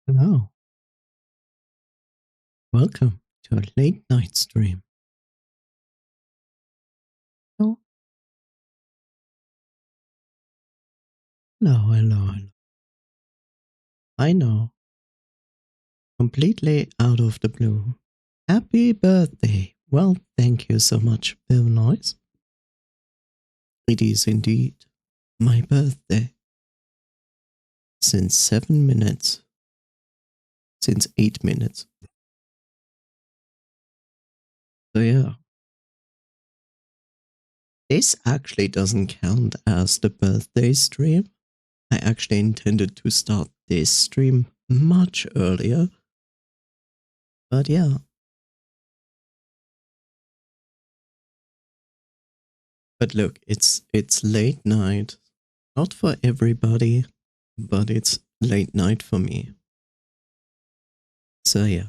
Hello, welcome to a late night stream. Oh, hello. I know, completely out of the blue. Happy birthday. Well, thank you so much, Bill Noise. It is indeed my birthday. Since 7 minutes. Since 8 minutes. So yeah. This actually doesn't count as the birthday stream. I actually intended to start this stream much earlier. But yeah. But look, it's late night. Not for everybody, but it's late night for me. So yeah.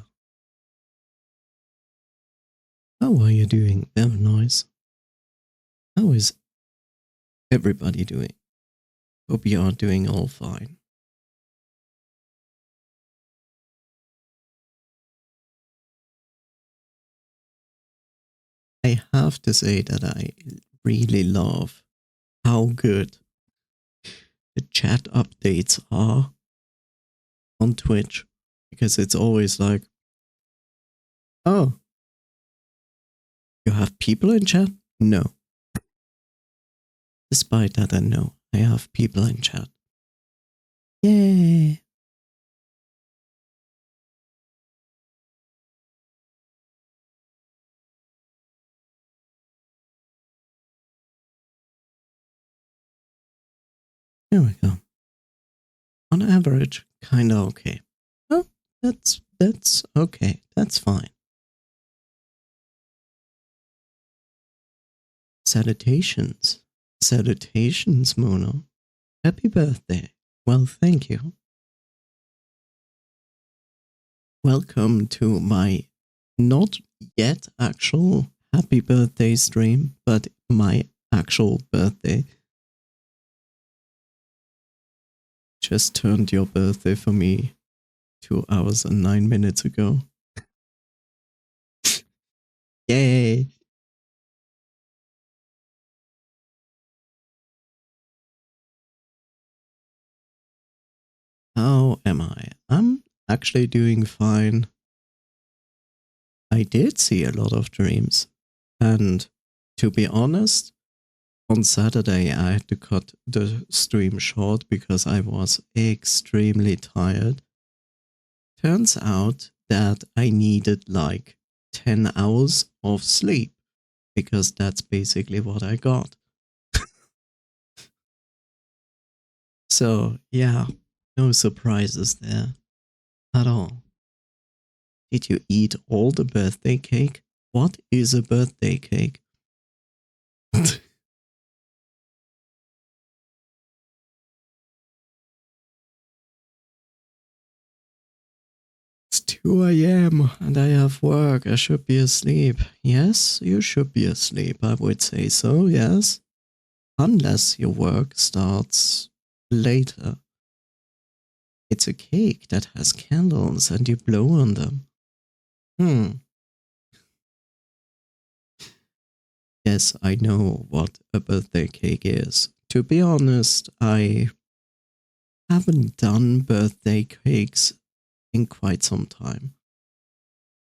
How are you doing, Very nice. How is everybody doing? Hope you are doing all fine. I have to say that I really love how good the chat updates are on Twitch, because it's always like, oh, you have people in chat? No. Despite that, I know I have people in chat. Yay! Here we go. On average, kinda okay. Oh, that's okay. That's fine. Salutations. Salutations, Mono. Happy birthday. Well, thank you. Welcome to my not yet actual happy birthday stream, but my actual birthday. Just turned your birthday for me 2 hours and 9 minutes ago. Yay! How am I? I'm actually doing fine. I did see a lot of dreams. And to be honest, on Saturday I had to cut the stream short because I was extremely tired. Turns out that I needed like 10 hours of sleep, because that's basically what I got. So yeah, no surprises there at all. Did you eat all the birthday cake? What is a birthday cake? It's 2 a.m. and I have work. I should be asleep. Yes, you should be asleep. I would say so, yes. Unless your work starts later. It's a cake that has candles and you blow on them. Yes, I know what a birthday cake is. To be honest, I haven't done birthday cakes in quite some time.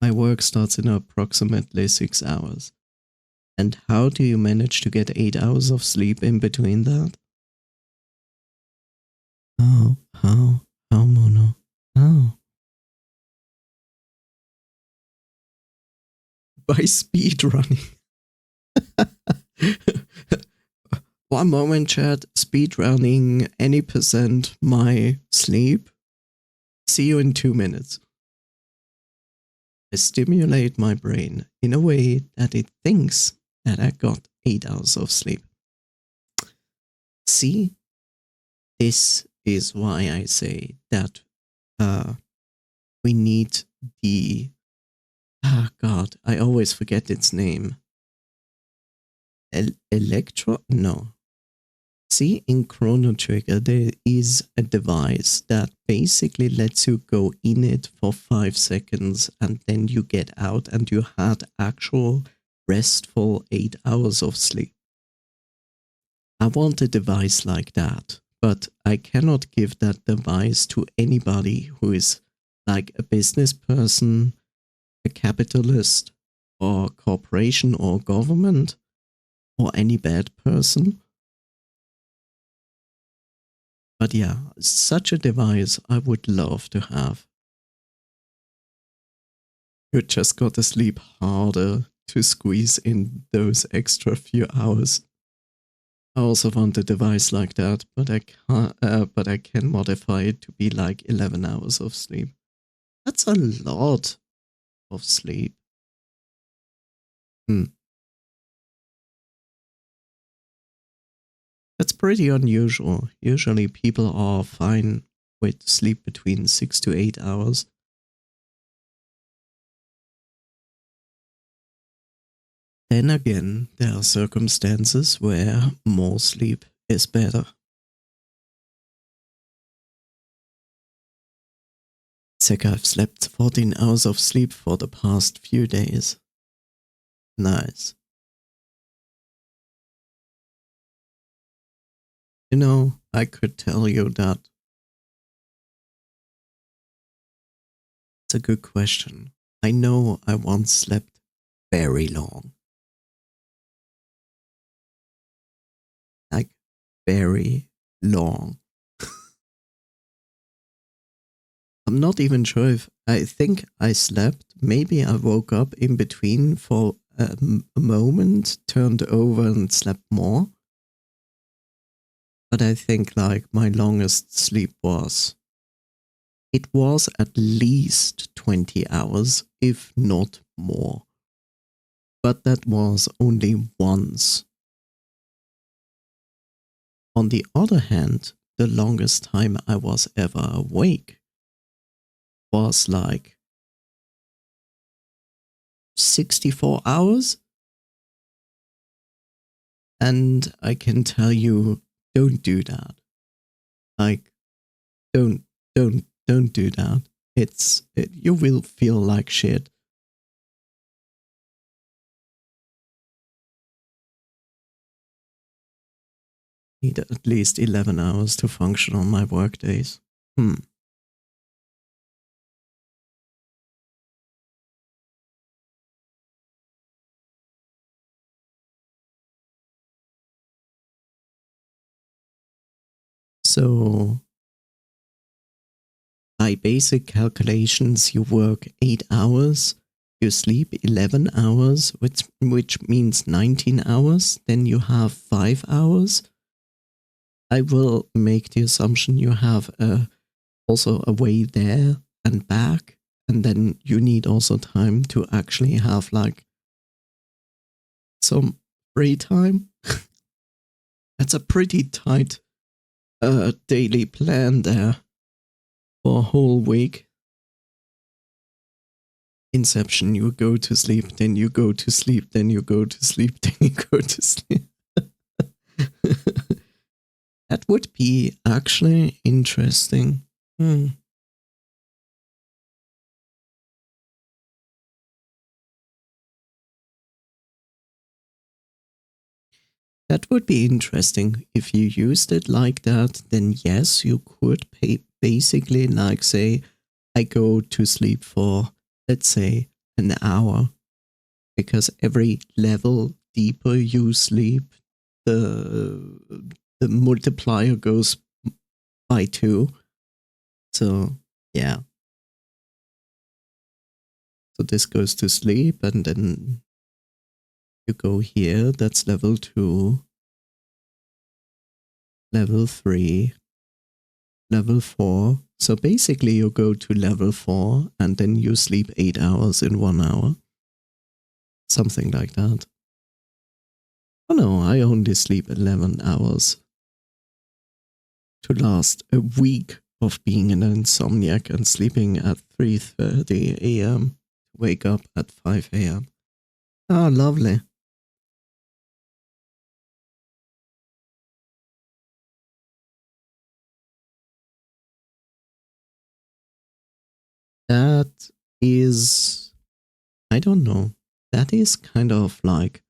My work starts in approximately 6 hours. And how do you manage to get 8 hours of sleep in between that? How, Mono? How? By speed running. One moment, chat. Speed running any percent my sleep. See you in 2 minutes. I stimulate my brain in a way that it thinks that I got 8 hours of sleep. See? This is why I say that we need the... God, I always forget its name. No. See, in Chrono Trigger, there is a device that basically lets you go in it for 5 seconds and then you get out and you had actual restful 8 hours of sleep. I want a device like that, but I cannot give that device to anybody who is like a business person, a capitalist, or corporation or government, or any bad person. But yeah, such a device I would love to have. You just gotta sleep harder to squeeze in those extra few hours. I also want a device like that, but I can't. But I can modify it to be like 11 hours of sleep. That's a lot of sleep. That's pretty unusual. Usually people are fine with sleep between 6 to 8 hours. Then again, there are circumstances where more sleep is better. Seka, I've slept 14 hours of sleep for the past few days. Nice. You know, I could tell you that. It's a good question. I know I once slept very long. Like, very long. I'm not even sure if I think I slept. Maybe I woke up in between for a moment, turned over and slept more. But I think like my longest sleep was, it was at least 20 hours, if not more. But that was only once. On the other hand, the longest time I was ever awake was like 64 hours. And I can tell you, don't do that. Like, don't do that. You will feel like shit. Need at least 11 hours to function on my work days. So, by basic calculations, you work 8 hours, you sleep 11 hours, which means 19 hours, then you have 5 hours. I will make the assumption you have also a way there and back, and then you need also time to actually have like some free time. That's a pretty tight daily plan there for a whole week. Inception, you go to sleep, then you go to sleep, then you go to sleep, then you go to sleep. That would be actually interesting. That would be interesting. If you used it like that, then yes, you could basically like say, I go to sleep for, let's say, an hour. Because every level deeper you sleep, the multiplier goes by 2. So, yeah. So this goes to sleep, and then you go here, that's level 2, level 3, level 4. So basically you go to level 4, and then you sleep 8 hours in 1 hour. Something like that. Oh no, I only sleep 11 hours. To last a week of being an insomniac and sleeping at 3:30 a.m. Wake up at 5 a.m. Ah, lovely. That is, I don't know, that is kind of like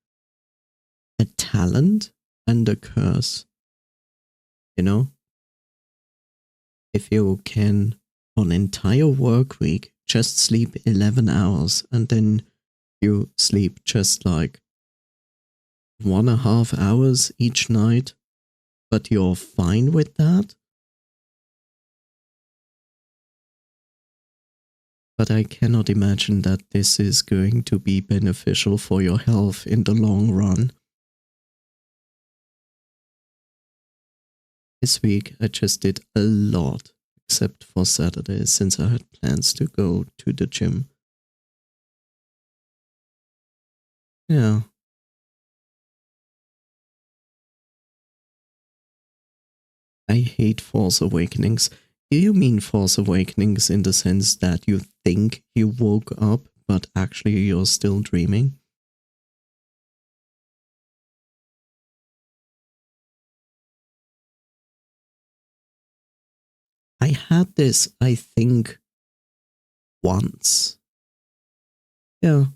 a talent and a curse, you know? If you can, on an entire work week, just sleep 11 hours and then you sleep just like 1.5 hours each night, but you're fine with that. But I cannot imagine that this is going to be beneficial for your health in the long run. This week I just did a lot, except for Saturday, since I had plans to go to the gym. Yeah. I hate Force Awakenings. Do you mean Force Awakenings in the sense that you think you woke up, but actually you're still dreaming? I had this, I think, once. Yeah,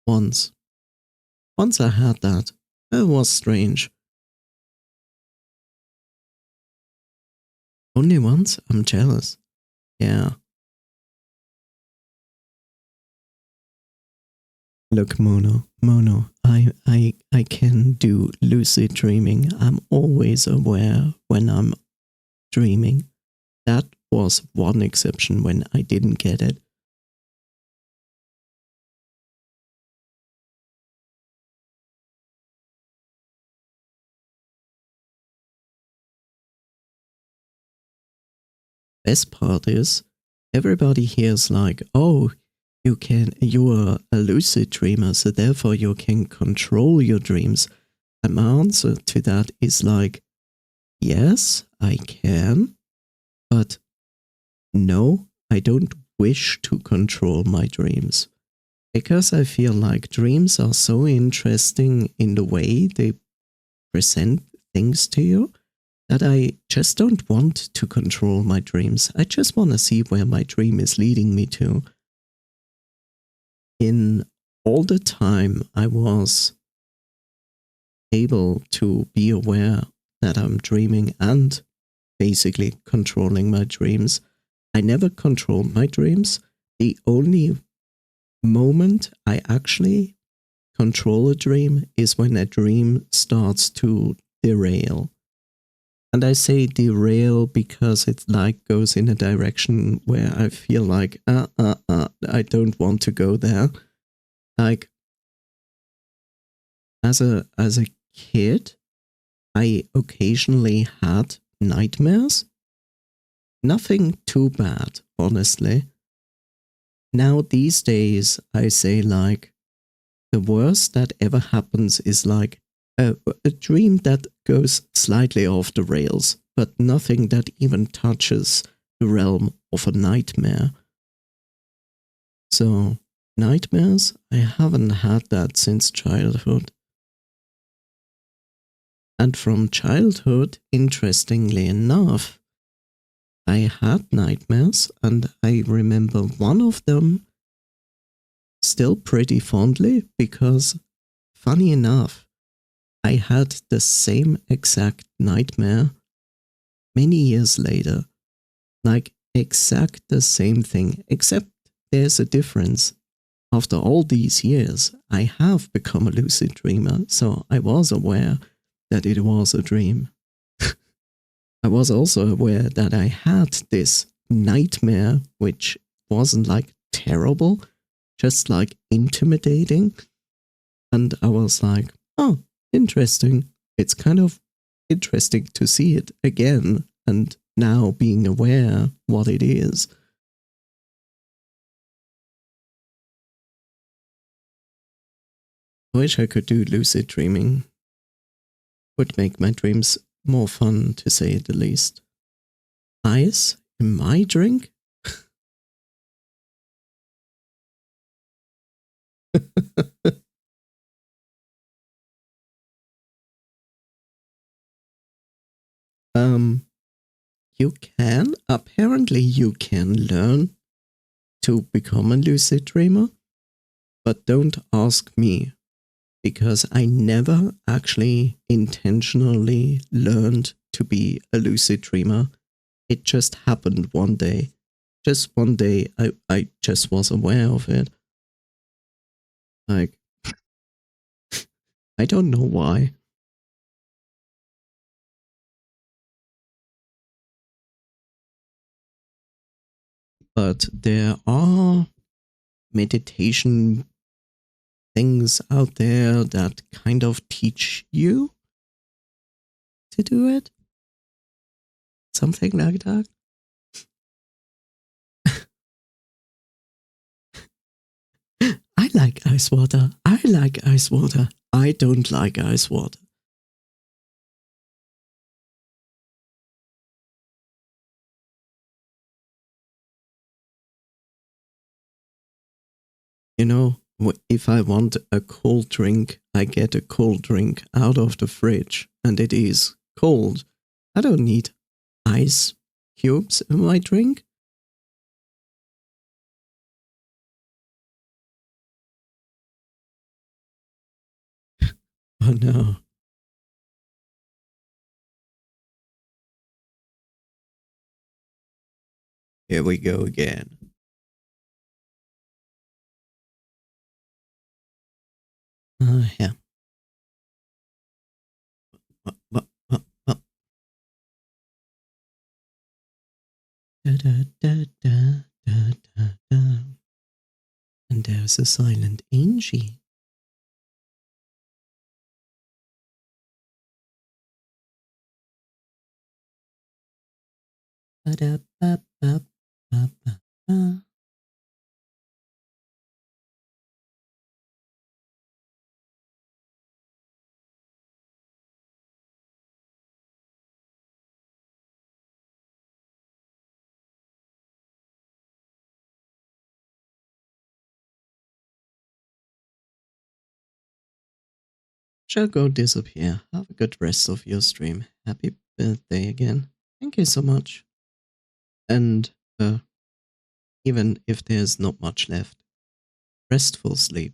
once. Once I had that. It was strange. Only once? I'm jealous. Yeah. Look, Mono, I can do lucid dreaming. I'm always aware when I'm dreaming. That was one exception when I didn't get it. Best part is, everybody hears like, oh, you're a lucid dreamer, so therefore you can control your dreams. And my answer to that is like, yes, I can, but no, I don't wish to control my dreams. Because I feel like dreams are so interesting in the way they present things to you that I just don't want to control my dreams. I just want to see where my dream is leading me to. In all the time I was able to be aware that I'm dreaming and basically controlling my dreams, I never controlled my dreams. The only moment I actually control a dream is when a dream starts to derail. And I say derail because it like goes in a direction where I feel like, I don't want to go there. Like, as a kid, I occasionally had nightmares. Nothing too bad, honestly. Now these days, I say like, the worst that ever happens is like a dream that goes slightly off the rails, but nothing that even touches the realm of a nightmare. So, nightmares? I haven't had that since childhood. And from childhood, interestingly enough, I had nightmares, and I remember one of them still pretty fondly because, funny enough, I had the same exact nightmare many years later. Like, exact the same thing, except there's a difference. After all these years, I have become a lucid dreamer, so I was aware that it was a dream. I was also aware that I had this nightmare, which wasn't like terrible, just like intimidating. And I was like, oh, interesting. It's kind of interesting to see it again and now being aware what it is. I wish I could do lucid dreaming. Would make my dreams more fun, to say the least. Ice in my drink? um, you can. Apparently, you can learn to become a lucid dreamer, but don't ask me, because I never actually intentionally learned to be a lucid dreamer. It just happened one day. Just one day, I just was aware of it. Like, I don't know why. But there are meditation things out there that kind of teach you to do it. Something like that. I like ice water. I like ice water. I don't like ice water. You know, if I want a cold drink, I get a cold drink out of the fridge and it is cold. I don't need ice cubes in my drink. Oh no. Here we go again. Yeah. And there's a silent Angie. Shall go disappear. Have a good rest of your stream. Happy birthday again. Thank you so much. And even if there's not much left, restful sleep.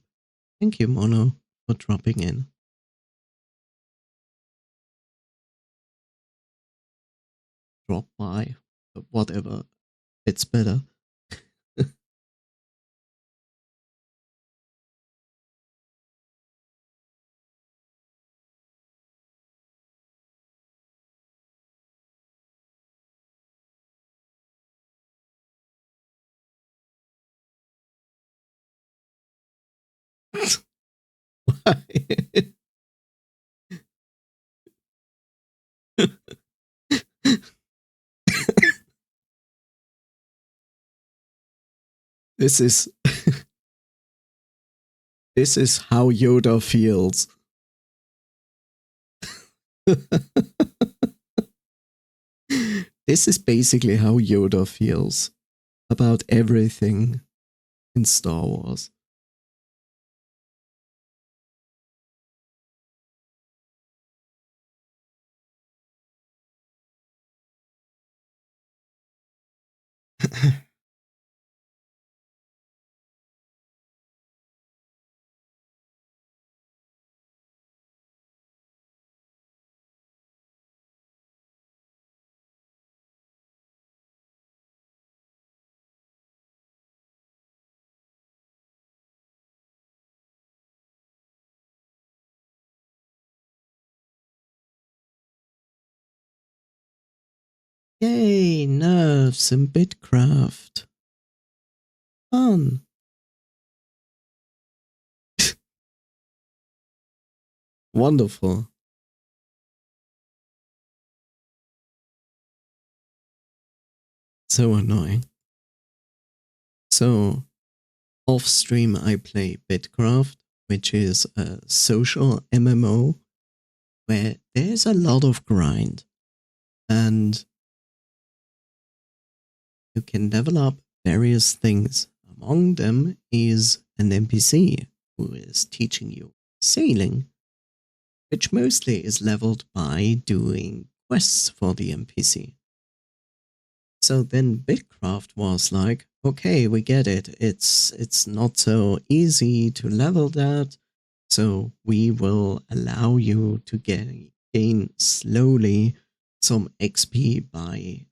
Thank you, Mono, for dropping in. Drop by, whatever. It's better. Why? This is this is how Yoda feels. This is basically how Yoda feels about everything in Star Wars. Yay, nerves and bitcraft. Fun. Wonderful. So annoying. So, off stream I play Bitcraft, which is a social MMO where there's a lot of grind and you can develop various things. Among them is an NPC who is teaching you sailing, which mostly is leveled by doing quests for the NPC. So then Bitcraft was like, okay, we get it. It's not so easy to level that, so we will allow you to gain slowly some XP by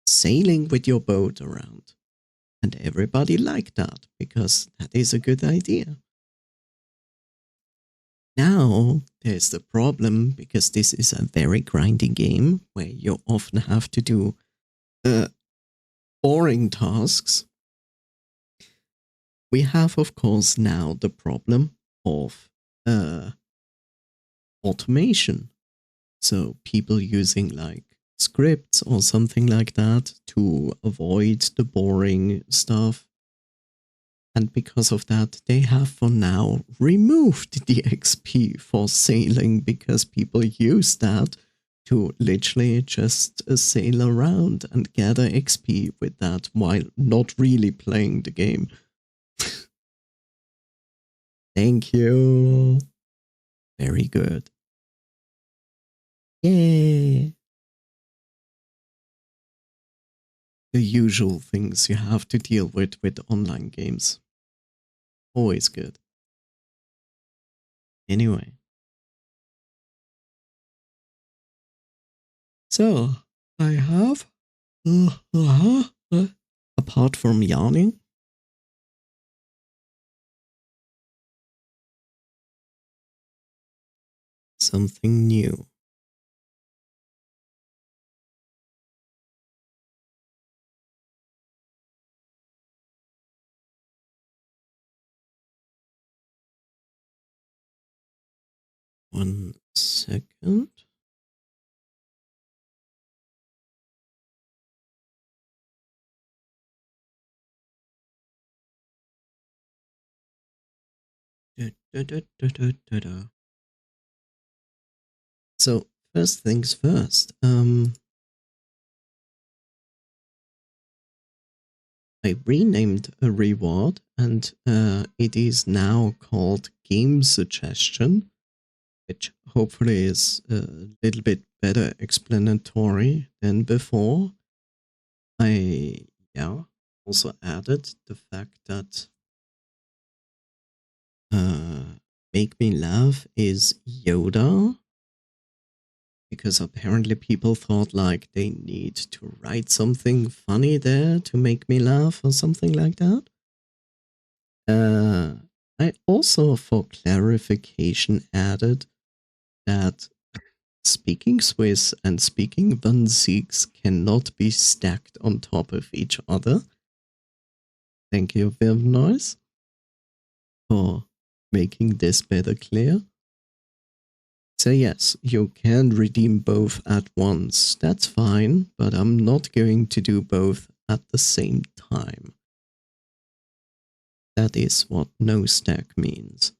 sailing with your boat around. And everybody liked that, because that is a good idea. Now, there's the problem, because this is a very grindy game, where you often have to do boring tasks. We have, of course, now the problem of automation. So people using like scripts or something like that to avoid the boring stuff. And because of that, they have for now removed the XP for sailing, because people use that to literally just sail around and gather XP with that while not really playing the game. Thank you. Very good. Yay. The usual things you have to deal with online games. Always good. Anyway. So, I have, apart from yawning, something new. One second. So, first things first. I renamed a reward, and it is now called Game Suggestion, which hopefully is a little bit better explanatory than before. I also added the fact that Make Me Laugh is Yoda, because apparently people thought like they need to write something funny there to make me laugh or something like that. I also, for clarification, added that speaking Swiss and speaking Wannsiegs cannot be stacked on top of each other. Thank you, Film Noise, for making this better clear. So yes, you can redeem both at once. That's fine, but I'm not going to do both at the same time. That is what no stack means.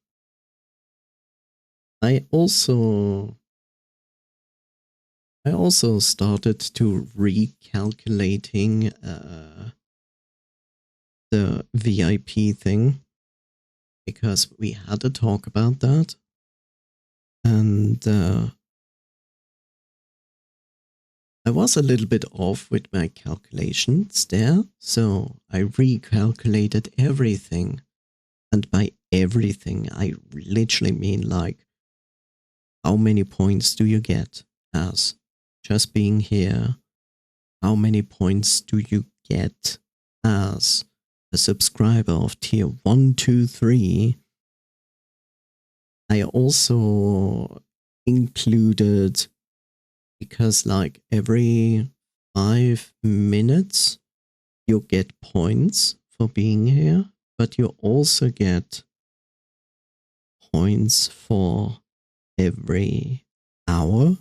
I also started to recalculating the VIP thing, because we had a talk about that, and I was a little bit off with my calculations there, so I recalculated everything. And by everything, I literally mean like, how many points do you get as just being here? How many points do you get as a subscriber of tier 1, 2, 3? I also included, because like every 5 minutes you get points for being here, but you also get points for every hour.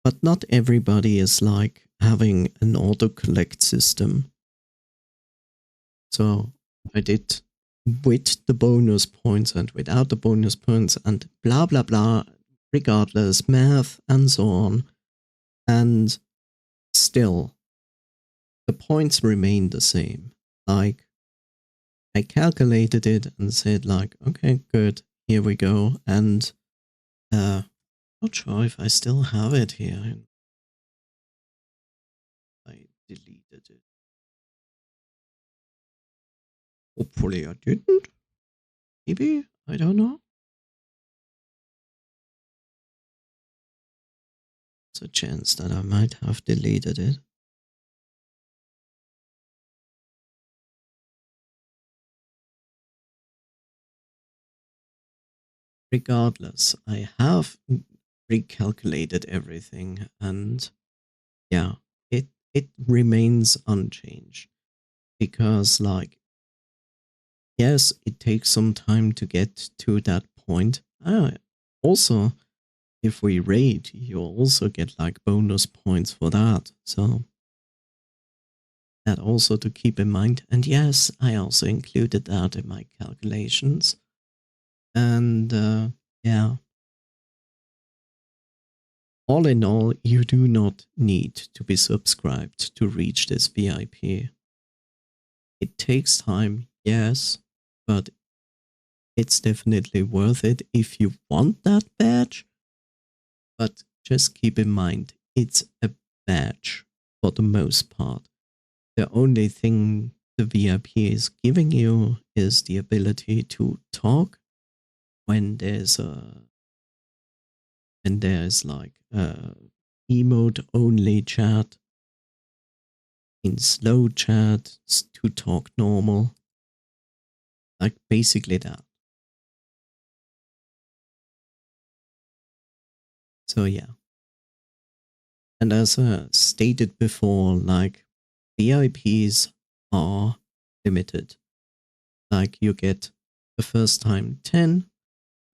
But not everybody is like having an auto collect system. So I did with the bonus points and without the bonus points and blah blah blah, regardless, math and so on. And still, the points remain the same. Like, I calculated it and said like, okay, good, here we go. And not sure if I still have it here. I deleted it. Hopefully I didn't. Maybe, I don't know. There's a chance that I might have deleted it. Regardless, I have recalculated everything, and yeah, it remains unchanged. Because, like, yes, it takes some time to get to that point. Also, if we raid, you'll also get like bonus points for that. So that also to keep in mind. And yes, I also included that in my calculations. And yeah. All in all, you do not need to be subscribed to reach this VIP. It takes time, yes, but it's definitely worth it if you want that badge. But just keep in mind, it's a badge for the most part. The only thing the VIP is giving you is the ability to talk when there's like emote only chat, in slow chat to talk normal, like basically that. So yeah. And as stated before, like VIPs are limited. Like you get the first time 10,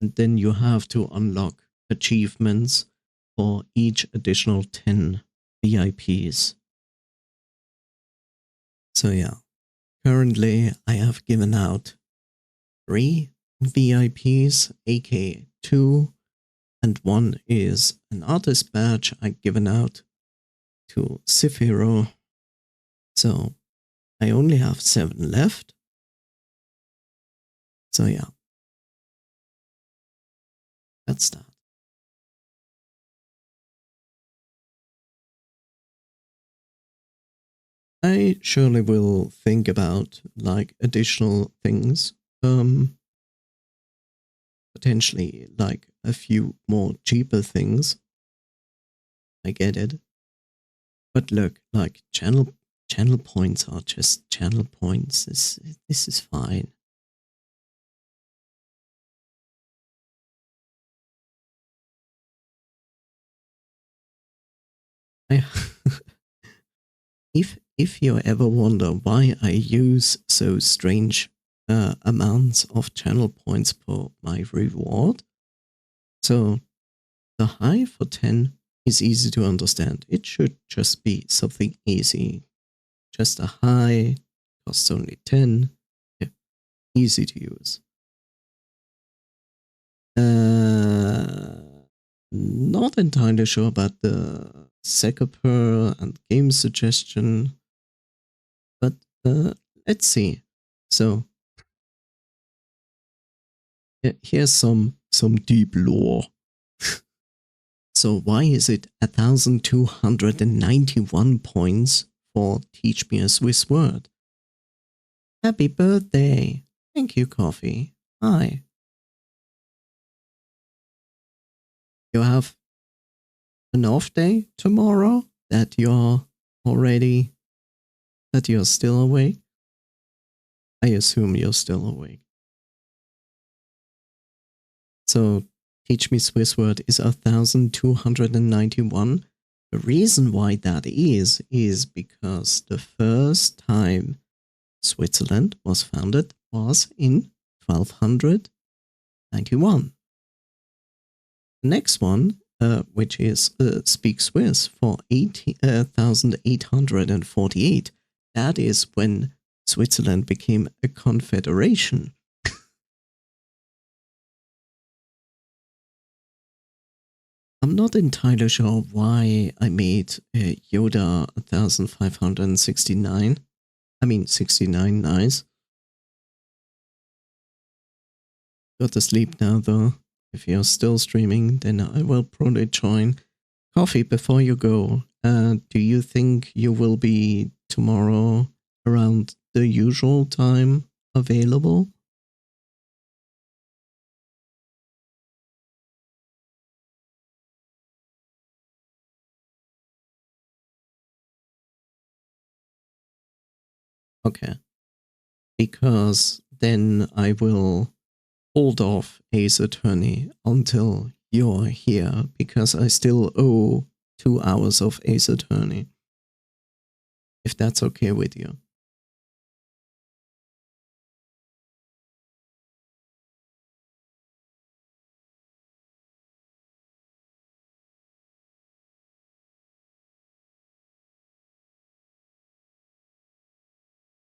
and then you have to unlock achievements for each additional 10 VIPs. So yeah, currently I have given out 3 VIPs, aka 2, and 1 is an artist badge I've given out to Sefiro. So I only have 7 left. So yeah, that's that. I surely will think about like additional things. Potentially like a few more cheaper things. I get it. But look, like channel points are just channel points. This is fine. If you ever wonder why I use so strange amounts of channel points for my reward, so the high for 10 is easy to understand. It should just be something easy. Just a high, costs only 10. Yeah, easy to use. Not entirely sure about the Sekamerai and game suggestion, but let's see. So here's some deep lore. So why is it 1,291 points for Teach Me a Swiss Word? Happy birthday! Thank you, Coffee. Hi. You have an off day tomorrow that you're still awake? I assume you're still awake. So Teach Me Swiss Word is 1,291. The reason why that is because the first time Switzerland was founded was in 1291. The next one, which is Speak Swiss for 1848. That is when Switzerland became a confederation. I'm not entirely sure why I made Yoda 1569. I mean 69, nice. Got to sleep now though. If you're still streaming, then I will probably join. Coffee, before you go, do you think you will be tomorrow around the usual time available? Okay. Because then I will hold off Ace Attorney until you're here, because I still owe 2 hours of Ace Attorney. If that's okay with you.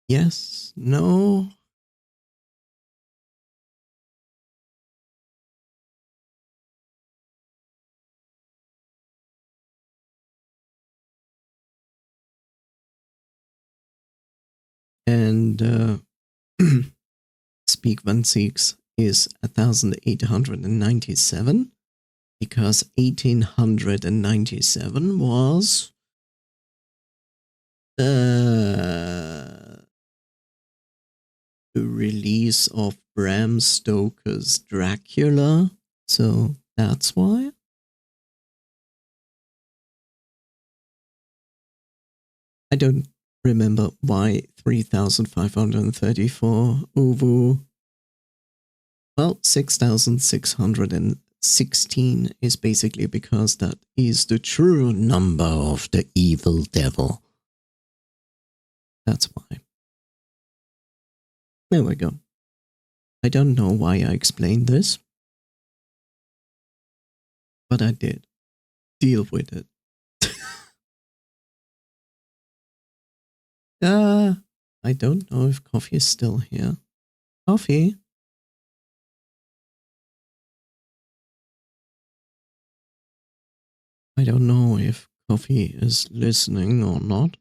Yes, no. And Speak Van Six is 1897, because 1897 was the release of Bram Stoker's Dracula. So that's why. I don't remember why 3534 Uvu. Well, 6616 is basically because that is the true number of the evil devil. That's why. There we go. I don't know why I explained this, but I did. Deal with it. I don't know if Coffee is still here. Coffee? I don't know if Coffee is listening or not.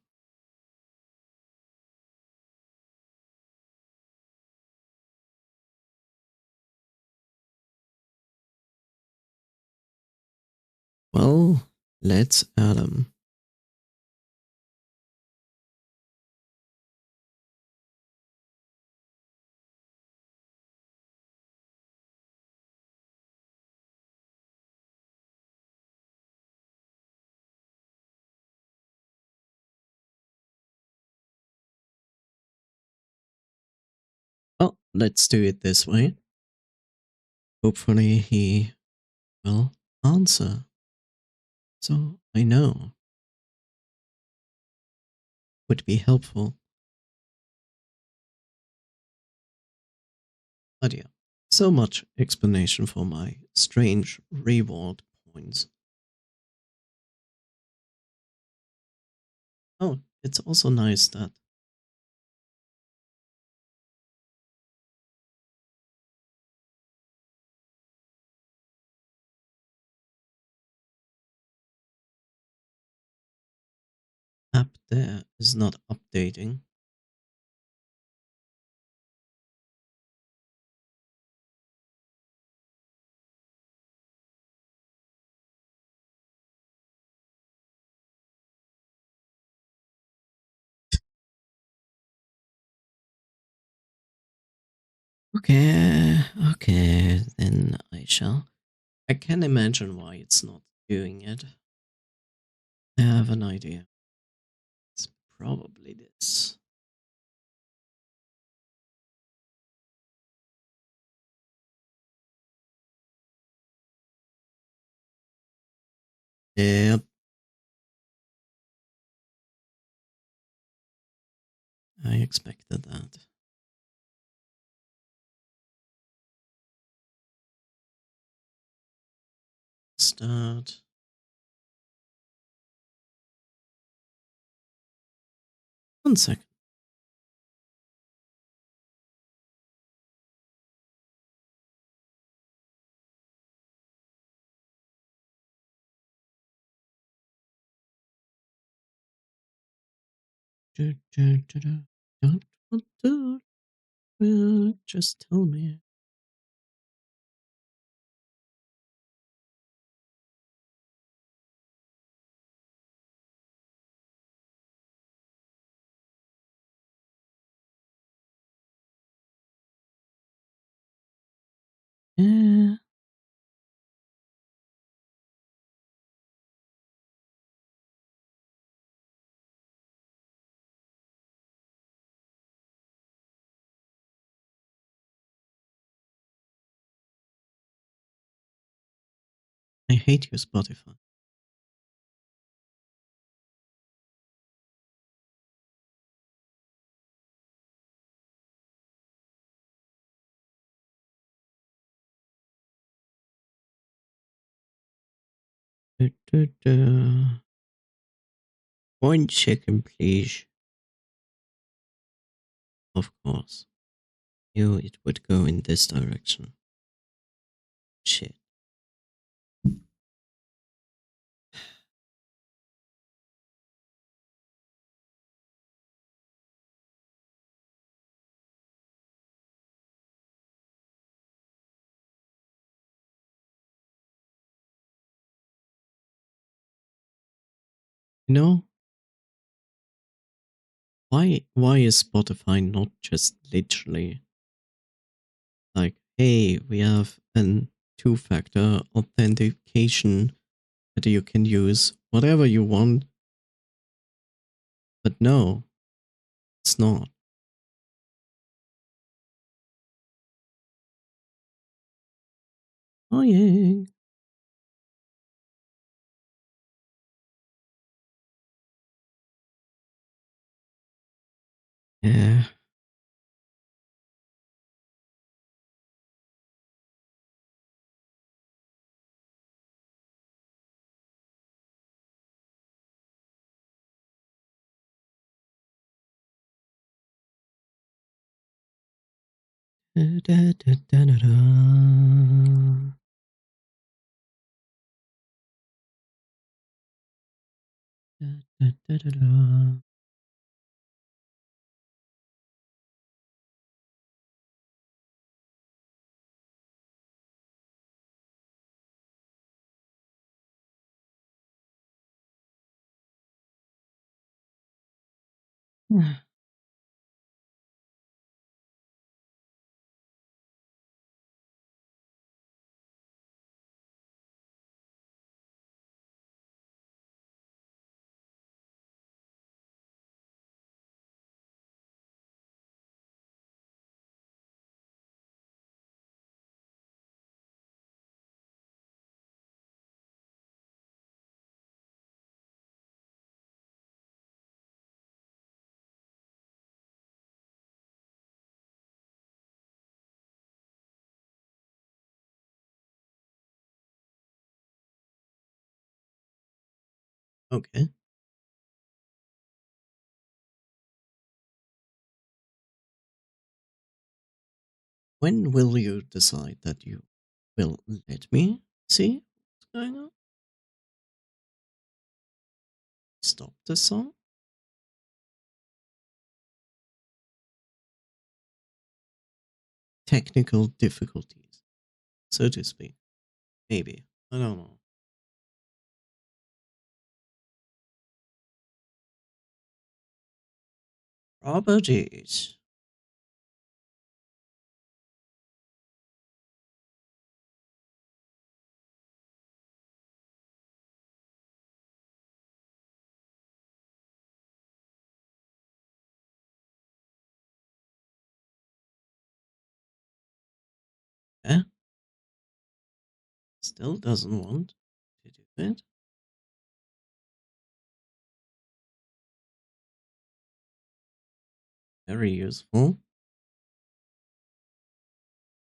Well, let's add him. Well, let's do it this way. Hopefully he will answer. So I know. Would be helpful. But yeah, so much explanation for my strange reward points. Oh, it's also nice that app there is not updating. Okay, then I shall. I can imagine why it's not doing it. I have an idea. It's probably this. Yep. I expected that. Start. One second. Don't want to. Well, just tell me. I hate you, Spotify. Du, du, du. 1 second, please. Of course. Knew it would go in this direction. Shit. You know, why is Spotify not just literally like, hey, we have an 2-factor authentication that you can use whatever you want, but no, it's not. Annoying. Yeah. Da, da, da, da, da, da. Da, da, da, da, da. Okay. When will you decide that you will let me see what's going on? Stop the song? Technical difficulties, so to speak. Maybe. I don't know. Properties. Yeah? Still doesn't want to do it. Very useful.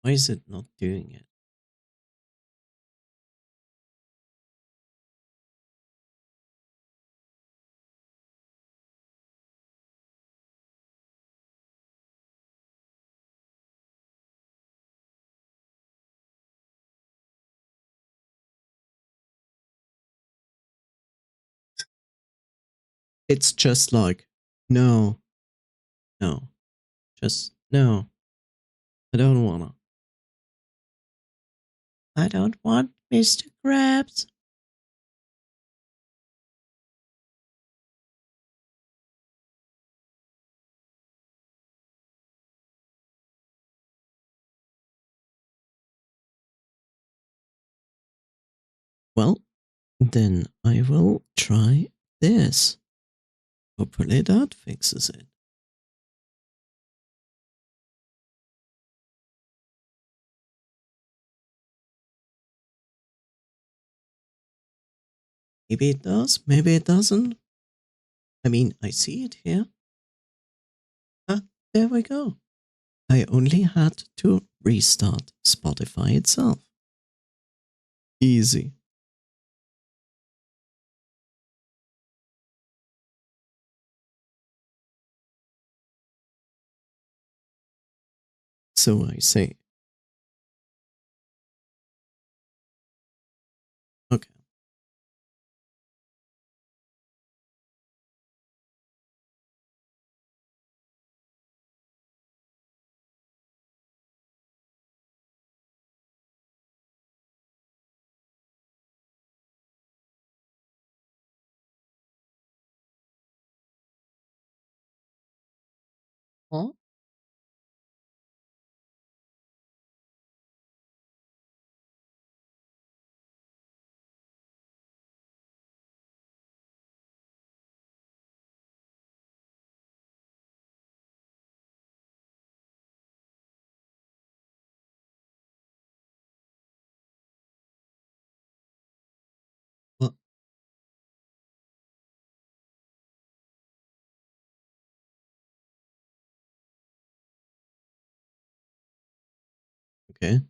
Why is it not doing it? It's just like, no, no, just no. I don't wanna. I don't want Mr. Krabs. Well, then I will try this. Hopefully that fixes it. Maybe it does, maybe it doesn't. I mean, I see it here. Ah, there we go. I only had to restart Spotify itself. Easy. So I say. Okay. Huh? What? Okay.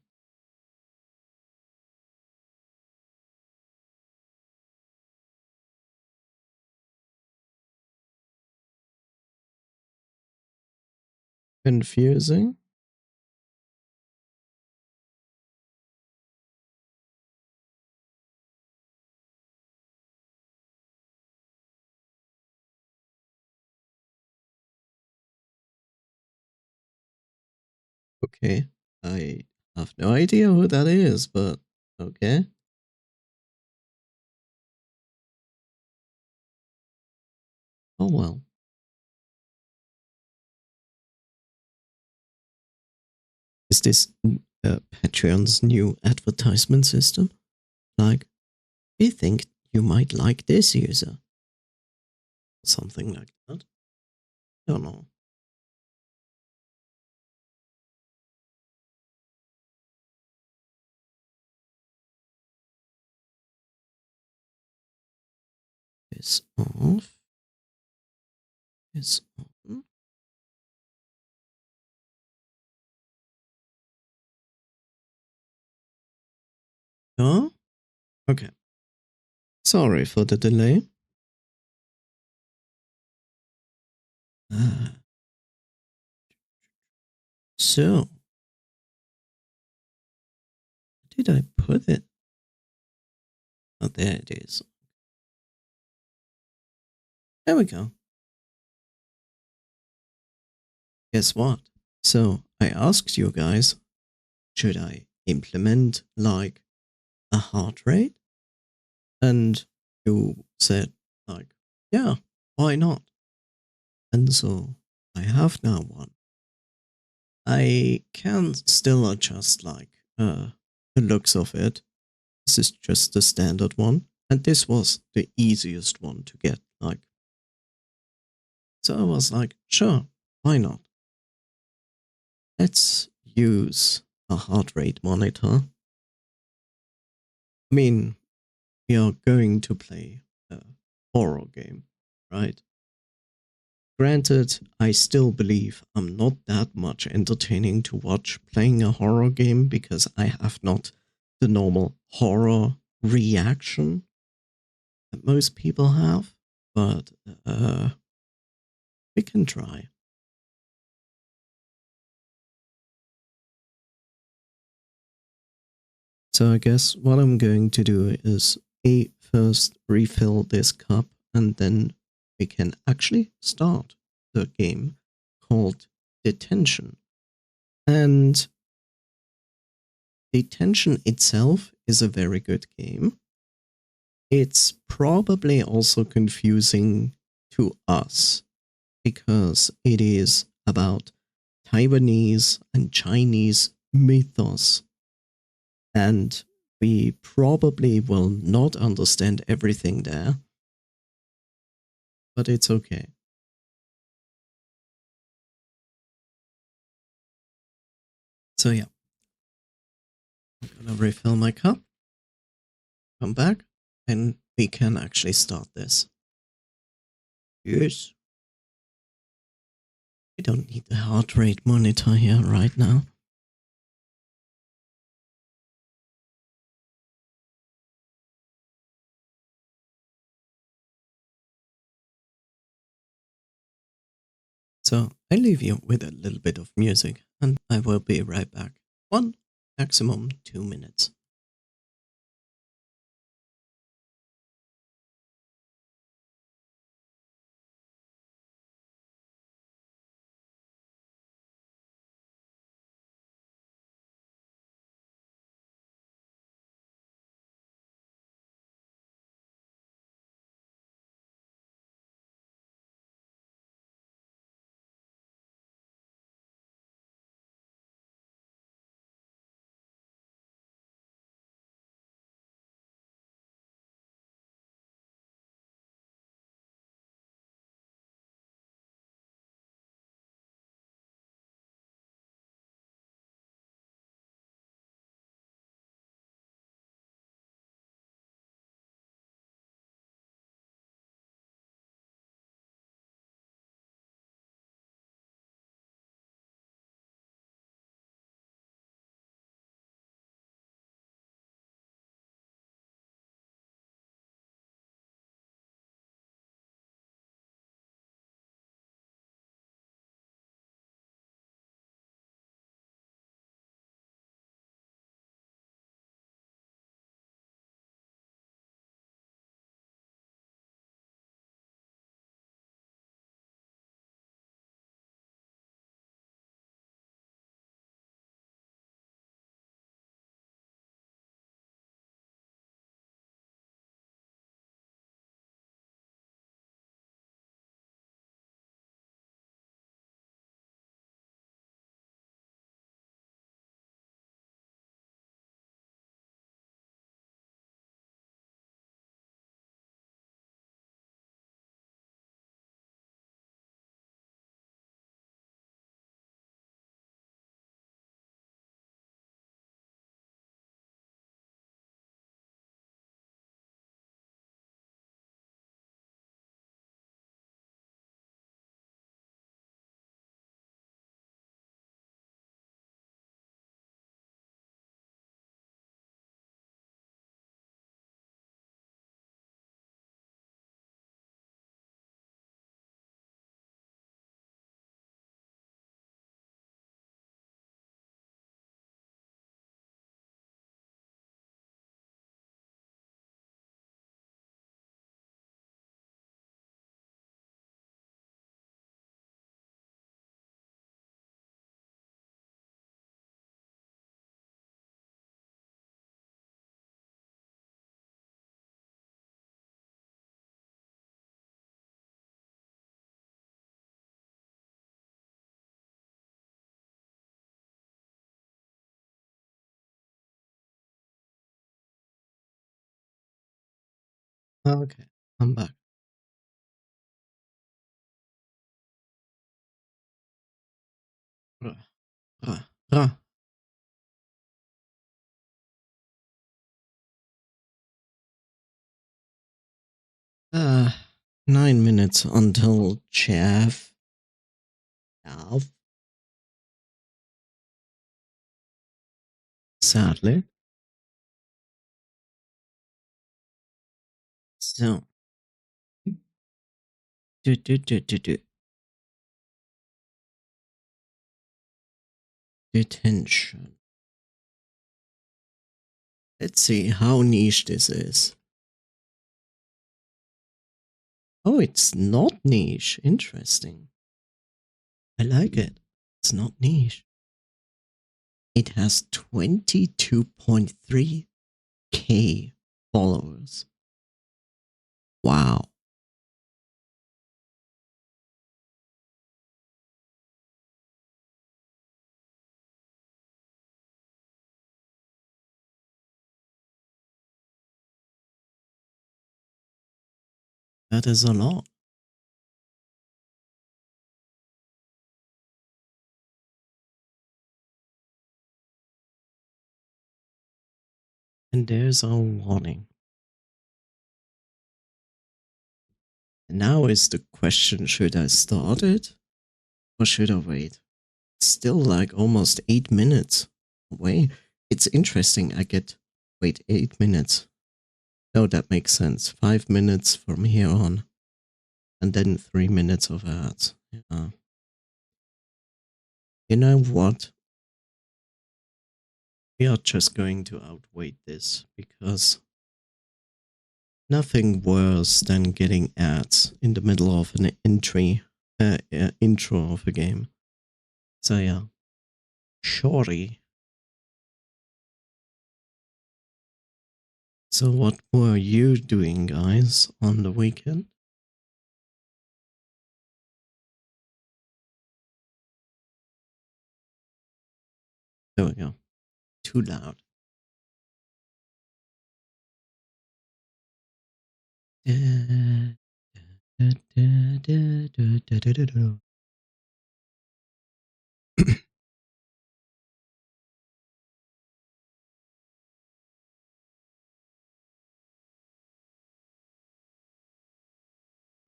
Confusing. Okay. I have no idea who that is, but okay. Oh well. Is this Patreon's new advertisement system? Like, we think you might like this user. Something like that. Don't know. Is off. Is on. Oh? Okay. Sorry for the delay. Ah, so, where did I put it? Oh, there it is. There we go. Guess what? So, I asked you guys, should I implement like a heart rate? And you said, like, yeah, why not? And so, I have now one. I can still adjust like the looks of it. This is just the standard one, and this was the easiest one to get. Like, so I was like, sure, why not? Let's use a heart rate monitor. I mean, we are going to play a horror game, right? Granted, I still believe I'm not that much entertaining to watch playing a horror game because I have not the normal horror reaction that most people have, but we can try. So I guess what I'm going to do is first refill this cup and then we can actually start the game called Detention. And Detention itself is a very good game. It's probably also confusing to us because it is about Taiwanese and Chinese mythos. And we probably will not understand everything there, but it's okay. So yeah, I'm gonna refill my cup, come back, and we can actually start this. Yes. We don't need the heart rate monitor here right now. So I leave you with a little bit of music and I will be right back. 1, maximum 2 minutes. Okay, I'm back. Rah, rah, rah. 9 minutes until Jeff. Sadly. So, do. Detention. Let's see how niche this is. Oh, it's not niche. Interesting. I like it. It's not niche. It has 22.3k followers. Wow. That is a lot. And there's our warning. Now is the question, should I start it or should I wait? It's still like almost 8 minutes away. It's interesting. Wait, 8 minutes. No, that makes sense. 5 minutes from here on. And then 3 minutes of ads. Yeah. You know what? We are just going to outwait this because nothing worse than getting ads in the middle of an intro of a game. So yeah, sorry. So what were you doing, guys, on the weekend? There we go. Too loud.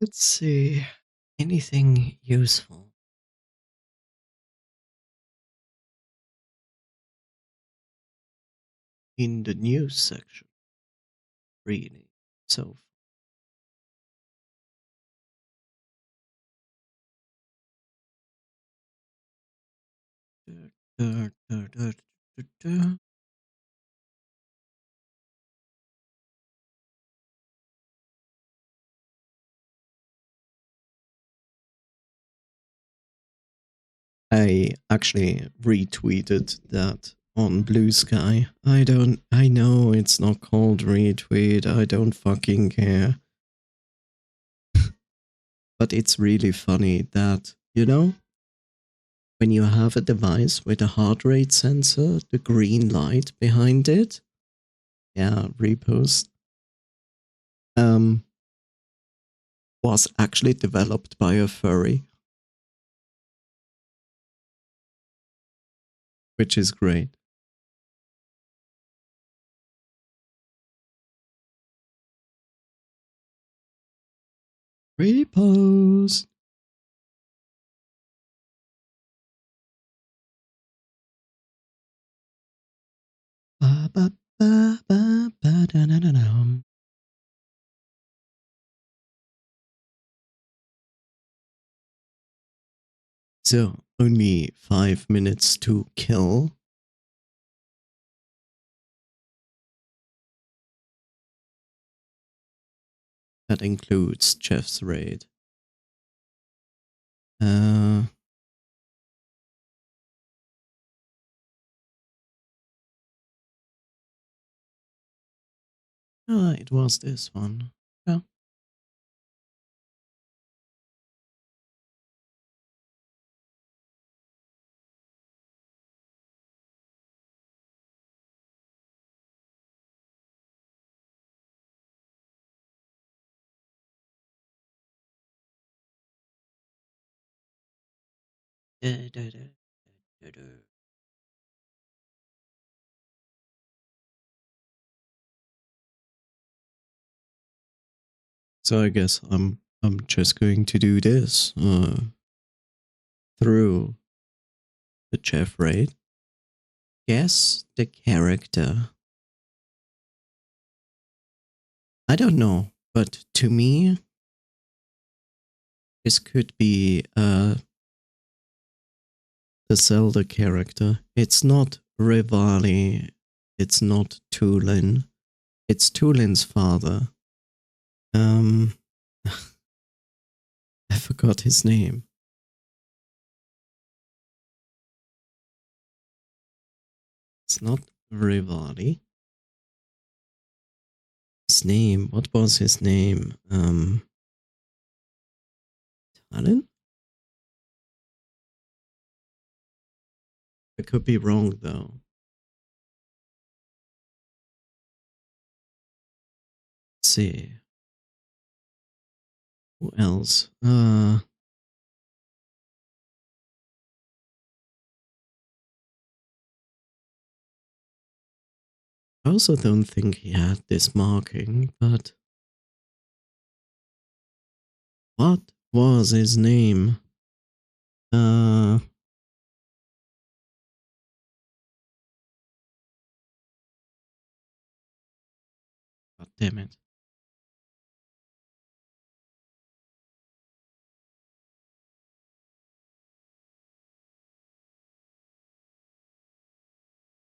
Let's see. Anything useful? In the news section, really. So I actually retweeted that on Blue Sky. I know it's not called retweet, I don't fucking care. But it's really funny that, you know, when you have a device with a heart rate sensor, the green light behind it, yeah, repost, was actually developed by a furry, which is great. Repost. Ba, ba, ba, ba, ba, da, da, da, da. So, only 5 minutes to kill. That includes Jeff's raid. Oh, it was this one. Yeah. So I guess I'm just going to do this through the Jeff raid. Guess the character. I don't know, but to me, this could be the Zelda character. It's not Rivali. It's not Tulin. It's Tulin's father. I forgot his name. It's not Rivali. His name. What was his name? Talon? I could be wrong though. Let's see. Who else? I also don't think he had this marking, but What was his name? God damn it.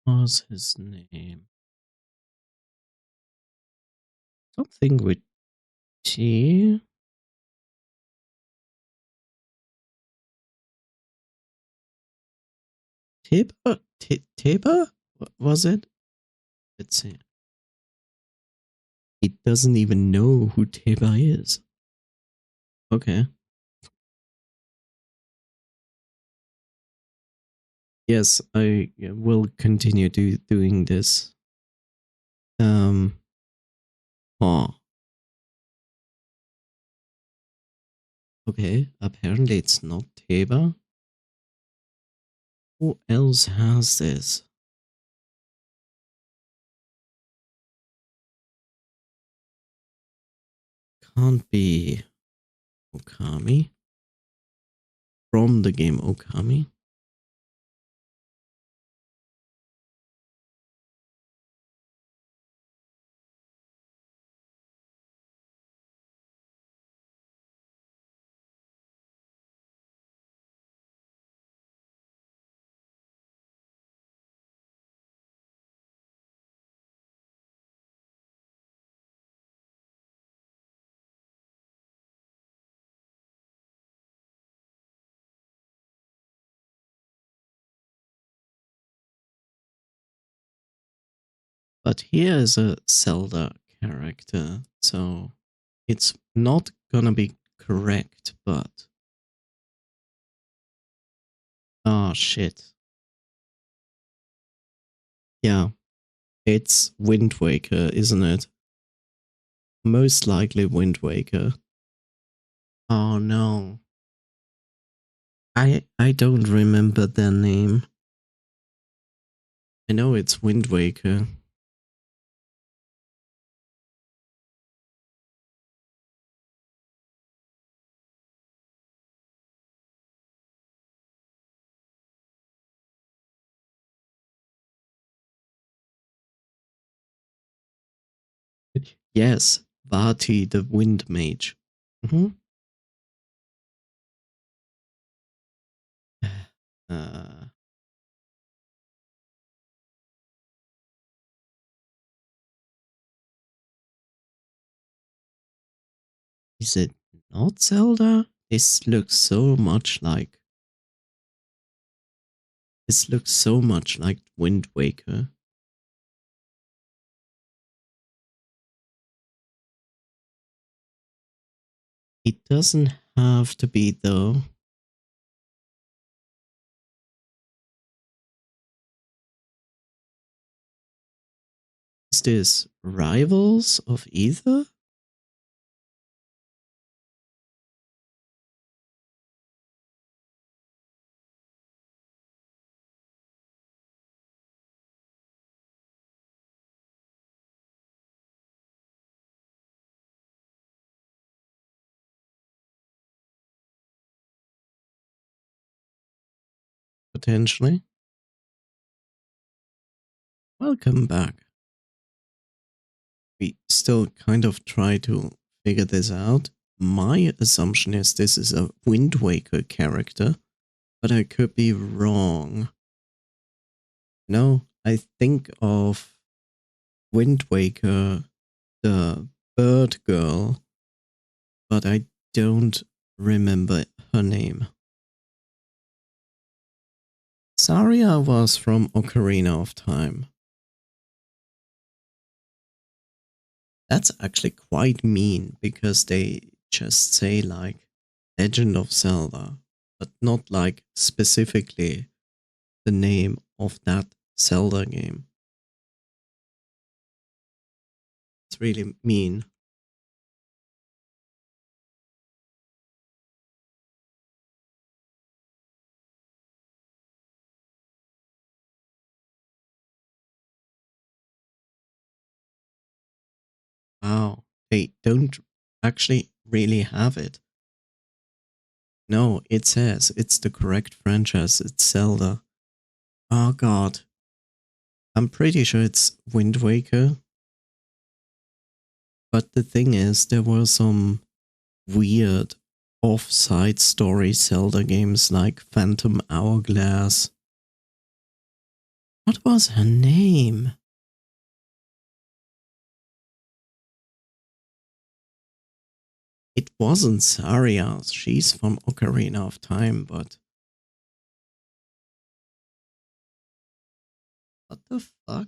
What was his name? Something with T? Tiba? Tiba? Was it? Let's see. He doesn't even know who Tiba is. Okay. Yes, I will continue doing this. Oh. Okay, apparently it's not Tiba. Who else has this? Can't be Okami. From the game Okami. But here is a Zelda character, so it's not gonna be correct, but... Oh, shit. Yeah, it's Wind Waker, isn't it? Most likely Wind Waker. Oh no. I don't remember their name. I know it's Wind Waker. Yes, Vati the Wind Mage. Mm-hmm. Uh, is it not Zelda? This looks so much like... This looks so much like Wind Waker. It doesn't have to be though. Is this Rivals of Ether? Potentially. Welcome back. We still kind of try to figure this out. My assumption is this is a Wind Waker character, but I could be wrong. No, I think of Wind Waker, the bird girl, but I don't remember her name. Saria was from Ocarina of Time. That's actually quite mean because they just say like Legend of Zelda, but not like specifically the name of that Zelda game. It's really mean. Wow, they don't actually really have it. No, it says it's the correct franchise. It's Zelda. Oh god. I'm pretty sure it's Wind Waker. But the thing is, there were some weird off-side story Zelda games like Phantom Hourglass. What was her name? It wasn't Saria. She's from Ocarina of Time, but... What the fuck?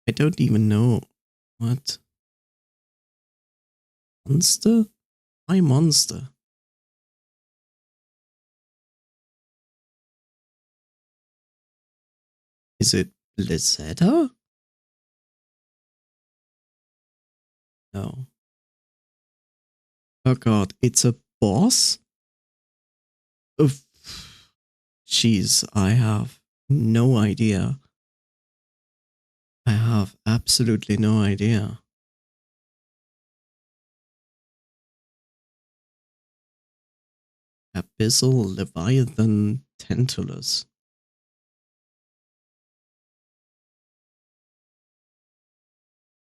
I don't even know. What? Monster? Why monster? Is it Blizzetta? No. Oh god, it's a boss? Of... Jeez, I have no idea. I have absolutely no idea. Abyssal Leviathan Tantalus.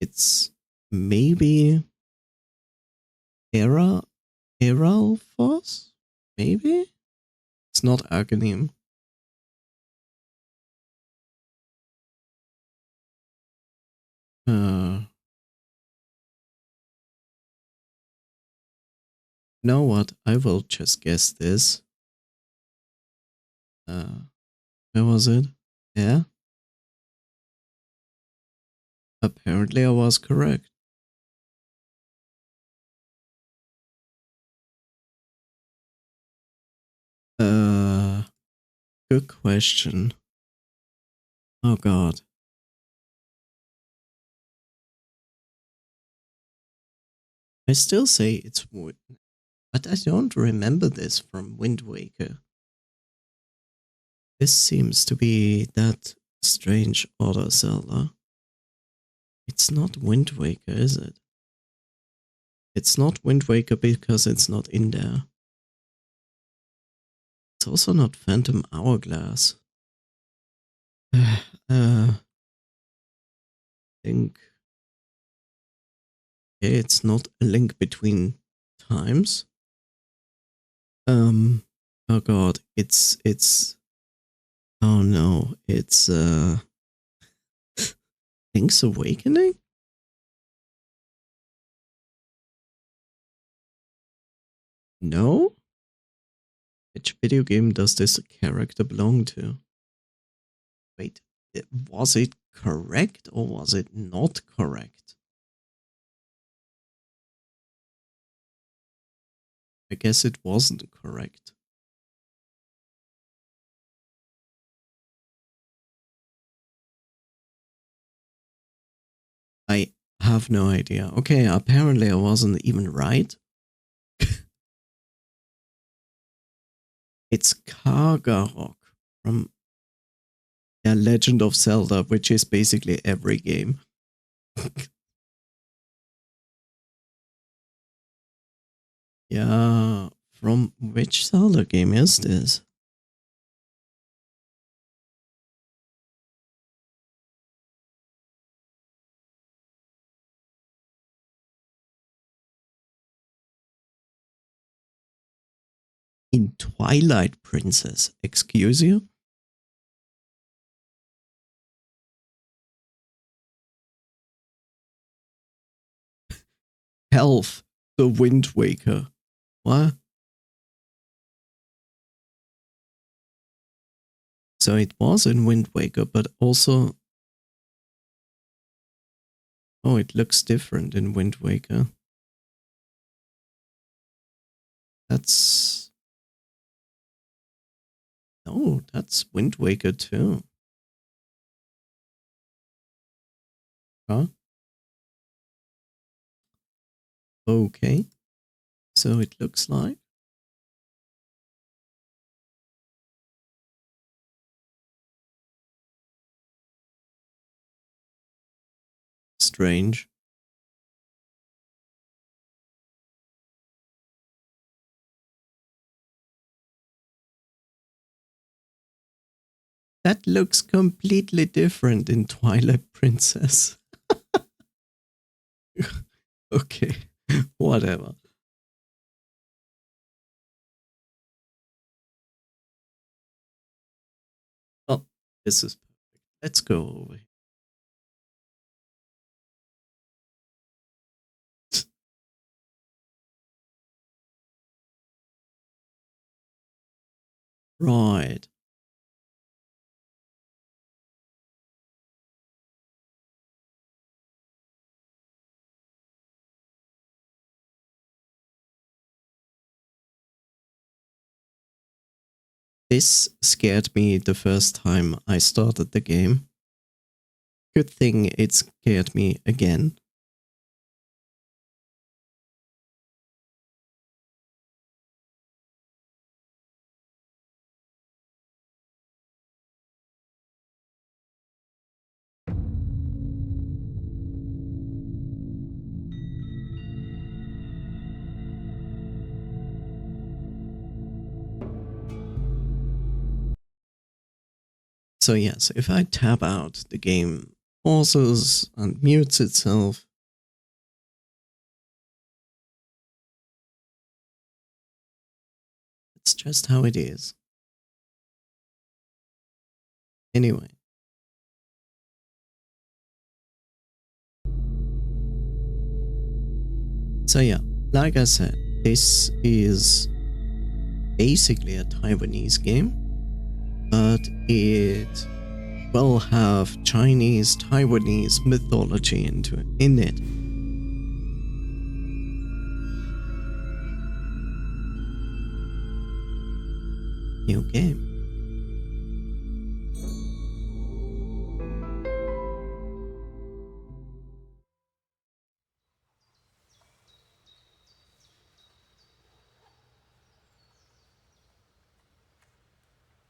It's maybe Eralfos? Maybe? It's not Aghanim. You know what? I will just guess this. Where was it? Yeah? Apparently I was correct. Good question. Oh god. I still say it's wood, but I don't remember this from Wind Waker. This seems to be that strange other Zelda. It's not Wind Waker, is it? It's not Wind Waker because it's not in there. It's also not Phantom Hourglass. Think. Yeah, it's not A Link Between Times. Oh god, it's oh no, it's Link's Awakening? No? Which video game does this character belong to? Wait, was it correct or was it not correct? I guess it wasn't correct. I have no idea. Okay, apparently I wasn't even right. It's Kargarok from The Legend of Zelda, which is basically every game. Yeah, from which Zelda game is this? In Twilight Princess, excuse you? Health, the Wind Waker. What? So it was in Wind Waker, but also... Oh, it looks different in Wind Waker. That's... No, that's Wind Waker too. Huh? Okay. So it looks like... strange. That looks completely different in Twilight Princess. Okay, whatever. Oh, this is perfect. Let's go over here. Right. This scared me the first time I started the game. Good thing it scared me again. So yes, if I tab out, the game pauses and mutes itself. It's just how it is. Anyway. So yeah, like I said, this is basically a Taiwanese game, but it will have Chinese, Taiwanese mythology in it. New game.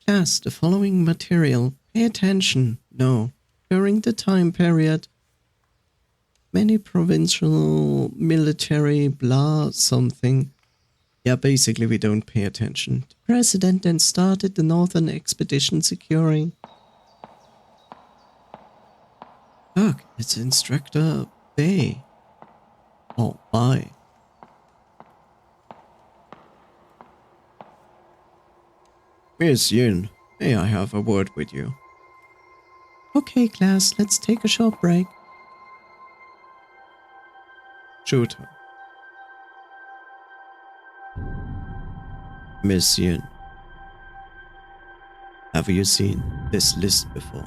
Class, the following material, pay attention. No, during the time period, many provincial military blah something. Yeah, basically we don't pay attention. The president then started the northern expedition securing. Look, it's Instructor Bay. Oh, bye. Miss Yun, may I have a word with you? Okay, class, let's take a short break. Shooter. Miss Yun, have you seen this list before?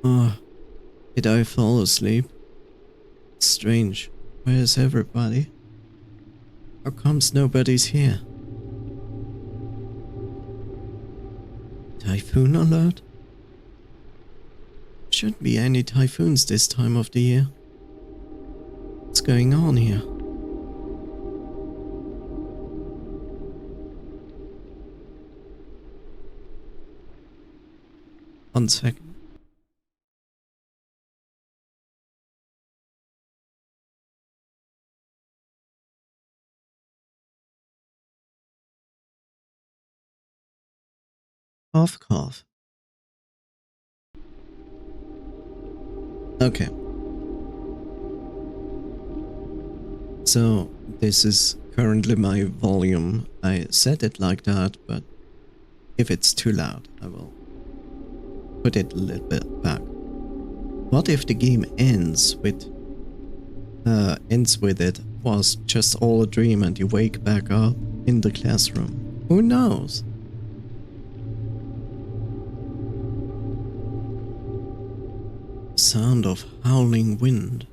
Oh, did I fall asleep? Strange. Where's everybody? How comes nobody's here? Typhoon alert? Shouldn't be any typhoons this time of the year. What's going on here? One second. Cough, cough. Okay. So, this is currently my volume. I set it like that, but if it's too loud, I will put it a little bit back. What if the game ends with it was just all a dream and you wake back up in the classroom? Who knows? Sound of howling wind.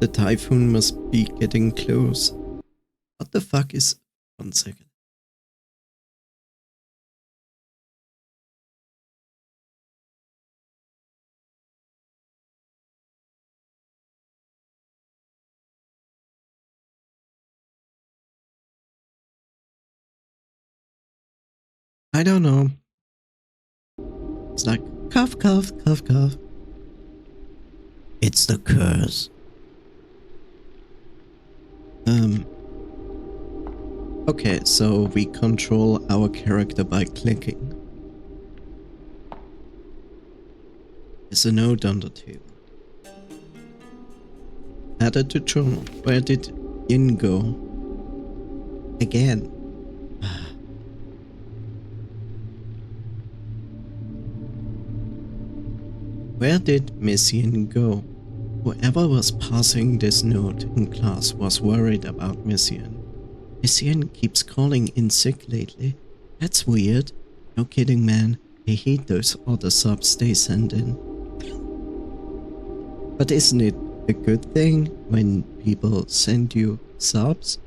The typhoon must be getting close. What the fuck is... One second. I don't know. It's like cough, cough, cough, cough. It's the curse. Okay, so we control our character by clicking. There's a note on the table. Added to journal. Where did Yin go? Again. Where did Miss Yin go? Whoever was passing this note in class was worried about Miss Yin. Miss Yin keeps calling in sick lately. That's weird. No kidding, man. I hate those other subs they send in. But isn't it a good thing when people send you subs?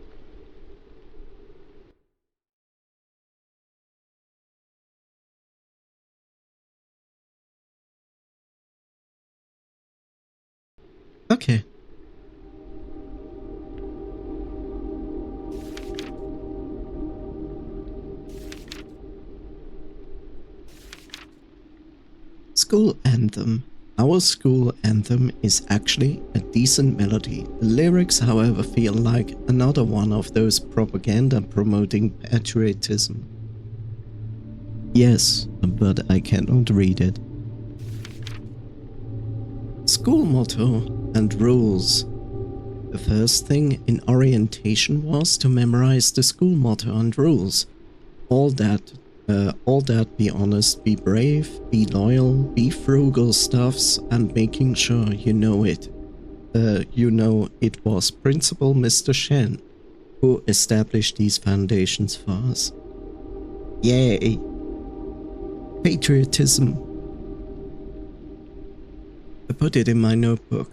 Okay. School anthem. Our school anthem is actually a decent melody. The lyrics, however, feel like another one of those propaganda promoting patriotism. Yes, but I cannot read it. School motto and rules. The first thing in orientation was to memorize the school motto and rules. All that, be honest, be brave, be loyal, be frugal stuffs, and making sure you know it. It was Principal Mr. Shen who established these foundations for us. Yay! Patriotism. I put it in my notebook.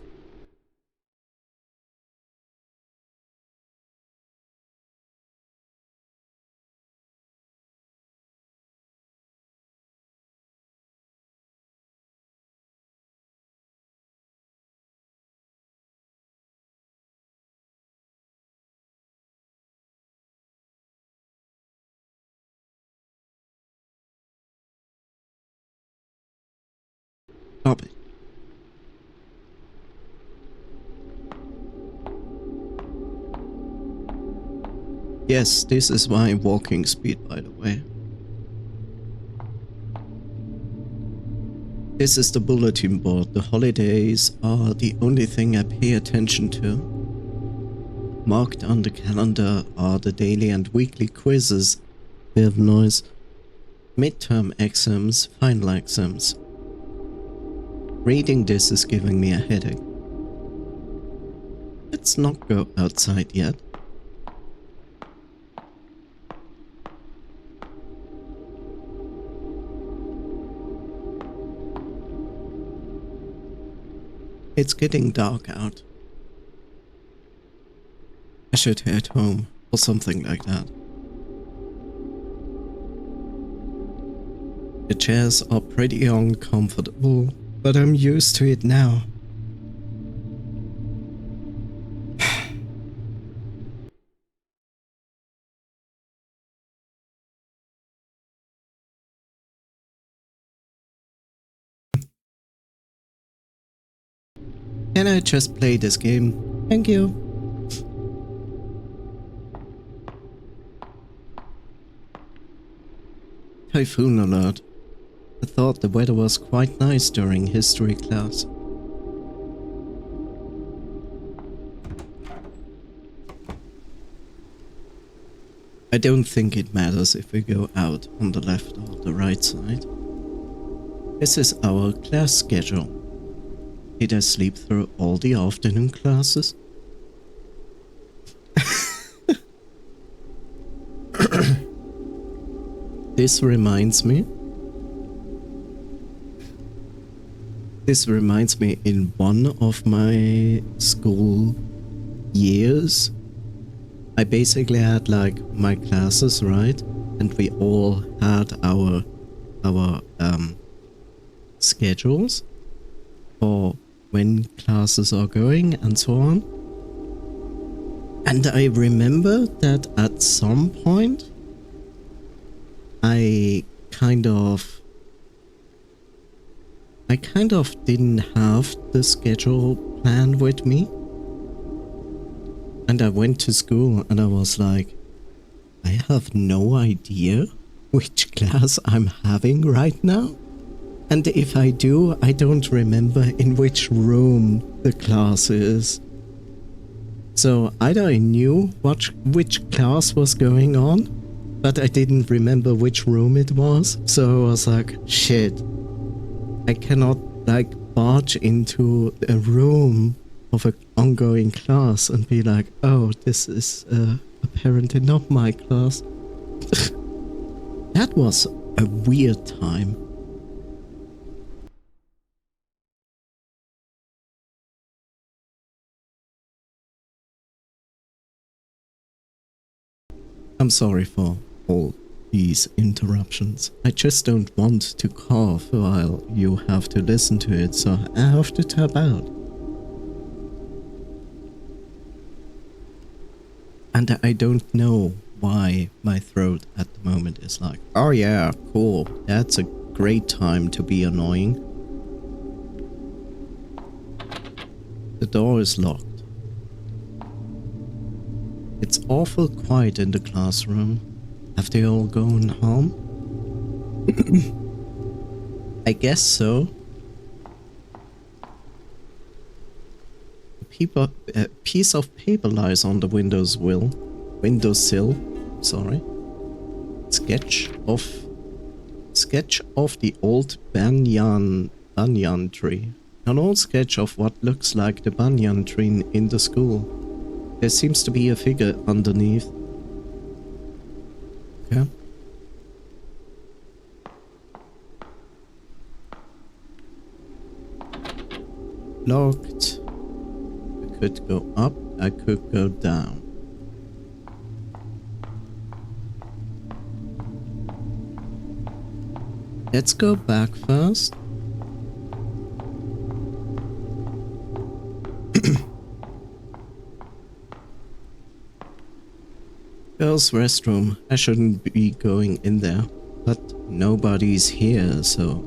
Stop it. Yes, this is my walking speed, by the way. This is the bulletin board. The holidays are the only thing I pay attention to. Marked on the calendar are the daily and weekly quizzes. Bit of noise. Midterm exams, final exams. Reading this is giving me a headache. Let's not go outside yet. It's getting dark out. I should head home or something like that. The chairs are pretty uncomfortable, but I'm used to it now. Can I just play this game? Thank you. Typhoon alert. I thought the weather was quite nice during history class. I don't think it matters if we go out on the left or the right side. This is our class schedule. Did I sleep through all the afternoon classes? This reminds me, in one of my school years, I basically had like my classes, right? And we all had our schedules for when classes are going and so on. And I remember that at some point I kind of didn't have the schedule planned with me. And I went to school and I was like, I have no idea which class I'm having right now. And if I do, I don't remember in which room the class is. So either I knew which class was going on, but I didn't remember which room it was. So I was like, shit, I cannot like barge into a room of an ongoing class and be like, oh, this is apparently not my class. That was a weird time. I'm sorry for all these interruptions. I just don't want to cough while you have to listen to it, so I have to tap out. And I don't know why my throat at the moment is like, oh yeah, cool, that's a great time to be annoying. The door is locked. It's awful quiet in the classroom. Have they all gone home? I guess so. A piece of paper lies on the windowsill. Sorry. Sketch of the old banyan tree. An old sketch of what looks like the banyan tree in the school. There seems to be a figure underneath. Okay. Locked. I could go up, I could go down. Let's go back first. Girls' restroom. I shouldn't be going in there, but nobody's here, so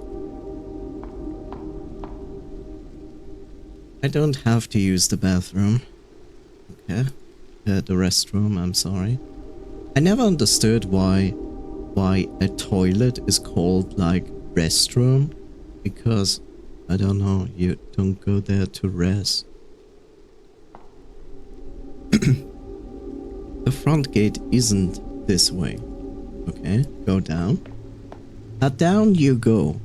I don't have to use the bathroom. Okay. The restroom, I'm sorry. I never understood why a toilet is called like restroom, because I don't know, you don't go there to rest. The front gate isn't this way. Okay, go down. Now down you go.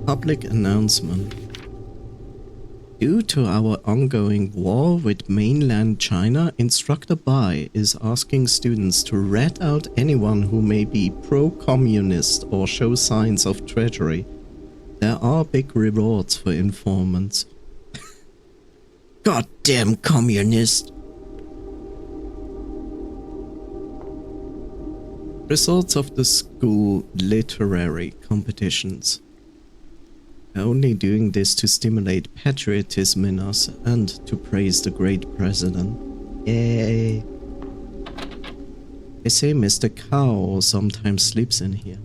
Public announcement. Due to our ongoing war with mainland China, Instructor Bai is asking students to rat out anyone who may be pro-communist or show signs of treachery. There are big rewards for informants. Goddamn communist! Results of the school literary competitions. They're only doing this to stimulate patriotism in us and to praise the great president. Yay! They say Mr. Cow sometimes sleeps in here.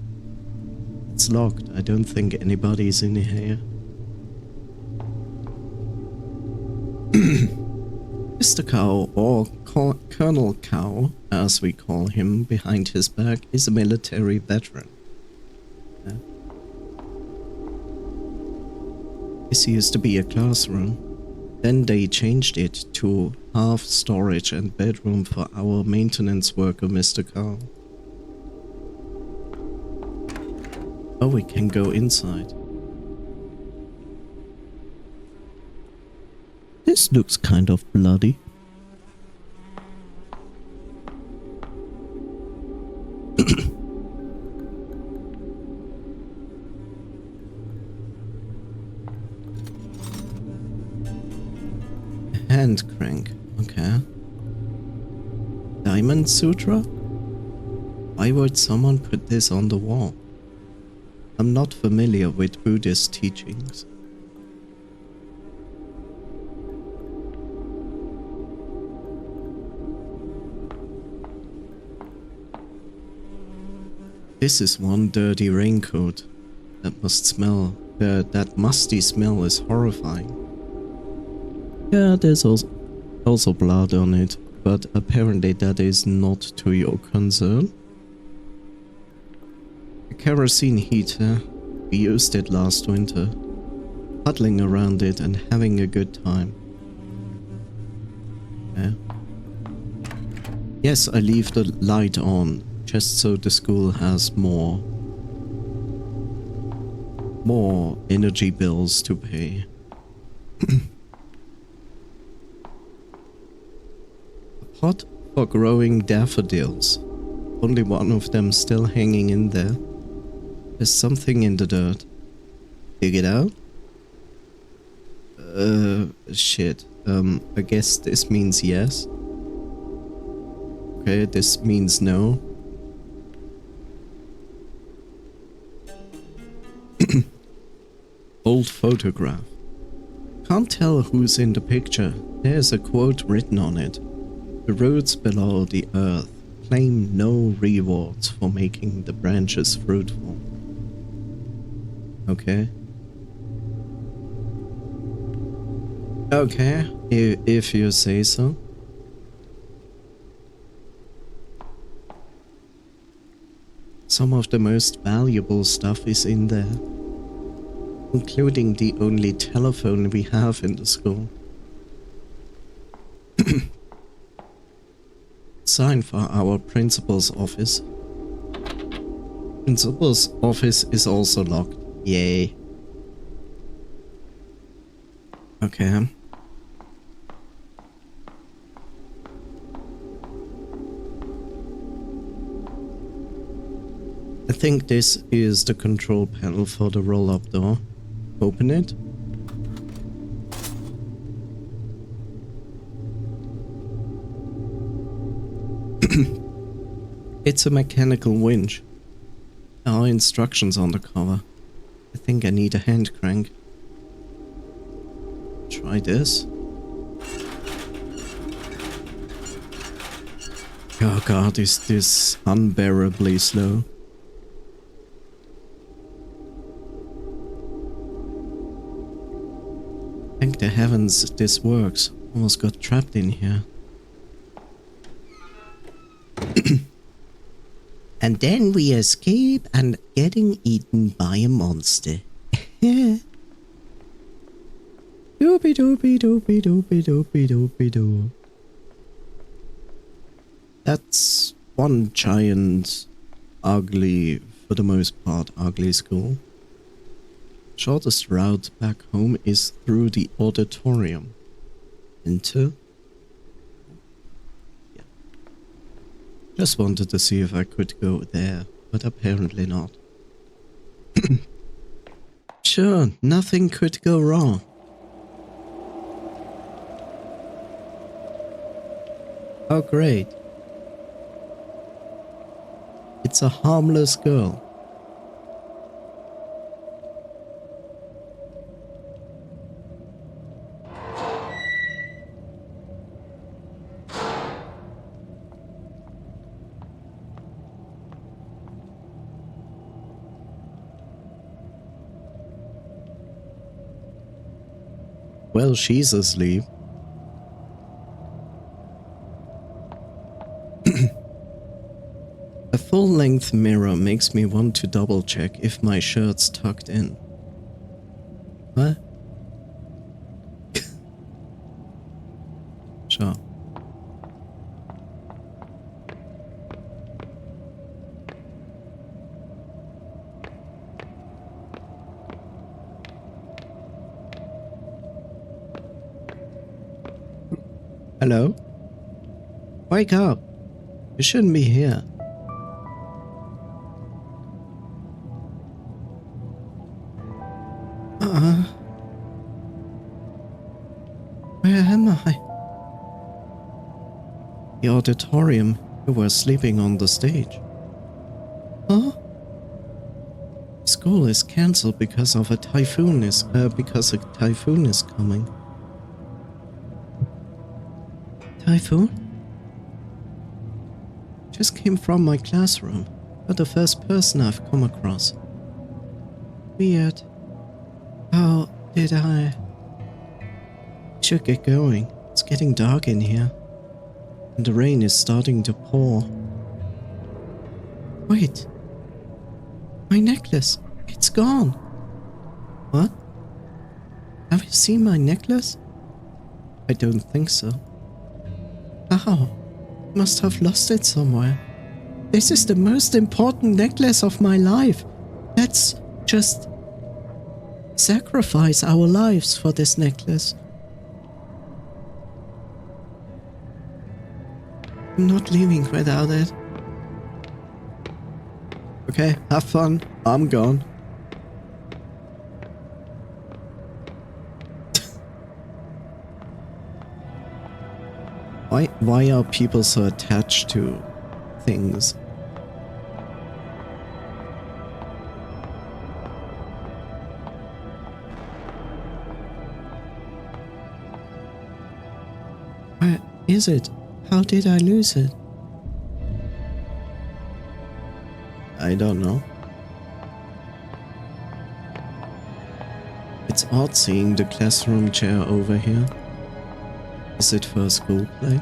It's locked. I don't think anybody's in here. Mr. Cow, or Colonel Cow, as we call him behind his back, is a military veteran. Yeah. This used to be a classroom. Then they changed it to half storage and bedroom for our maintenance worker, Mr. Cow. Oh, we can go inside. This looks kind of bloody. Hand crank, okay. Diamond Sutra? Why would someone put this on the wall? I'm not familiar with Buddhist teachings. This is one dirty raincoat. That must smell. That musty smell is horrifying. Yeah, there's also blood on it, but apparently that is not to your concern. A kerosene heater. We used it last winter, huddling around it and having a good time. Yeah. Yes, I leave the light on, just so the school has more energy bills to pay. A pot for growing daffodils. Only one of them still hanging in there. There's something in the dirt. Dig it out? Shit. I guess this means yes. Okay, this means no. Old photograph. Can't tell who's in the picture. There's a quote written on it. The roots below the earth claim no rewards for making the branches fruitful. Okay. Okay, if you say so. Some of the most valuable stuff is in there, including the only telephone we have in the school. Sign for our principal's office. Principal's office is also locked. Yay. Okay. I think this is the control panel for the roll-up door. Open it. It's a mechanical winch. There are instructions on the cover. I think I need a hand crank. Try this. Oh god, is this unbearably slow? Thank the heavens this works. Almost got trapped in here. And then we escape and getting eaten by a monster. Doopy doopy doopy doopy doopy doopy doo. That's one giant, ugly, for the most part, ugly school. Shortest route back home is through the auditorium. Enter. Yeah. Just wanted to see if I could go there, but apparently not. Sure, nothing could go wrong. Oh great. It's a harmless girl. Well, she's asleep. A full-length mirror makes me want to double-check if my shirt's tucked in. What? Sure. Hello? Wake up! You shouldn't be here. Where am I? The auditorium. You were sleeping on the stage. Huh? School is cancelled because of a typhoon because a typhoon is coming. Typhoon? Just came from my classroom. You're the first person I've come across. Weird. How did I... Should get going. It's getting dark in here. And the rain is starting to pour. Wait. My necklace. It's gone. What? Have you seen my necklace? I don't think so. How? Must have lost it somewhere. This is the most important necklace of my life. Let's just sacrifice our lives for this necklace. I'm not leaving without it. Okay, have fun. I'm gone. Why are people so attached to things? Where is it? How did I lose it? I don't know. It's odd seeing the classroom chair over here. Is it for a school play?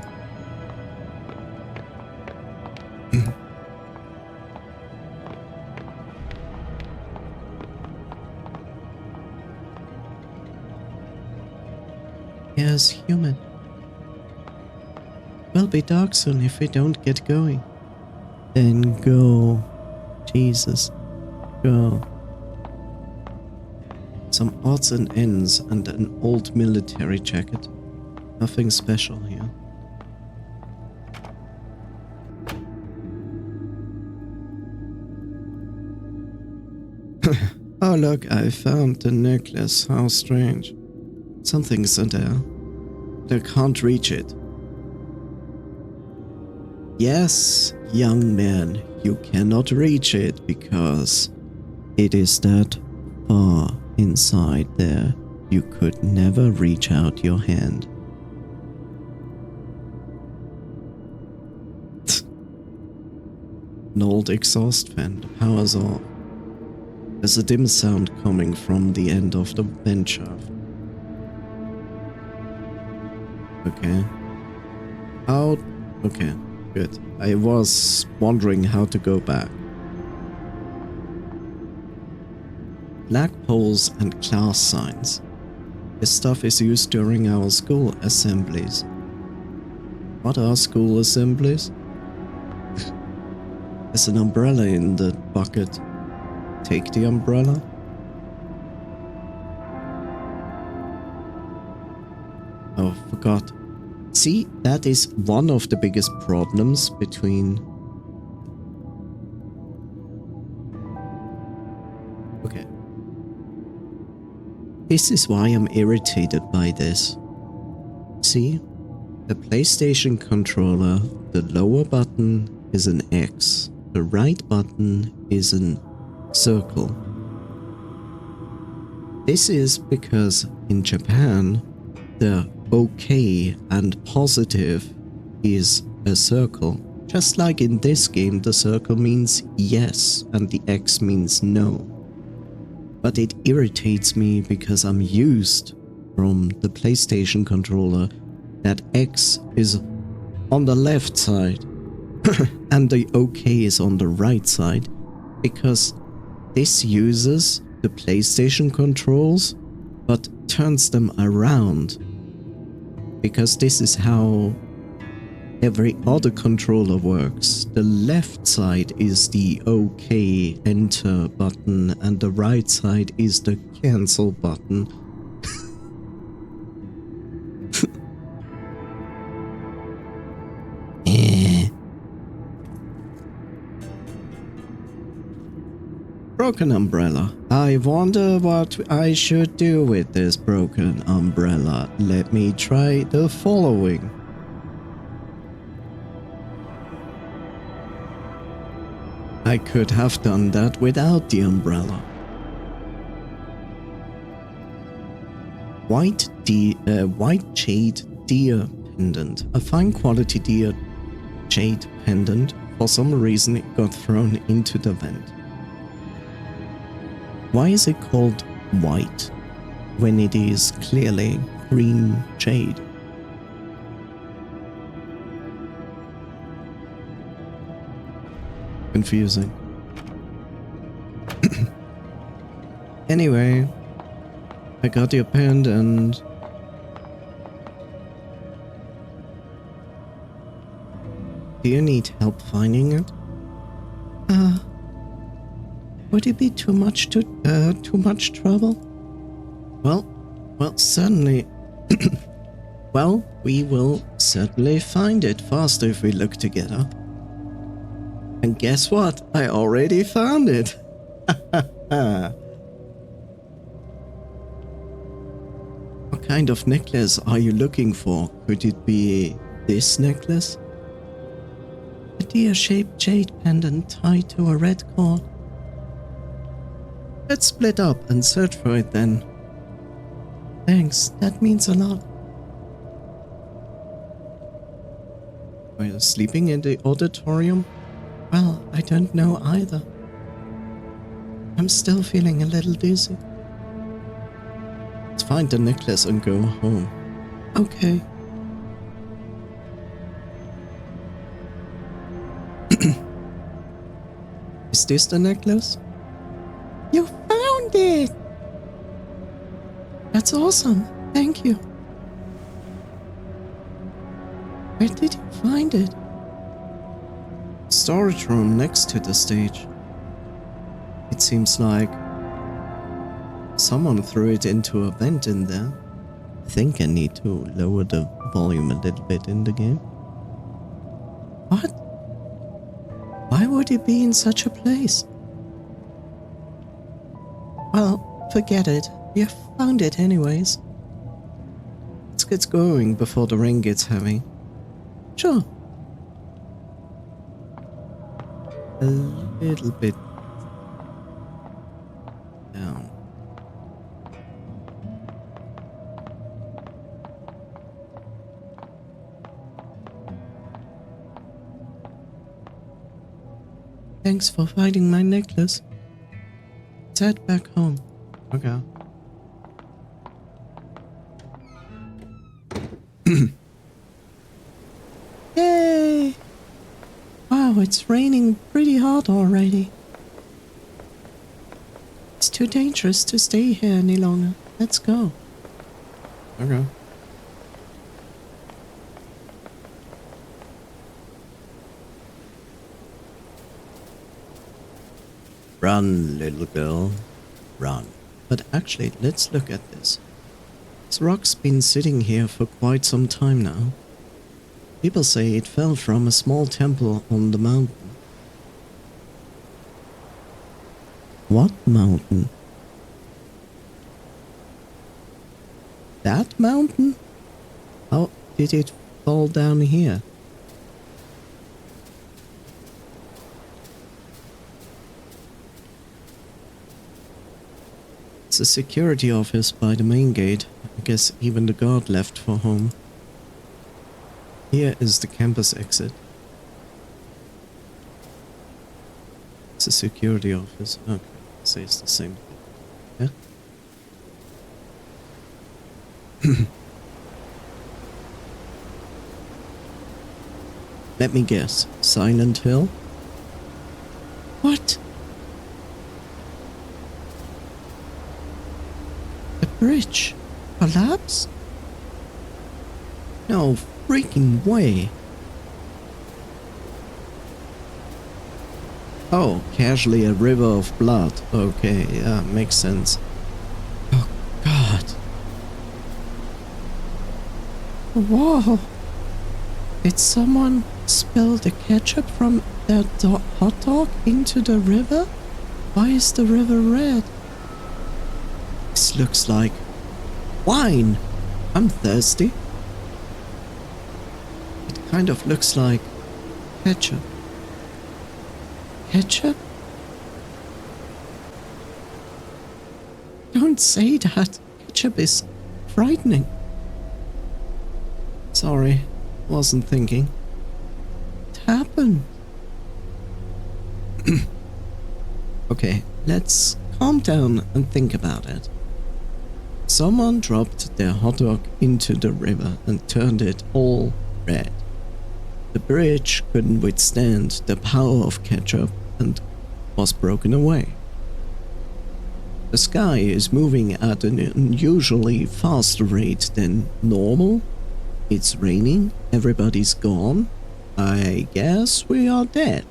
Yes, human. Will be dark soon if we don't get going. Then go. Jesus. Go. Some odds and ends and an old military jacket. Nothing special here. Oh look, I found the necklace. How strange. Something's in there. But I can't reach it. Yes, young man, you cannot reach it because it is that far inside there. You could never reach out your hand. An old exhaust fan, the power's off. There's a dim sound coming from the end of the vent shaft. Okay. Out. Okay, good. I was wondering how to go back. Flag poles and class signs. This stuff is used during our school assemblies. What are school assemblies? There's an umbrella in the bucket. Take the umbrella. Oh, forgot. See, that is one of the biggest problems between... Okay. This is why I'm irritated by this. See? The PlayStation controller, the lower button is an X. The right button is an circle. This is because in Japan, the OK and positive is a circle. Just like in this game, the circle means yes and the X means no. But it irritates me because I'm used from the PlayStation controller that X is on the left side and the OK is on the right side, because this uses the PlayStation controls but turns them around, because this is how every other controller works. The left side is the OK enter button and the right side is the cancel button. Broken umbrella. I wonder what I should do with this broken umbrella. Let me try the following. I could have done that without the umbrella. White jade deer pendant. A fine quality deer jade pendant for some reason it got thrown into the vent. Why is it called white when it is clearly green jade? Confusing. Anyway, I got your pendant. Do you need help finding it? Would it be too much trouble? Well, certainly. Well, we will certainly find it faster if we look together. And guess what? I already found it. What kind of necklace are you looking for? Could it be this necklace? A deer-shaped jade pendant tied to a red cord. Let's split up and search for it then. Thanks, that means a lot. Are you sleeping in the auditorium? Well, I don't know either. I'm still feeling a little dizzy. Let's find the necklace and go home. Okay. Is this the necklace? You found it! That's awesome. Thank you. Where did you find it? Storage room next to the stage. It seems like someone threw it into a vent in there. I think I need to lower the volume a little bit in the game. What? Why would it be in such a place? Well, forget it. You found it anyways. Let's get going before the rain gets heavy. Sure. A little bit down. Thanks for finding my necklace. Let's head back home. Okay. Yay! Wow, it's raining pretty hard already. It's too dangerous to stay here any longer. Let's go. Okay. Run, little girl. Run. But actually, let's look at this. This rock's been sitting here for quite some time now. People say it fell from a small temple on the mountain. What mountain? That mountain? How did it fall down here? It's a security office by the main gate. I guess even the guard left for home. Here is the campus exit. It's a security office. Okay, so it's the same thing. Yeah? Let me guess. Silent Hill? What? The bridge collapsed? No freaking way. Oh, casually a river of blood. Okay, yeah, makes sense. Oh, God. Whoa. Did someone spill the ketchup from their hot dog into the river? Why is the river red? This looks like wine. I'm thirsty. It kind of looks like ketchup. Ketchup? Don't say that. Ketchup is frightening. Sorry, wasn't thinking. What happened? Okay, let's calm down and think about it. Someone dropped their hot dog into the river and turned it all red. The bridge couldn't withstand the power of ketchup and was broken away. The sky is moving at an unusually faster rate than normal. It's raining, everybody's gone. I guess we are dead.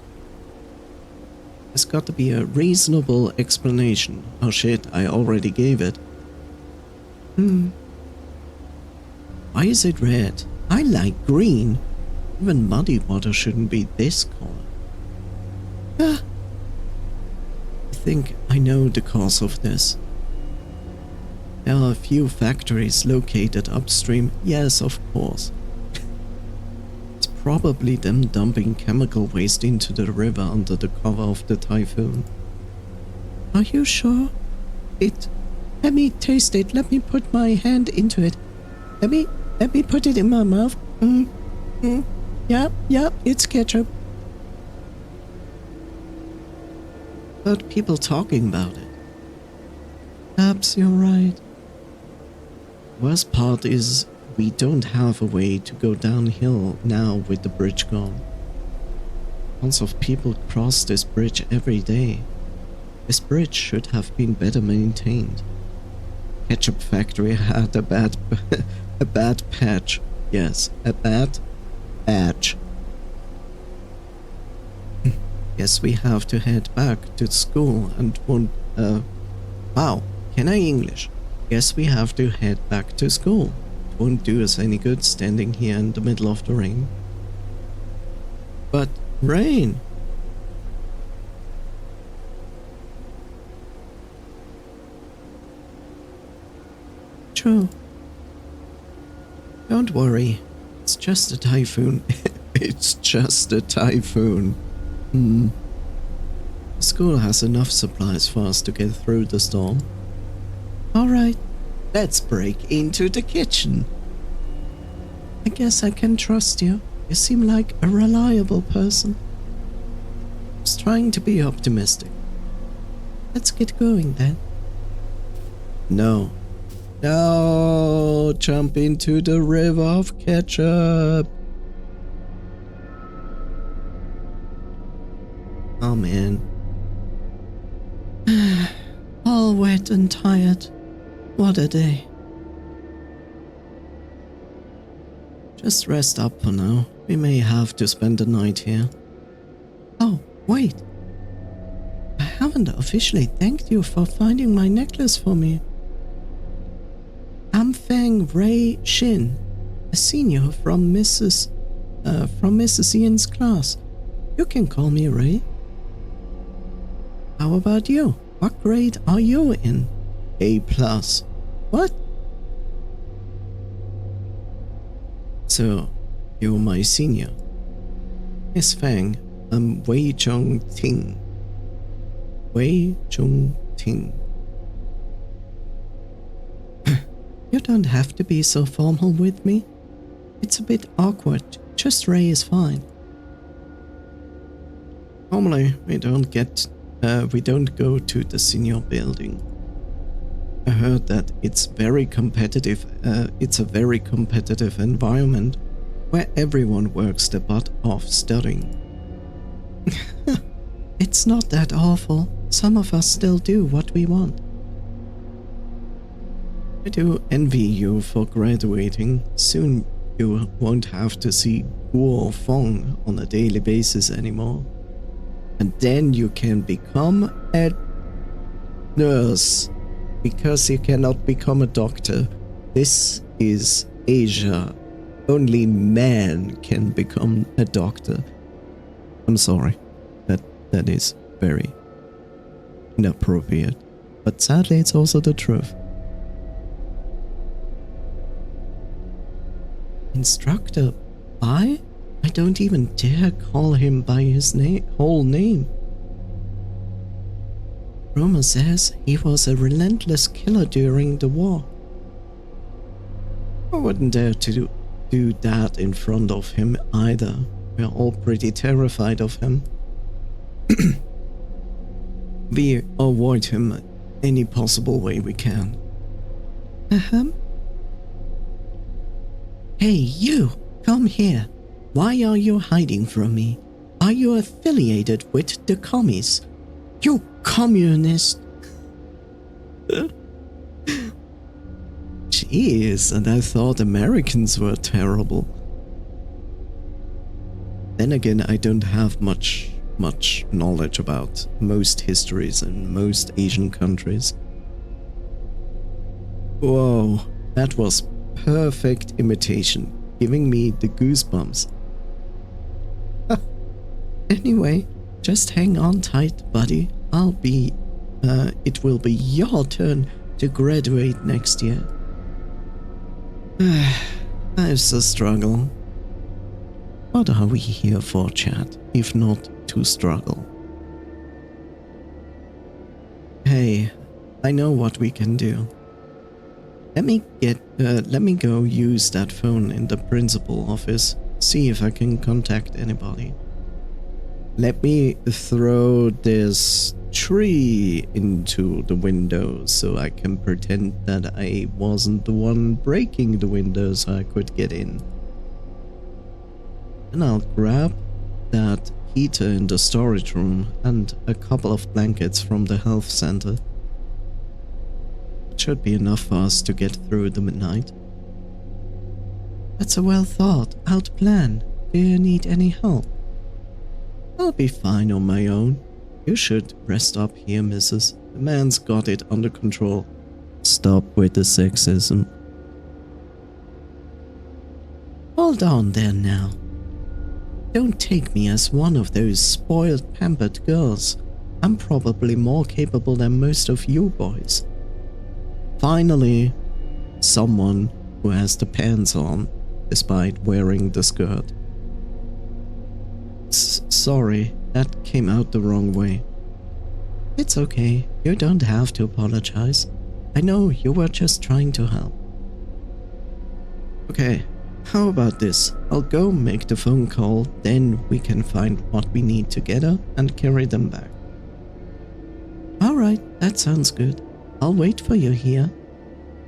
There's got to be a reasonable explanation. Oh shit, I already gave it. Why is it red? I like green. Even muddy water shouldn't be this color. I think I know the cause of this. There are a few factories located upstream. Yes, of course. It's probably them dumping chemical waste into the river under the cover of the typhoon. Are you sure? Let me taste it. Let me put my hand into it. Let me put it in my mouth. Yeah, it's ketchup. Heard people talking about it. Perhaps you're right. Worst part is we don't have a way to go downhill now with the bridge gone. Tons of people cross this bridge every day. This bridge should have been better maintained. Ketchup factory had a bad patch. Yes, a bad patch. Guess we have to head back to school and wow, can I English? Guess we have to head back to school. It won't do us any good standing here in the middle of the rain. But rain. True. Don't worry. It's just a typhoon. It's just a typhoon. The school has enough supplies for us to get through the storm. Alright, let's break into the kitchen. I guess I can trust you. You seem like a reliable person. Just trying to be optimistic. Let's get going then. No. No! Jump into the river of ketchup! Oh man. All wet and tired. What a day. Just rest up for now. We may have to spend the night here. Oh, wait. I haven't officially thanked you for finding my necklace for me. I'm Fang Ray Shin, a senior from Mrs. Ian's class. You can call me Ray. How about you? What grade are you in? A+. What? So, you're my senior. Miss Fang, I'm Wei Chung Ting. Wei Chung Ting. You don't have to be so formal with me. It's a bit awkward. Just Ray is fine. Normally, we don't go to the senior building. I heard that it's very competitive. It's a very competitive environment where everyone works their butt off studying. It's not that awful. Some of us still do what we want. I do envy you for graduating. Soon you won't have to see Guo Fong on a daily basis anymore. And then you can become a nurse. Because you cannot become a doctor. This is Asia. Only man can become a doctor. I'm sorry. That is very inappropriate. But sadly, it's also the truth. Instructor Bai? I don't even dare call him by his whole name. Rumor says he was a relentless killer during the war. I wouldn't dare to do that in front of him either. We're all pretty terrified of him. We avoid him any possible way we can. Hey, you! Come here. Why are you hiding from me? Are you affiliated with the commies? You communist! Jeez, and I thought Americans were terrible. Then again, I don't have much knowledge about most histories in most Asian countries. Whoa, that was perfect imitation, giving me the goosebumps. Anyway, just hang on tight, buddy. It will be your turn to graduate next year. Life's a struggle. What are we here for, chat, if not to struggle? Hey, I know what we can do. Let me go use that phone in the principal office, see if I can contact anybody. Let me throw this tree into the window so I can pretend that I wasn't the one breaking the window so I could get in. And I'll grab that heater in the storage room and a couple of blankets from the health center. It should be enough for us to get through the midnight. That's a well thought out plan. Do you need any help? I'll be fine on my own. You should rest up here, missus. The man's got it under control. Stop with the sexism. Hold on there now. Don't take me as one of those spoiled, pampered girls. I'm probably more capable than most of you boys. Finally, someone who has the pants on, despite wearing the skirt. Sorry, that came out the wrong way. It's okay, you don't have to apologize. I know you were just trying to help. Okay, how about this? I'll go make the phone call, then we can find what we need together and carry them back. Alright, that sounds good. I'll wait for you here.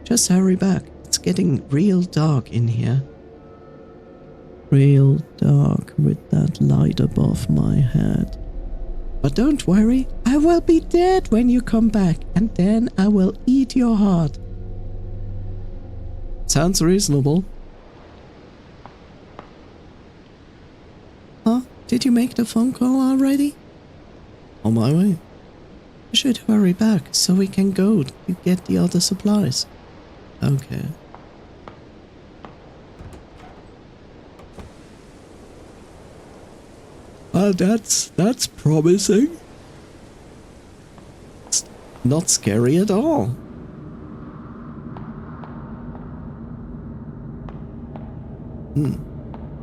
Just hurry back, it's getting real dark in here. Real dark with that light above my head. But don't worry, I will be dead when you come back, and then I will eat your heart. Sounds reasonable. Huh? Did you make the phone call already? On my way. You should hurry back so we can go to get the other supplies. Okay. That's promising. It's not scary at all.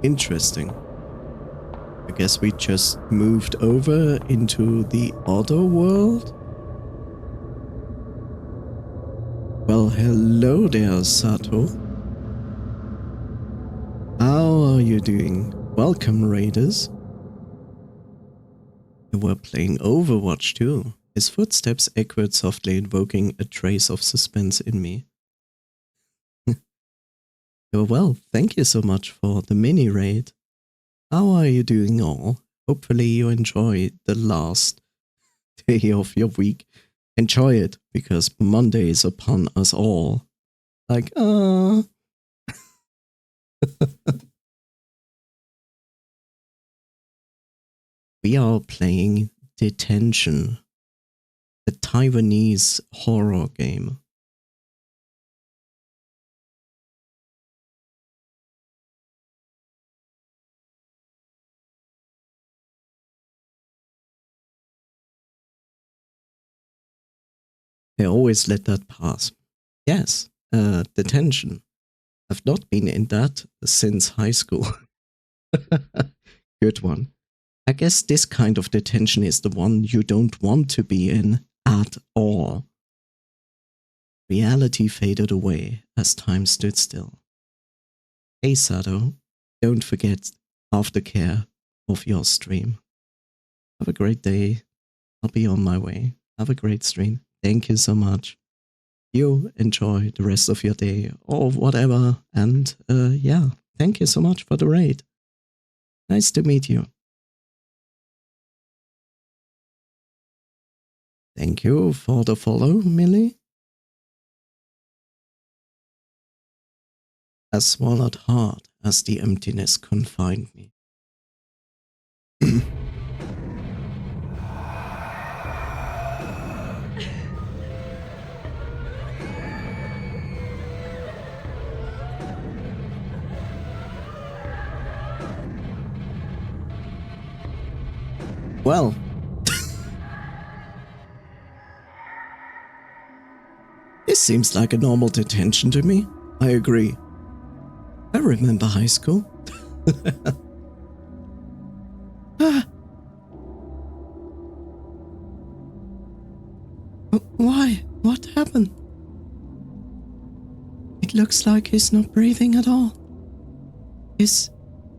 Interesting. I guess we just moved over into the other world. Well, hello there, Sato. How are you doing? Welcome, Raiders. You were playing Overwatch too. His footsteps echoed softly, invoking a trace of suspense in me. Well, thank you so much for the mini raid. How are you doing all? Hopefully you enjoy the last day of your week. Enjoy it, because Monday is upon us all. Like, We are playing Detention, a Taiwanese horror game. I always let that pass. Yes, Detention. I've not been in that since high school. Good one. I guess this kind of detention is the one you don't want to be in at all. Reality faded away as time stood still. Hey Sato, don't forget aftercare of your stream. Have a great day. I'll be on my way. Have a great stream. Thank you so much. You enjoy the rest of your day or whatever. And yeah, thank you so much for the raid. Nice to meet you. Thank you for the follow, Millie. I swallowed hard as the emptiness confined me. Well, this seems like a normal detention to me. I agree. I remember high school. Why? What happened? It looks like he's not breathing at all. Is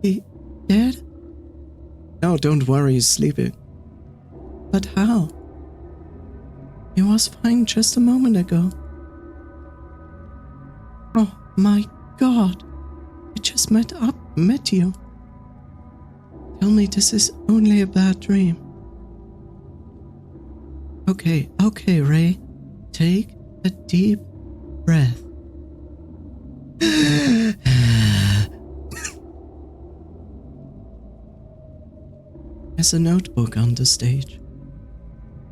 he dead? No, don't worry, he's sleeping. But how? He was fine just a moment ago. Oh my god. I just met you. Tell me this is only a bad dream. Okay, Ray. Take a deep breath. There's a notebook on the stage.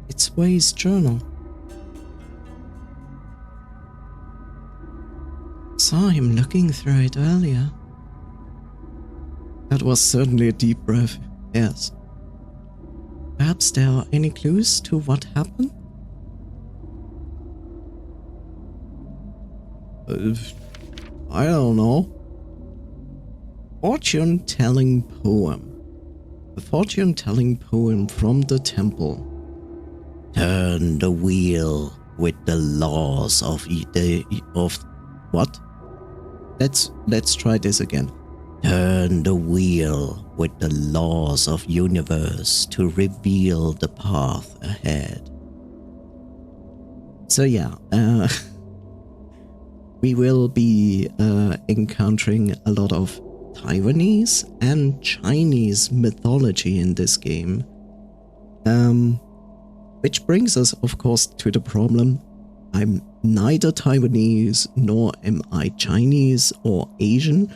It's Way's journal. Saw him looking through it earlier. That was certainly a deep breath, yes. Perhaps there are any clues to what happened? I don't know. Fortune-telling poem. A fortune-telling poem from the temple. Turn the wheel with the laws of what? Let's try this again. Turn the wheel with the laws of universe to reveal the path ahead. So yeah, we will be encountering a lot of Taiwanese and Chinese mythology in this game. Which brings us, of course, to the problem. I'm neither Taiwanese nor am I Chinese or Asian,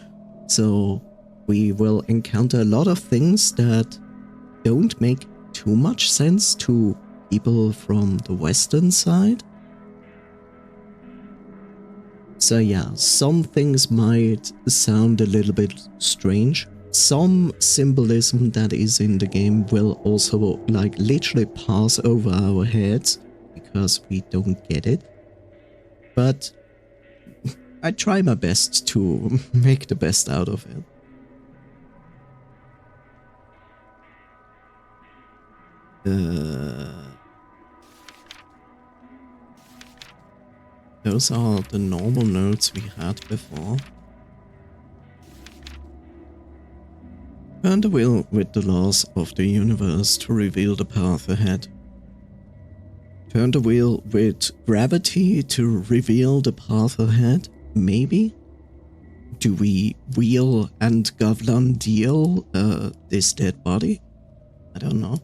so we will encounter a lot of things that don't make too much sense to people from the Western side. So yeah, some things might sound a little bit strange. Some symbolism that is in the game will also like literally pass over our heads because we don't get it. But I try my best to make the best out of it. Those are the normal notes we had before. Turn the wheel with the laws of the universe to reveal the path ahead. Turn the wheel with gravity to reveal the path ahead? Maybe? Do we wheel and Govlan deal this dead body? I don't know.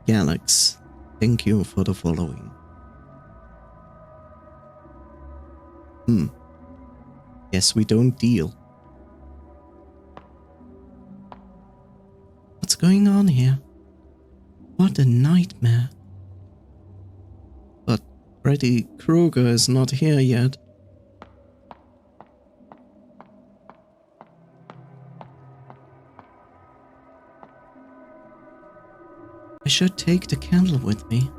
Galax, thank you for the following. Yes, we don't deal. What's going on here? What a nightmare. But Freddy Krueger is not here yet. I should take the candle with me.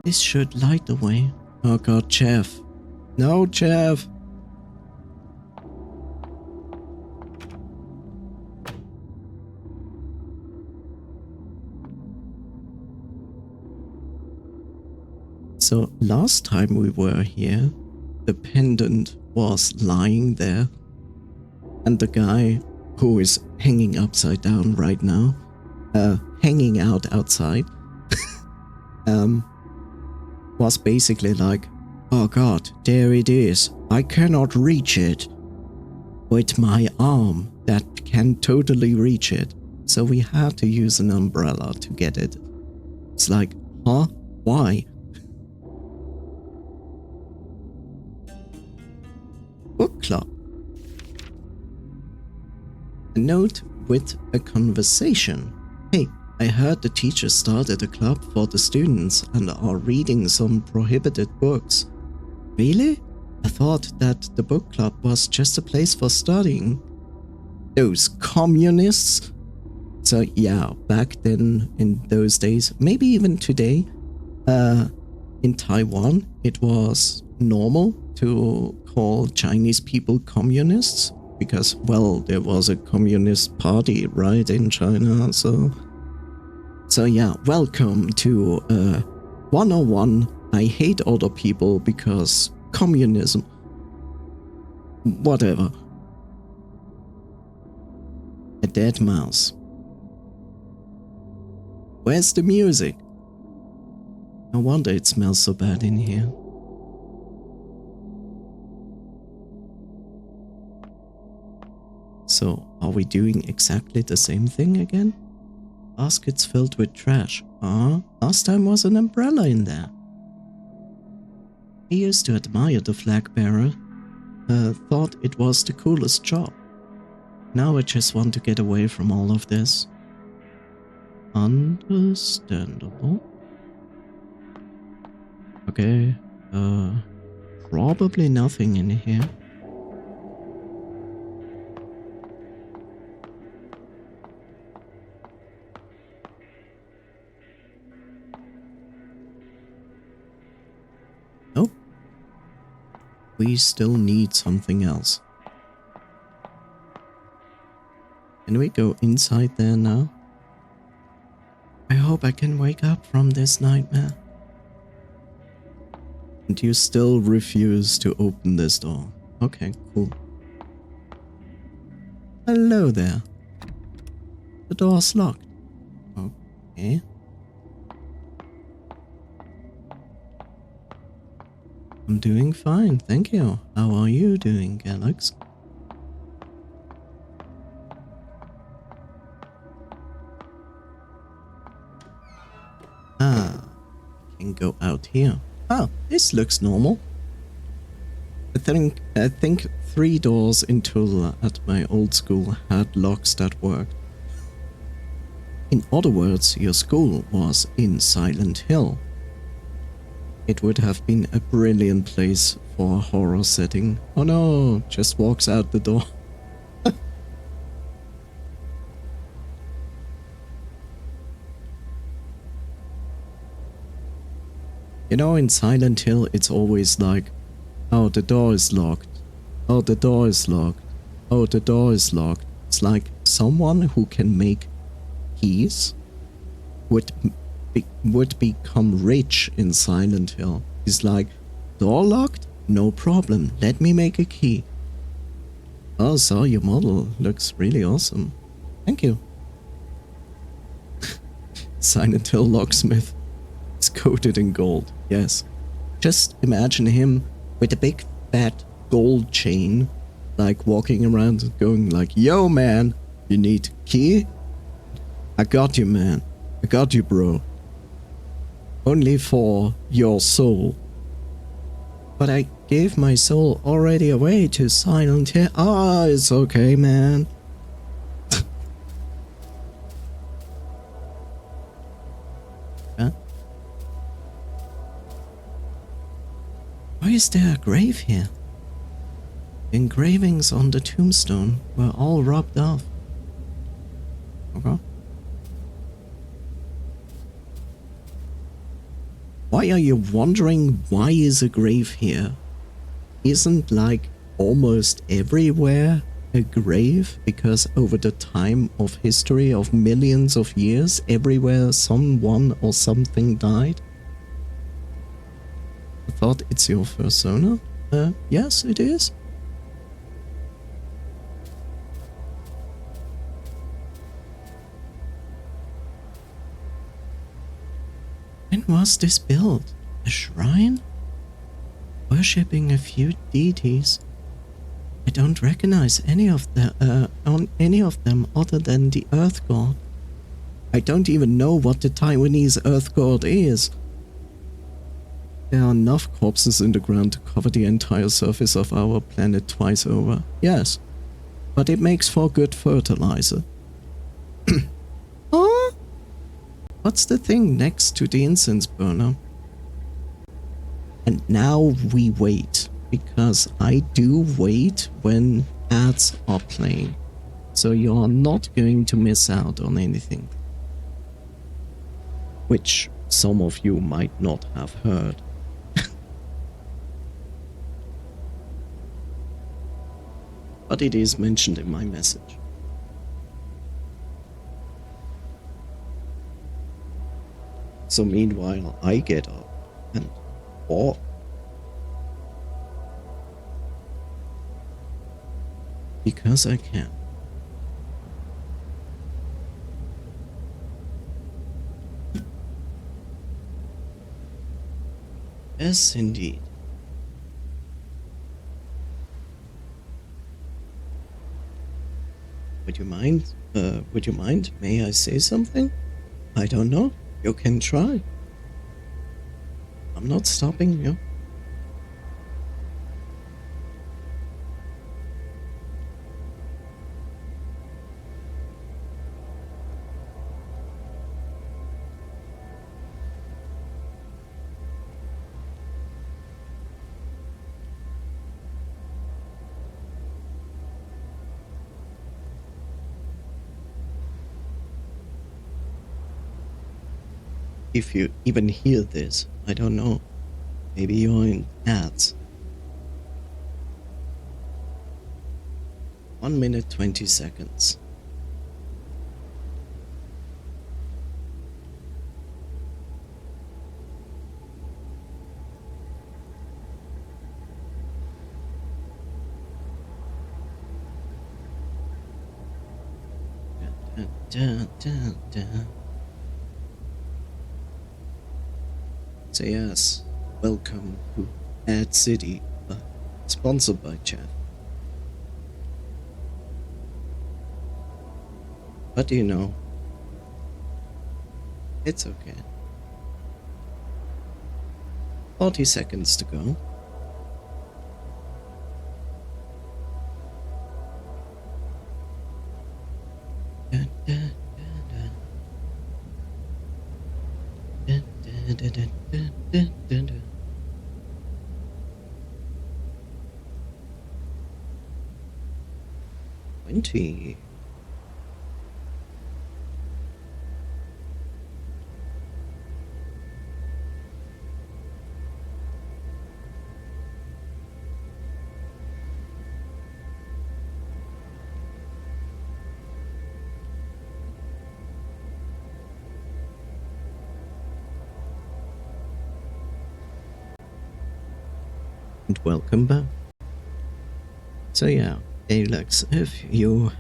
This should light the way. Oh god, Jeff. No, Jeff. So last time we were here, the pendant was lying there, and the guy who is hanging upside down right now hanging out outside, was basically like, oh god, there it is. I cannot reach it with my arm that can totally reach it. So we had to use an umbrella to get it. It's like, huh? Why? Book club. A note with a conversation. Hey, I heard the teacher started a club for the students and are reading some prohibited books. Really? I thought that the book club was just a place for studying. Those communists? So yeah, back then in those days, maybe even today, in Taiwan, it was normal to call Chinese people communists because, well, there was a communist party, right, in China. So yeah, welcome to 101. I hate other people because communism. Whatever. A dead mouse. Where's the music? No wonder it smells so bad in here. So, are we doing exactly the same thing again? Baskets filled with trash. Last time was an umbrella in there. I used to admire the flag bearer. Thought it was the coolest job. Now I just want to get away from all of this. Understandable. Okay, probably nothing in here. Nope. We still need something else. Can we go inside there now? I hope I can wake up from this nightmare. And you still refuse to open this door. Okay, cool. Hello there. The door's locked. Okay. I'm doing fine, thank you. How are you doing, Alex? Can go out here. Oh, this looks normal. I think 3 doors in total at my old school had locks that worked. In other words, your school was in Silent Hill. It would have been a brilliant place for a horror setting. Oh no, just walks out the door. You know, in Silent Hill, it's always like, oh, the door is locked. Oh, the door is locked. Oh, the door is locked. It's like someone who can make keys would become rich in Silent Hill. He's like, door locked? No problem. Let me make a key. Oh, so your model looks really awesome. Thank you. Silent Hill locksmith. It's coated in gold. Yes. Just imagine him with a big fat gold chain, like walking around going like, yo man, you need key? I got you, man. I got you, bro. Only for your soul. But I gave my soul already away to Silent Hill. Ah, it's okay, man. Huh? Why is there a grave here? The engravings on the tombstone were all rubbed off. Okay. Why are you wondering why is a grave here? Isn't like almost everywhere a grave? Because over the time of history of millions of years, everywhere someone or something died? I thought it's your persona? Yes, it is. When was this built? A shrine? Worshipping a few deities? I don't recognize any of them other than the Earth God. I don't even know what the Taiwanese Earth God is. There are enough corpses in the ground to cover the entire surface of our planet twice over. Yes, but it makes for good fertilizer. Oh? What's the thing next to the incense burner? And now we wait, because I do wait when ads are playing. So you're not going to miss out on anything. Which some of you might not have heard. But it is mentioned in my message. So meanwhile, I get up and walk. Because I can. Yes, indeed. Would you mind? Would you mind? May I say something? I don't know. You can try. I'm not stopping you. If you even hear this, I don't know. Maybe you're in ads. 1 minute 20 seconds. So yes, welcome to Ad City, sponsored by Jeff. But you know, it's okay. 40 seconds to go. $20. And welcome back. So yeah, Alex, if you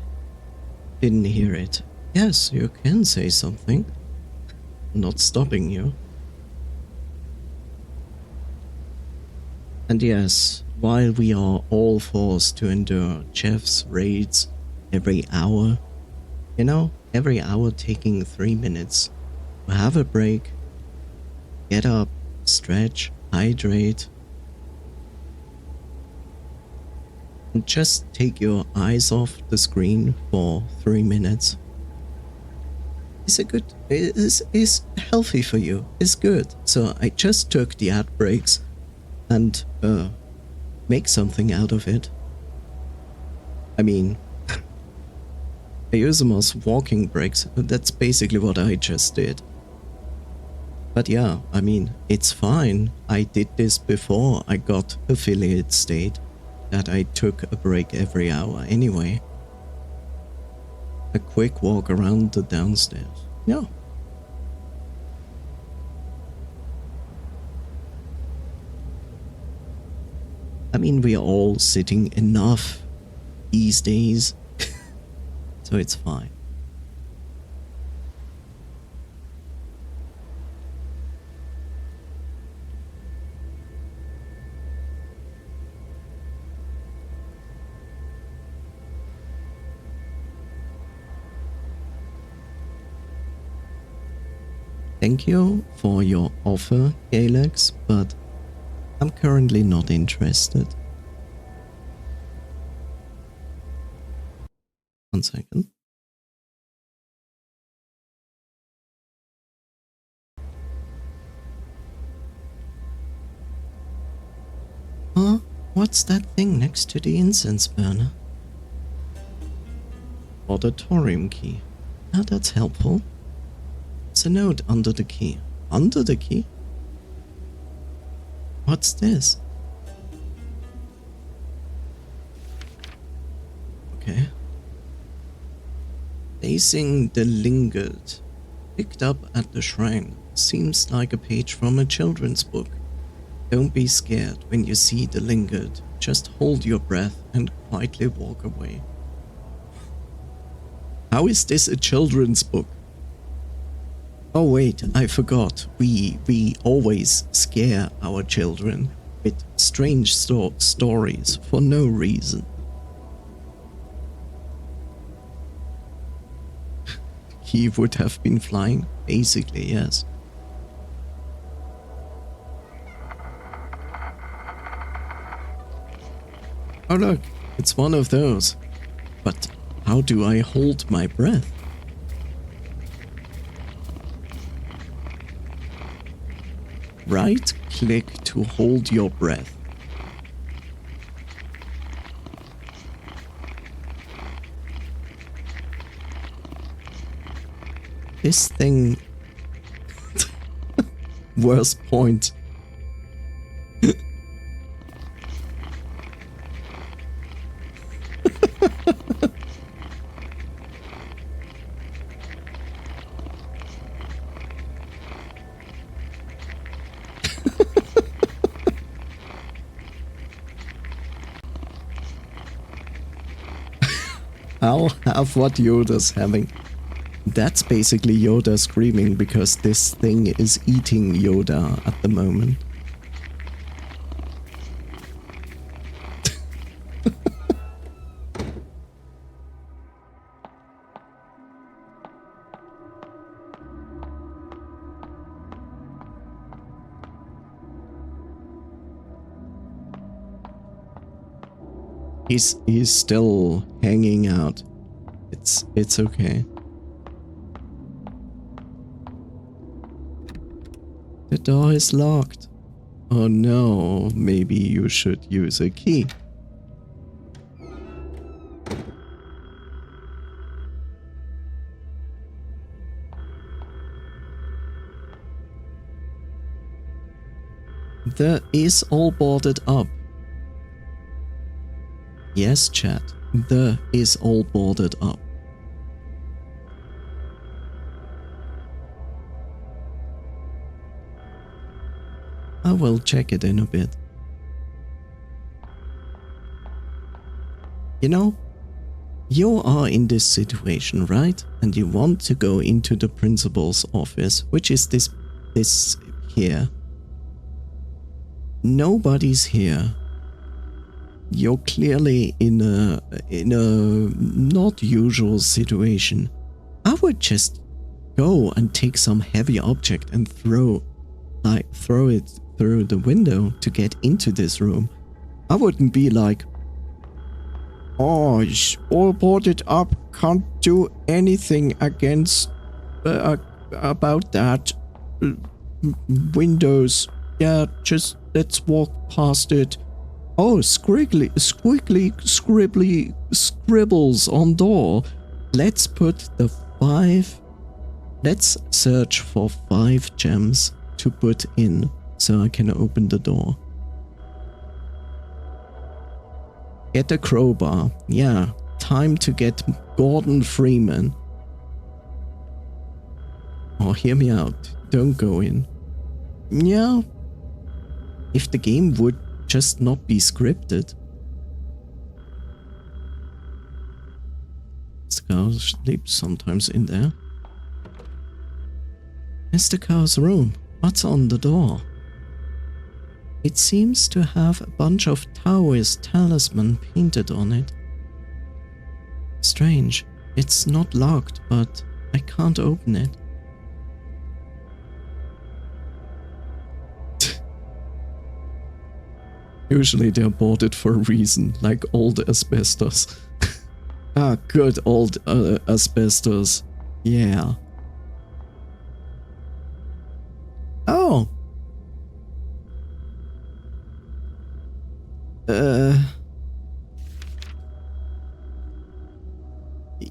didn't hear it, yes, you can say something. I'm not stopping you. And yes, while we are all forced to endure Jeff's raids every hour, you know, every hour taking 3 minutes, have a break, get up, stretch, hydrate, and just take your eyes off the screen for 3 minutes. Is healthy for you. It's good. So I just took the ad breaks and make something out of it. I mean, I use them as walking breaks. That's basically what I just did. But yeah, I mean, it's fine. I did this before I got affiliate state, that I took a break every hour anyway. A quick walk around the downstairs. Yeah. I mean, we are all sitting enough these days, so it's fine. Thank you for your offer, Galex, but I'm currently not interested. 1 second. Huh? What's that thing next to the incense burner? Auditorium key. Ah, that's helpful. It's a note under the key. Under the key? What's this? Okay. Facing the lingard. Picked up at the shrine. Seems like a page from a children's book. Don't be scared when you see the lingard. Just hold your breath and quietly walk away. How is this a children's book? Oh wait, I forgot. We always scare our children with strange stories for no reason. He would have been flying? Basically, yes. Oh look, it's one of those. But how do I hold my breath? Right click to hold your breath. This thing... Worst point. I'll have what Yoda's having. That's basically Yoda screaming because this thing is eating Yoda at the moment. He's still hanging out. It's okay. The door is locked. Oh no, maybe you should use a key. The is all boarded up. Yes, chat. The is all boarded up. I will check it in a bit. You know, you are in this situation, right? And you want to go into the principal's office, which is this here. Nobody's here. You're clearly in a not usual situation. I would just go and take some heavy object and throw it through the window to get into this room. I wouldn't be like, oh, it's all boarded up, can't do anything against about that. Windows, yeah, just let's walk past it. Oh, squiggly scribbles on door. Let's put the 5. Let's search for 5 gems to put in so I can open the door. Get a crowbar. Yeah, time to get Gordon Freeman. Oh, hear me out. Don't go in. Yeah. If the game would just not be scripted. Mr. Cow sleeps sometimes in there. Mr. Cow's room. What's on the door? It seems to have a bunch of Taoist talisman painted on it. Strange. It's not locked, but I can't open it. Usually they're boarded for a reason, like old asbestos. Ah, good old asbestos. Yeah. Oh.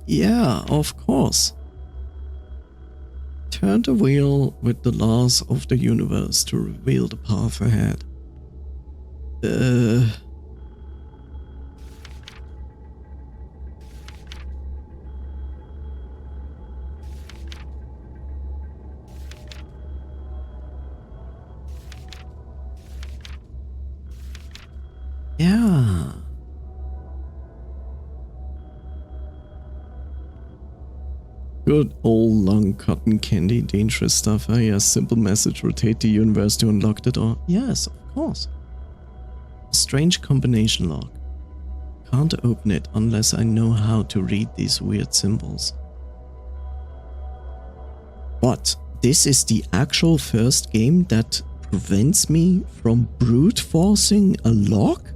Yeah, of course. Turn the wheel with the laws of the universe to reveal the path ahead. Yeah. Good old long cotton candy, dangerous stuff. Oh yes, simple message, rotate the universe to unlock the door. Yes, of course. Strange combination lock. Can't open it unless I know how to read these weird symbols. What? This is the actual first game that prevents me from brute forcing a lock?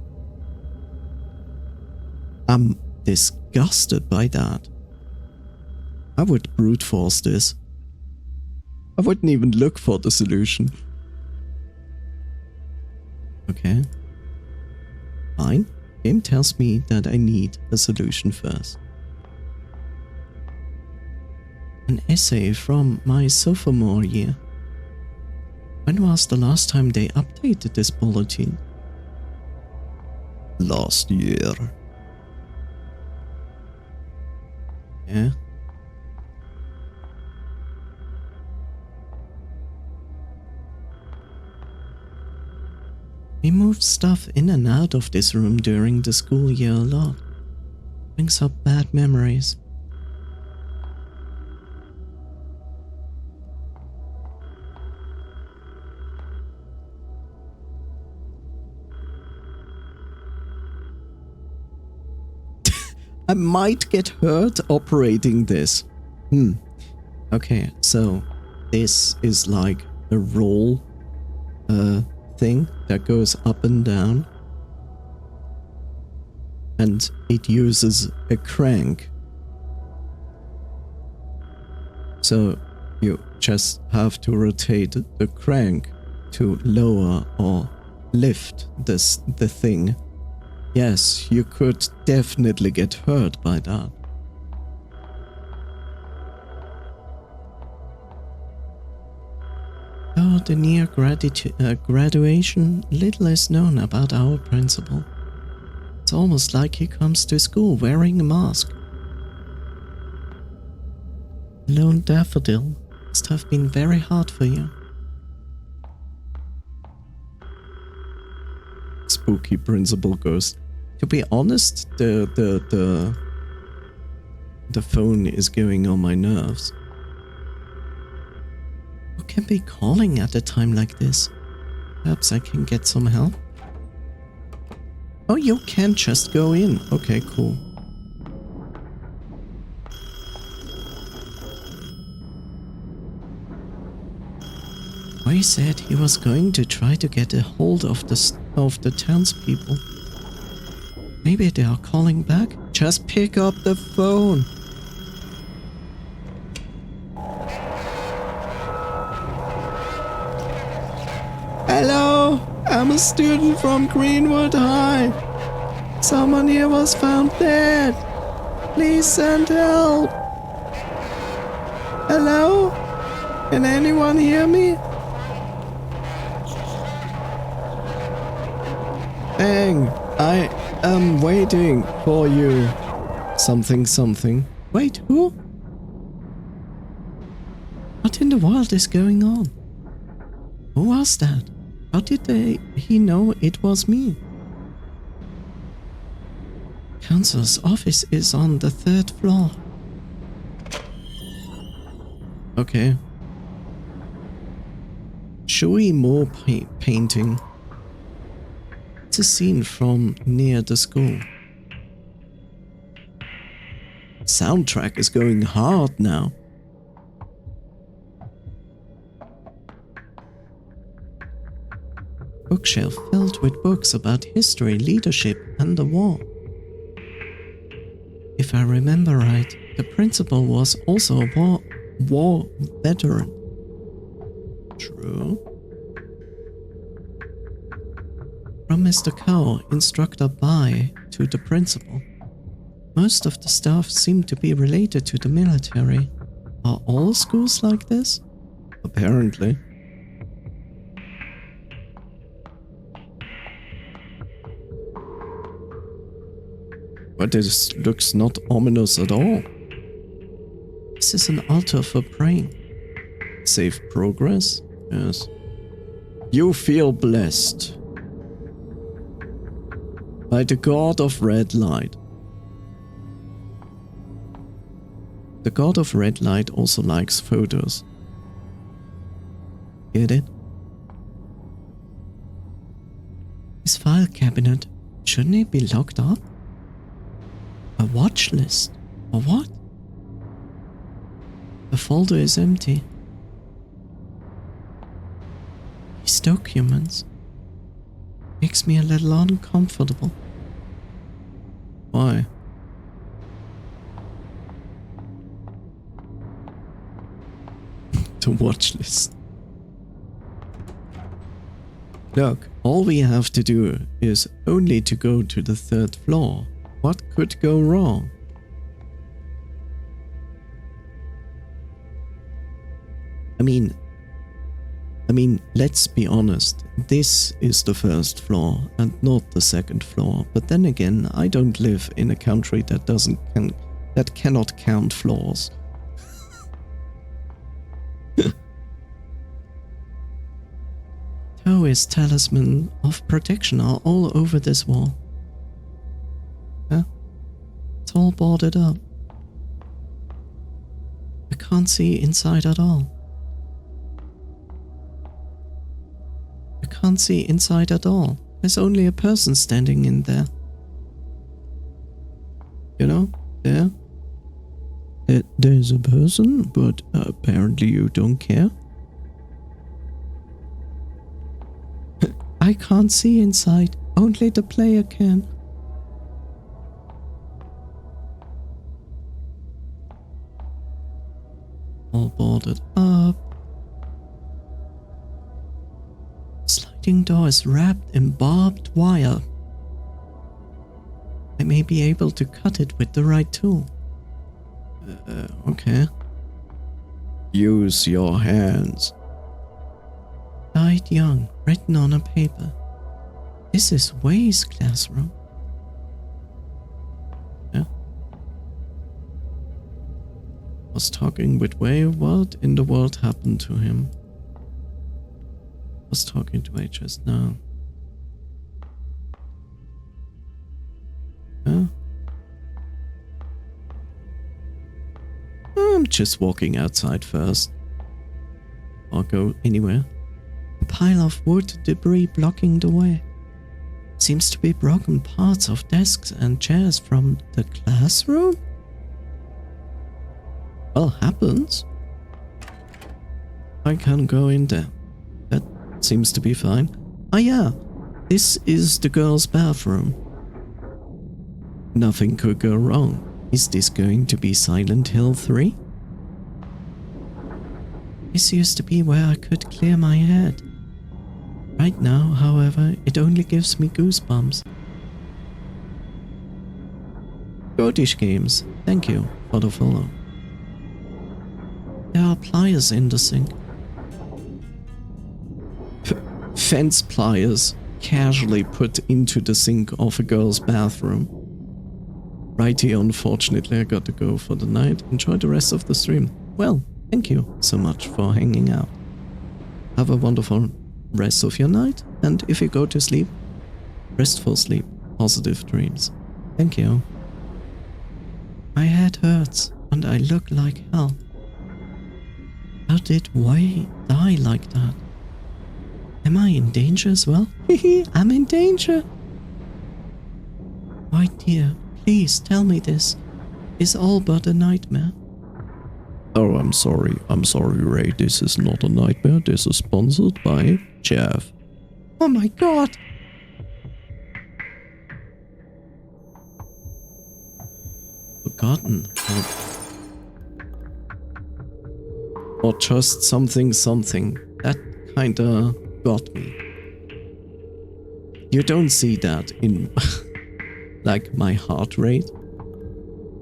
I'm disgusted by that. I would brute force this. I wouldn't even look for the solution. Okay. Fine. Game tells me that I need a solution first. An essay from my sophomore year. When was the last time they updated this bulletin? Last year. Yeah. We moved stuff in and out of this room during the school year a lot. Brings up bad memories. I might get hurt operating this. Okay, so this is like a roll thing that goes up and down, and it uses a crank. So you just have to rotate the crank to lower or lift the thing. Yes, you could definitely get hurt by that. Oh, the near graduation, little is known about our principal. It's almost like he comes to school wearing a mask. Lone daffodil, must have been very hard for you. Spooky principal ghost. To be honest, the phone is going on my nerves. Who can be calling at a time like this? Perhaps I can get some help? Oh, you can just go in. Okay, cool. Boy said he was going to try to get a hold of the townspeople. Maybe they are calling back? Just pick up the phone. Hello, I'm a student from Greenwood High. Someone here was found dead. Please send help. Hello? Can anyone hear me? Bang, I am waiting for you. Something, something. Wait, who? What in the world is going on? Who was that? How did he know it was me? Council's office is on the 3rd floor. Okay. Showy more painting. It's a scene from near the school. Soundtrack is going hard now. bookshelf filled with books about history, leadership, and the war. If I remember right, the principal was also a war veteran. True. From Mr. Cow, instructor Bai, to the principal. Most of the staff seem to be related to the military. Are all schools like this? Apparently. But this looks not ominous at all. This is an altar for praying. Save progress? Yes. You feel blessed by the god of red light. The god of red light also likes photos. Get it? His file cabinet, shouldn't it be locked up? A watch list? Or what? The folder is empty. These documents makes me a little uncomfortable. Why? The watch list. Look, all we have to do is only to go to the 3rd floor. What could go wrong? I mean, let's be honest. This is the 1st floor and not the 2nd floor. But then again, I don't live in a country that cannot count floors. Taoist talisman of protection are all over this wall. Huh? It's all boarded up. I can't see inside at all. I can't see inside at all. There's only a person standing in there. You know, there. There's a person, but apparently you don't care. I can't see inside. Only the player can. All boarded up. Sliding door is wrapped in barbed wire. I may be able to cut it with the right tool. Okay. Use your hands. Died young, written on a paper. This is Wei's classroom. Yeah. Was talking with Wei. What in the world happened to him? Was talking to Wei just now. Yeah. I'm just walking outside first. Or go anywhere. A pile of wood debris blocking the way. Seems to be broken parts of desks and chairs from the classroom? Well, happens. I can go in there. That seems to be fine. Ah yeah, this is the girls' bathroom. Nothing could go wrong. Is this going to be Silent Hill 3? This used to be where I could clear my head. Right now, however, it only gives me goosebumps. Goatish Games, thank you for the follow. There are pliers in the sink. Fence pliers casually put into the sink of a girl's bathroom. Righty, unfortunately I got to go for the night. Enjoy the rest of the stream. Well, thank you so much for hanging out. Have a wonderful rest of your night, and if you go to sleep, restful sleep, positive dreams. Thank you. My head hurts, and I look like hell. How did Wei die like that? Am I in danger as well? Hehe, I'm in danger. My dear, please tell me this is all but a nightmare. Oh, I'm sorry, Ray. This is not a nightmare. This is sponsored by Jeff. Oh my god! Forgotten. Or just something. That kinda got me. You don't see that in like my heart rate,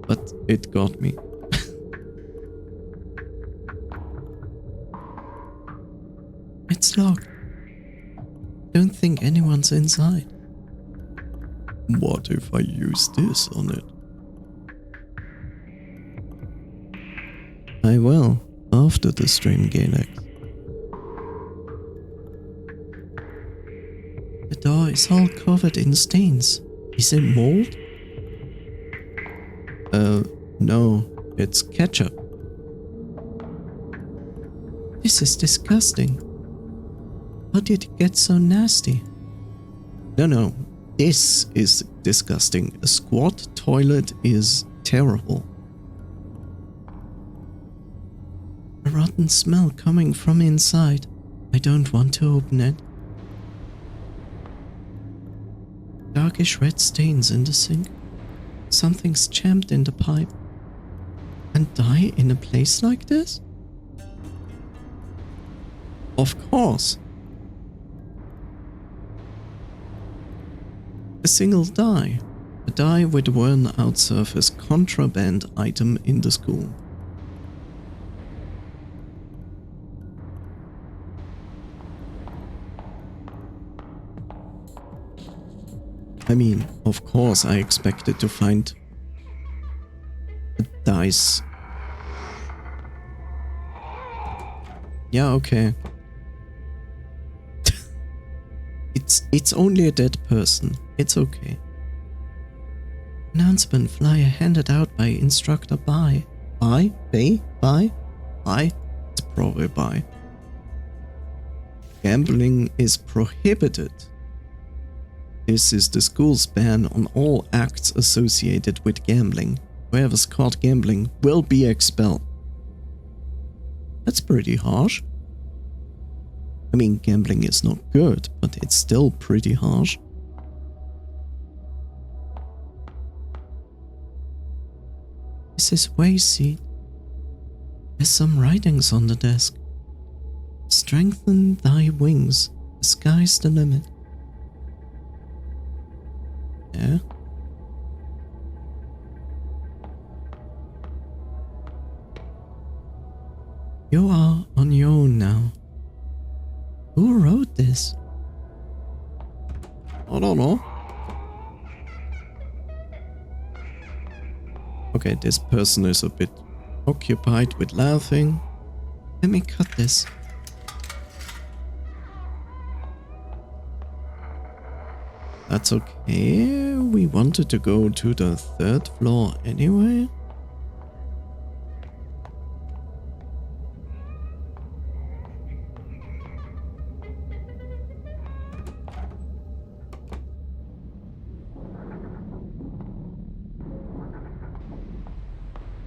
but it got me. It's locked. Don't think anyone's inside. What if I use this on it? I will, after the stream, Galax. The door is all covered in stains. Is it mold? No, it's ketchup. This is disgusting. How did it get so nasty? No, this is disgusting. A squat toilet is terrible. A rotten smell coming from inside. I don't want to open it. Darkish red stains in the sink. Something's jammed in the pipe. And die in a place like this? Of course. A single die. A die with a worn out surface, contraband item in the school. I mean, of course I expected to find a dice. Yeah, okay. It's only a dead person. It's okay. Announcement flyer handed out by instructor Bye. Bye? Bye? It's probably Bye. Gambling is prohibited. This is the school's ban on all acts associated with gambling. Whoever's caught gambling will be expelled. That's pretty harsh. I mean, gambling is not good, but it's still pretty harsh. This is Wayseed. There's some writings on the desk. Strengthen thy wings. The sky's the limit. Yeah. You are on your own now. Who wrote this? I don't know. Okay, this person is a bit occupied with laughing. Let me cut this. That's okay. We wanted to go to the 3rd floor anyway.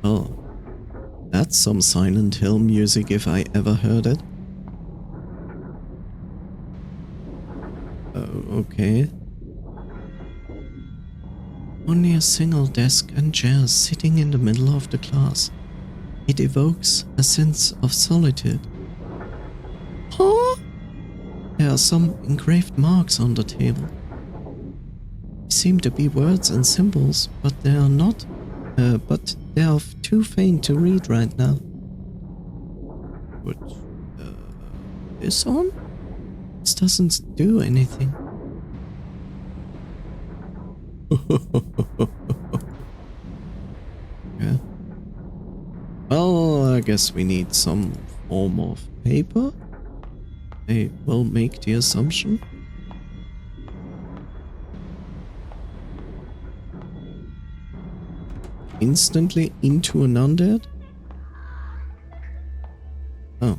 Oh, that's some Silent Hill music if I ever heard it. Okay. Only a single desk and chairs sitting in the middle of the class. It evokes a sense of solitude. Huh? There are some engraved marks on the table. They seem to be words and symbols, but they are not. But they are too faint to read right now. Put this on? This doesn't do anything. Yeah. Well, I guess we need some form of paper. I will make the assumption. Instantly into an undead? Oh.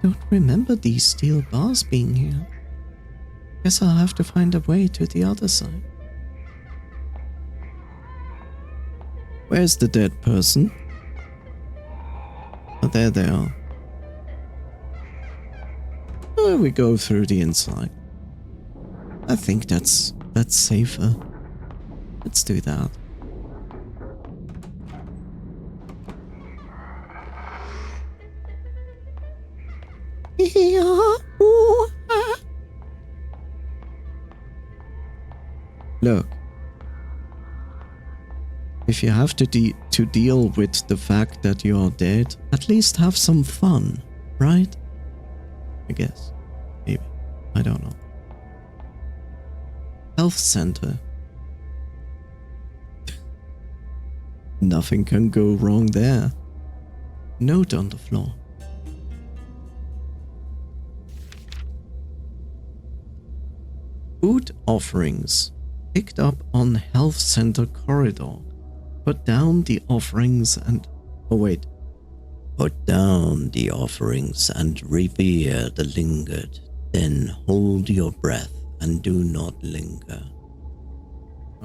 Don't remember these steel bars being here. Guess I'll have to find a way to the other side. Where's the dead person? Oh, there they are. We go through the inside. I think that's safer. Let's do that. Look. If you have to deal with the fact that you're dead, at least have some fun, right? I guess. Maybe. I don't know. Health center. Nothing can go wrong there. Note on the floor. Food offerings picked up on health center corridor. Put down the offerings and... Oh wait. Put down the offerings and revere the lingered. Then hold your breath and do not linger.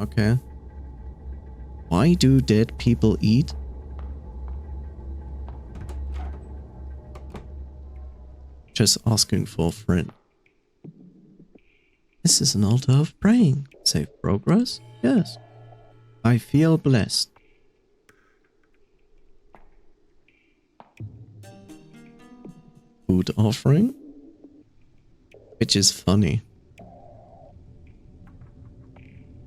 Okay. Why do dead people eat? Just asking for a friend. This is an altar of praying. Save progress? Yes. I feel blessed. Food offering? Which is funny.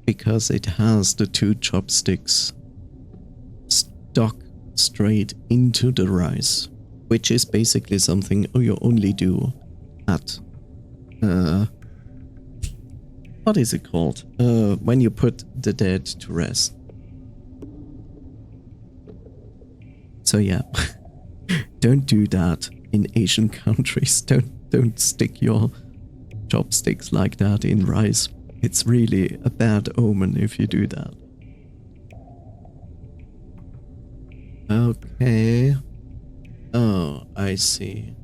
Because it has the 2 chopsticks stuck straight into the rice. Which is basically something you only do at... what is it called? When you put the dead to rest. So yeah, don't do that in Asian countries. Don't stick your chopsticks like that in rice. It's really a bad omen if you do that. Okay. Oh, I see.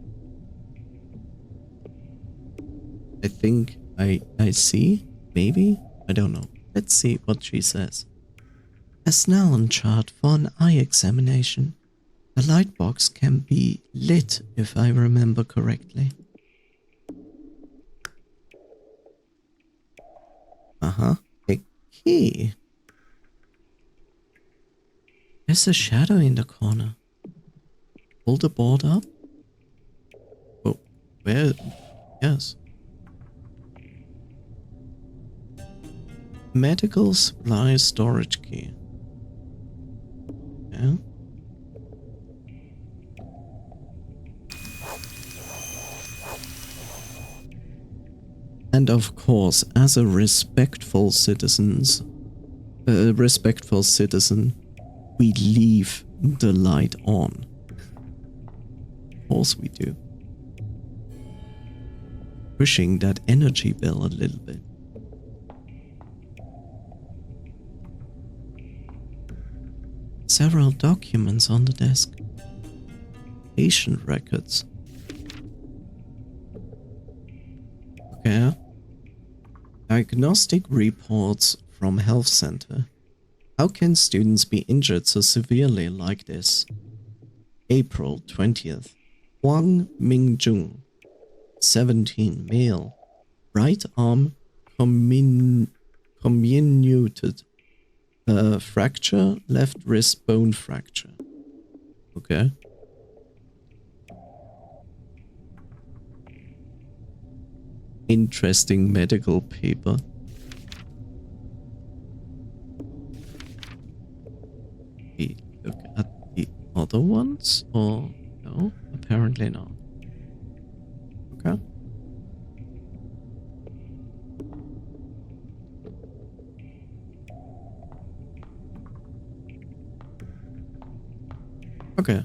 I think I see. Maybe? I don't know. Let's see what she says. A Snellen chart for an eye examination. The light box can be lit if I remember correctly. A key. There's a shadow in the corner. Hold the board up. Oh, where? Yes. Medical supply storage key. Yeah. And of course, as a respectful citizen, we leave the light on. Of course we do. Pushing that energy bill a little bit. Several documents on the desk. Patient records. Okay. Diagnostic reports from health center. How can students be injured so severely like this? April 20th. Huang Mingjung, 17, male. Right arm comminuted. Fracture, left wrist bone fracture. Okay. Interesting medical paper. We look at the other ones, or no? Apparently not. Okay. Okay,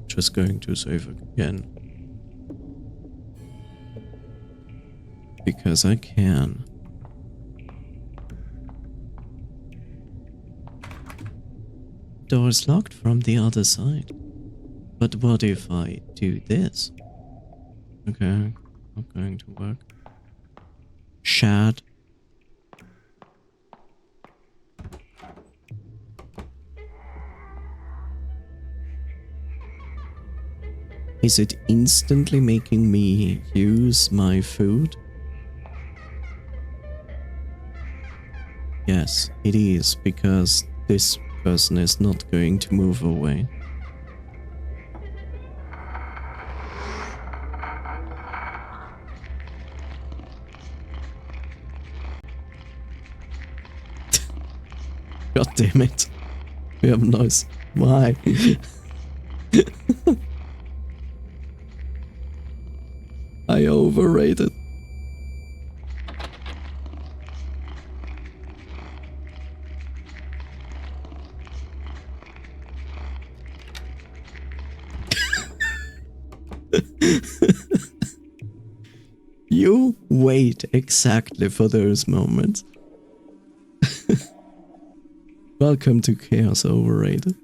just going to save again. Because I can. Door is locked from the other side. But what if I do this? Okay, not going to work. Shad. Is it instantly making me use my food? Yes, it is, because this person is not going to move away. God damn it. We have noise. Why? I overrated. You wait exactly for those moments. Welcome to Chaos Overrated.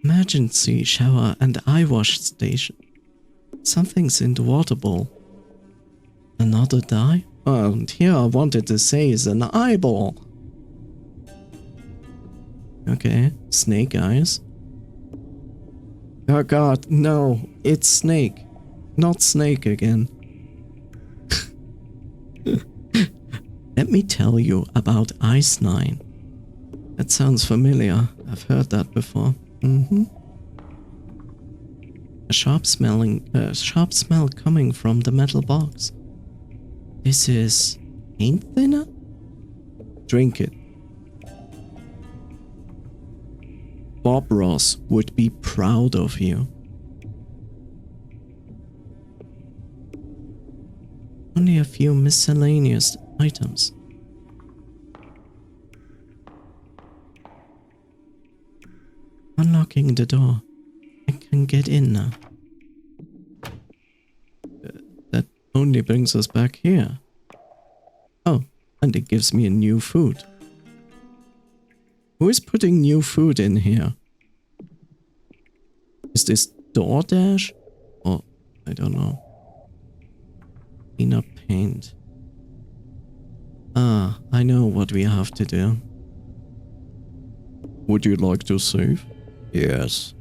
Emergency shower and eye wash station. Something's in the water bowl. Another die? Oh, and here I wanted to say is an eyeball. Okay, snake eyes. Oh god, no, it's snake. Not snake again. Let me tell you about Ice 9. That sounds familiar. I've heard that before. A sharp smell coming from the metal box. This is paint thinner? Drink it. Bob Ross would be proud of you. Only a few miscellaneous items. Unlocking the door. I can get in now. That only brings us back here. Oh, and it gives me a new food. Who is putting new food in here? Is this DoorDash? Or, I don't know. Clean paint. Ah, I know what we have to do. Would you like to save? Yes.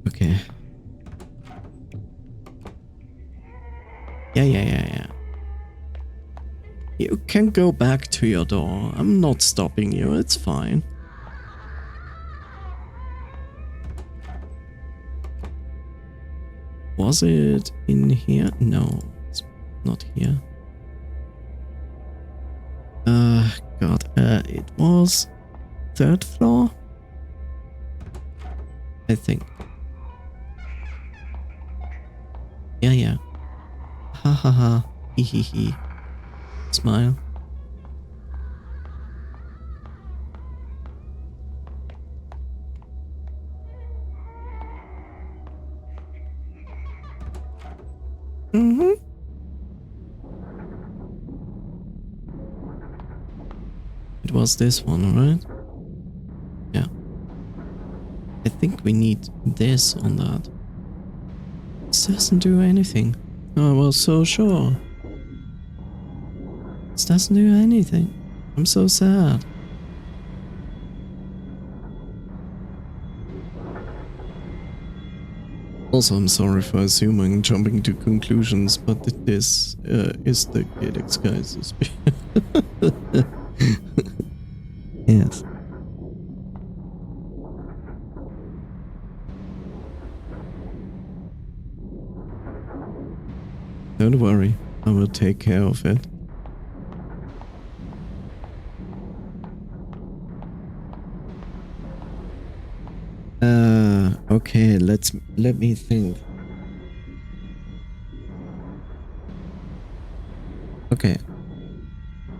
Okay. Yeah. You can go back to your door. I'm not stopping you, it's fine. Was it in here? No, it's not here. God, it was 3rd floor? I think. Yeah. Ha ha ha. Hee hee hee. Smile. It was this one, right? Yeah. I think we need this on that. This doesn't do anything. I was so sure. This doesn't do anything. I'm so sad. Also, I'm sorry for assuming and jumping to conclusions, but this is the Gate Excuses. Yes. Don't worry, I will take care of it. Okay, let me think. Okay.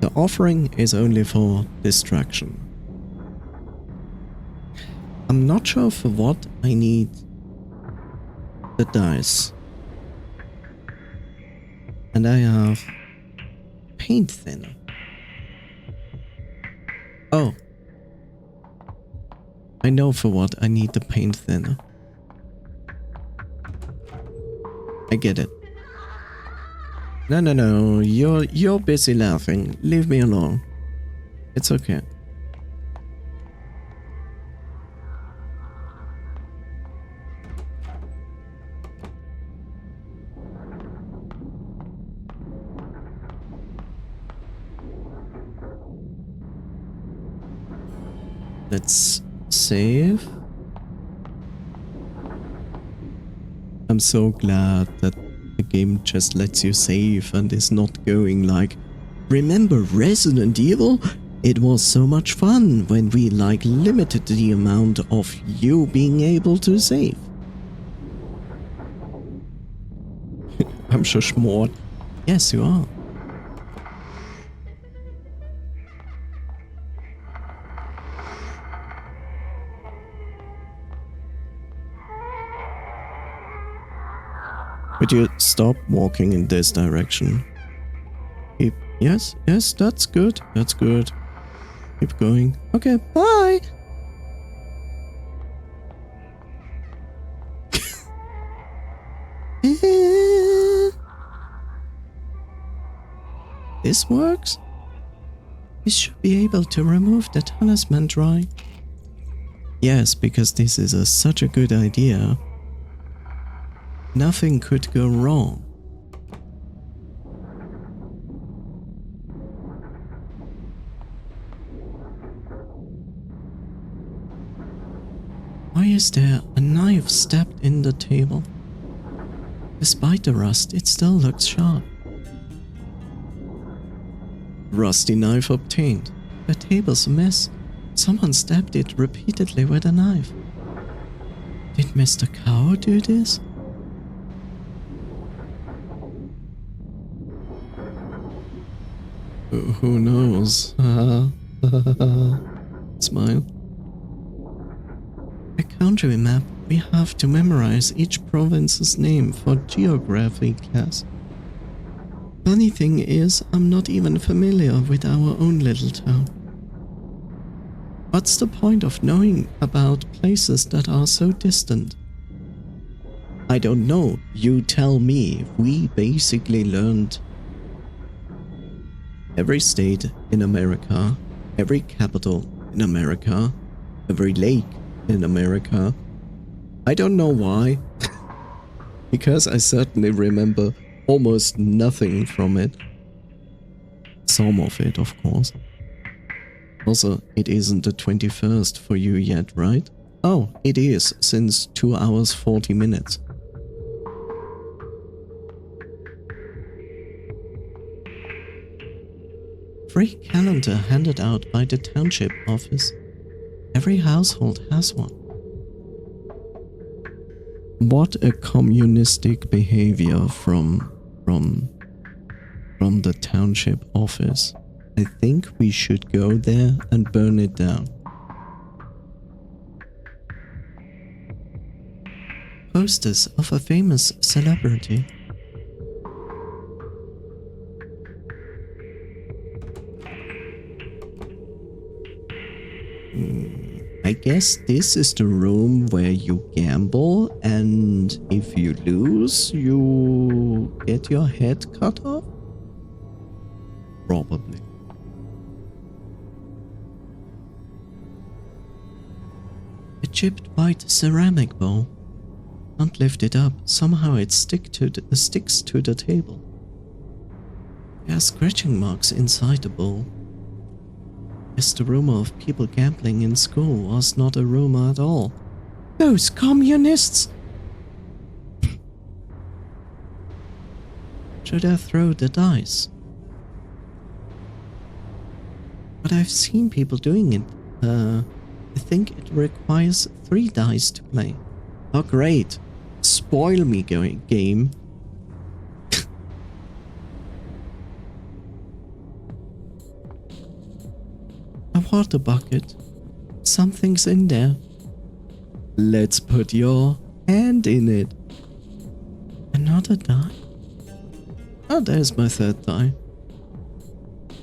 The offering is only for distraction. I'm not sure for what I need the dice. And I have paint thinner. Oh. I know for what I need the paint thinner. I get it. No, you're busy laughing. Leave me alone. It's okay. Let's save. I'm so glad that the game just lets you save and is not going like, remember Resident Evil? It was so much fun when we like limited the amount of you being able to save. I'm so smart. Yes, you are. Could you stop walking in this direction? Keep, yes, that's good. That's good. Keep going. Okay, bye. This works? We should be able to remove the talisman dry. Yes, because this is such a good idea. Nothing could go wrong. Why is there a knife stabbed in the table? Despite the rust, it still looks sharp. Rusty knife obtained. The table's a mess. Someone stabbed it repeatedly with a knife. Did Mr. Cow do this? Who knows? Smile. A country map. We have to memorize each province's name for geography class. Funny thing is, I'm not even familiar with our own little town. What's the point of knowing about places that are so distant? I don't know. You tell me. We basically learned every state in America, every capital in America, every lake in America. I don't know why, because I certainly remember almost nothing from it. Some of it, of course. Also, it isn't the 21st for you yet, right? Oh, it is, since 2 hours 40 minutes. Free calendar handed out by the township office. Every household has one. What a communistic behavior from the township office. I think we should go there and burn it down. Posters of a famous celebrity. I guess this is the room where you gamble, and if you lose, you get your head cut off? Probably. A chipped white ceramic bowl. Can't lift it up, somehow it sticks to the table. There are scratching marks inside the bowl. Guess the rumor of people gambling in school was not a rumor at all. Those communists! Should I throw the dice? But I've seen people doing it. I think it requires 3 dice to play. Oh great. Spoil me game. A water bucket. Something's in there. Let's put your hand in it. Another die? Oh, there's my 3rd die.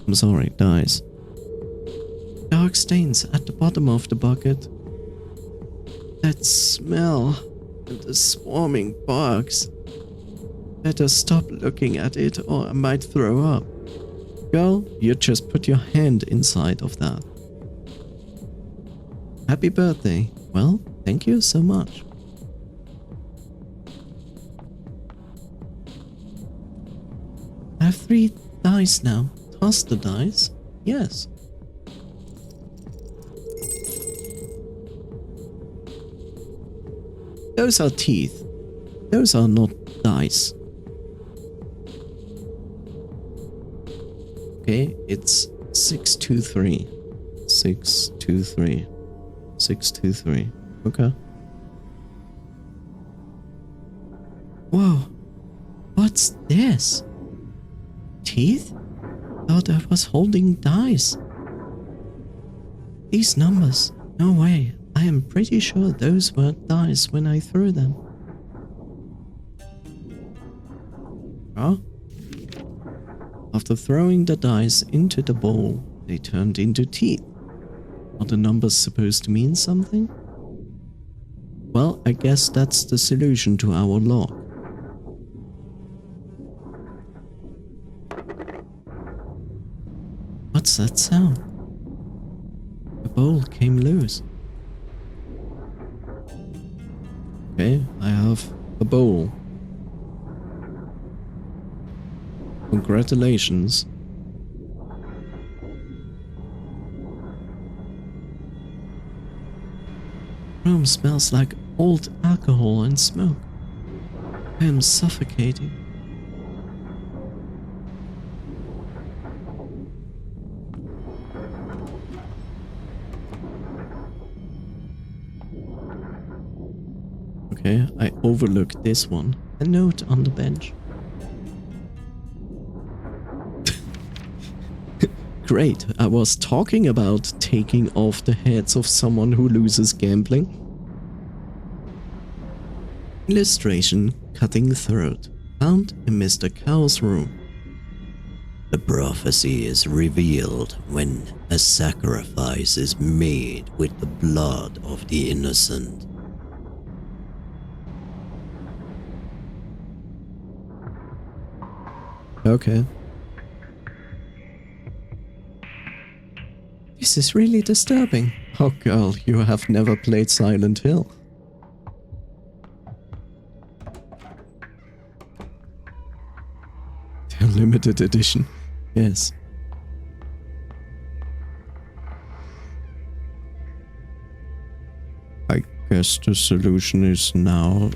I'm sorry, dice. Dark stains at the bottom of the bucket. That smell and the swarming bugs. Better stop looking at it or I might throw up. Girl, you just put your hand inside of that. Happy birthday. Well, thank you so much. I have 3 dice now. Toss the dice? Yes. Those are teeth. Those are not dice. Okay, it's 623. 623. 623. Okay. Whoa. What's this? Teeth? Thought I was holding dice. These numbers. No way. I am pretty sure those were dice when I threw them. Huh? After throwing the dice into the bowl, they turned into teeth. Are the numbers supposed to mean something? Well, I guess that's the solution to our log. What's that sound? The bowl came loose. Okay, I have a bowl. Congratulations. Room smells like old alcohol and smoke. I am suffocating. Okay, I overlooked this one. A note on the bench. Great, I was talking about taking off the heads of someone who loses gambling. Illustration, cutting throat, found in Mr. Cow's room. The prophecy is revealed when a sacrifice is made with the blood of the innocent. Okay. This is really disturbing. Oh girl, you have never played Silent Hill. The limited edition. Yes. I guess the solution is now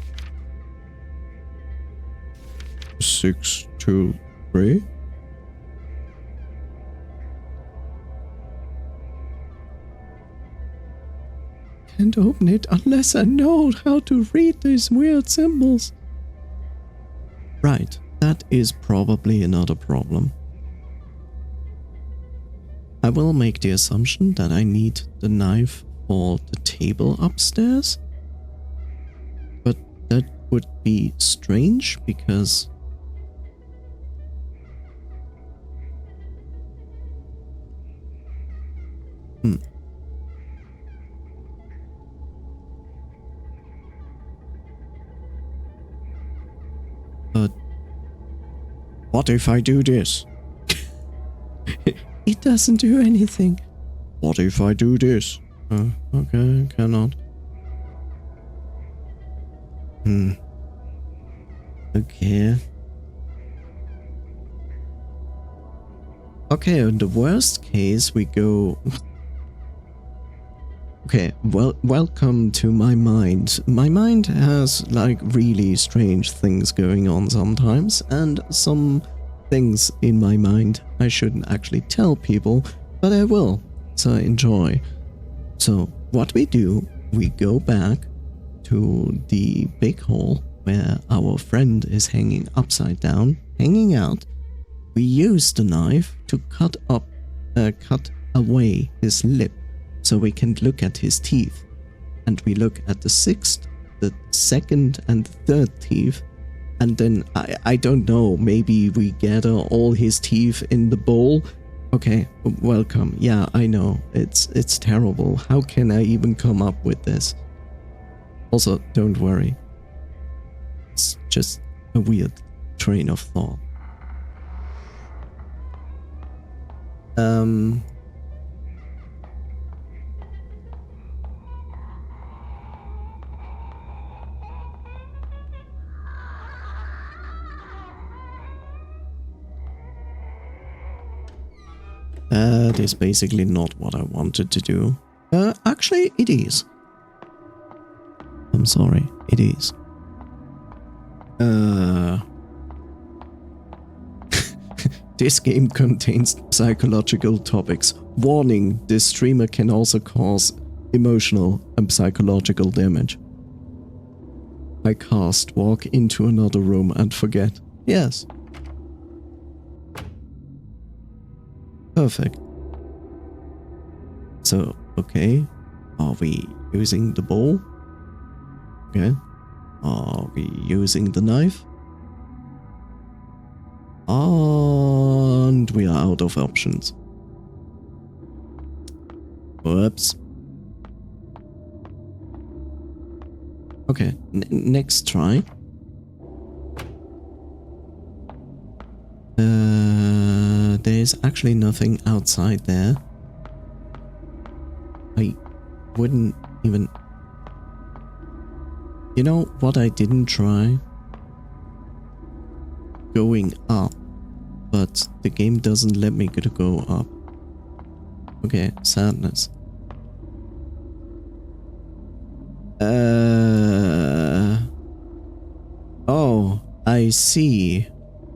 623. Can't open it unless I know how to read these weird symbols. Right, that is probably another problem. I will make the assumption that I need the knife for the table upstairs. But that would be strange because But what if I do this? It doesn't do anything. What if I do this? Okay, cannot. Okay. Okay, in the worst case, we go... Okay, well, welcome to my mind. My mind has, like, really strange things going on sometimes, and some things in my mind I shouldn't actually tell people, but I will, so enjoy. So, what we do, we go back to the big hall where our friend is hanging upside down, hanging out. We use the knife to cut away his lip, so we can look at his teeth. And we look at the sixth, the second and third teeth. And then, I don't know, maybe we gather all his teeth in the bowl. Okay, welcome. Yeah, I know. It's terrible. How can I even come up with this? Also, don't worry. It's just a weird train of thought. That is basically not what I wanted to do. Actually, it is. I'm sorry. It is. This game contains psychological topics. Warning, this streamer can also cause emotional and psychological damage. I cast walk into another room and forget. Yes. Perfect. So, okay. Are we using the bowl? Okay. Are we using the knife? And we are out of options. Whoops. Okay, next try. There's actually nothing outside there. I wouldn't even... You know what I didn't try? Going up. But the game doesn't let me go up. Okay, sadness. Oh, I see.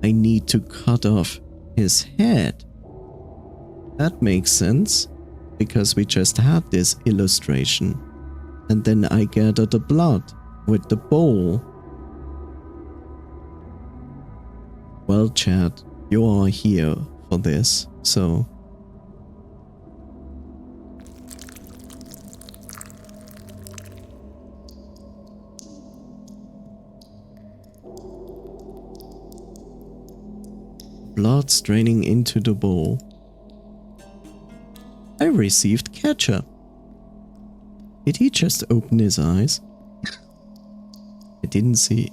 I need to cut off his head. That makes sense. Because we just had this illustration. And then I gather the blood with the bowl. Well, chat, you are here for this, so... Blood straining into the bowl. I received ketchup. Did he just open his eyes? I didn't see.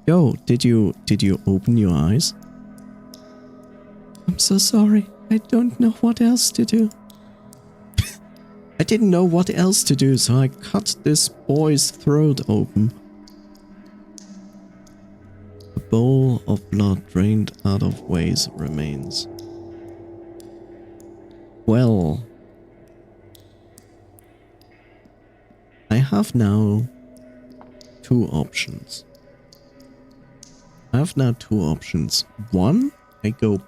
Yo, did you open your eyes? I'm so sorry. I don't know what else to do. I didn't know what else to do, so I cut this boy's throat open. A bowl of blood drained out of Way's remains. Well, I have now two options. One, I go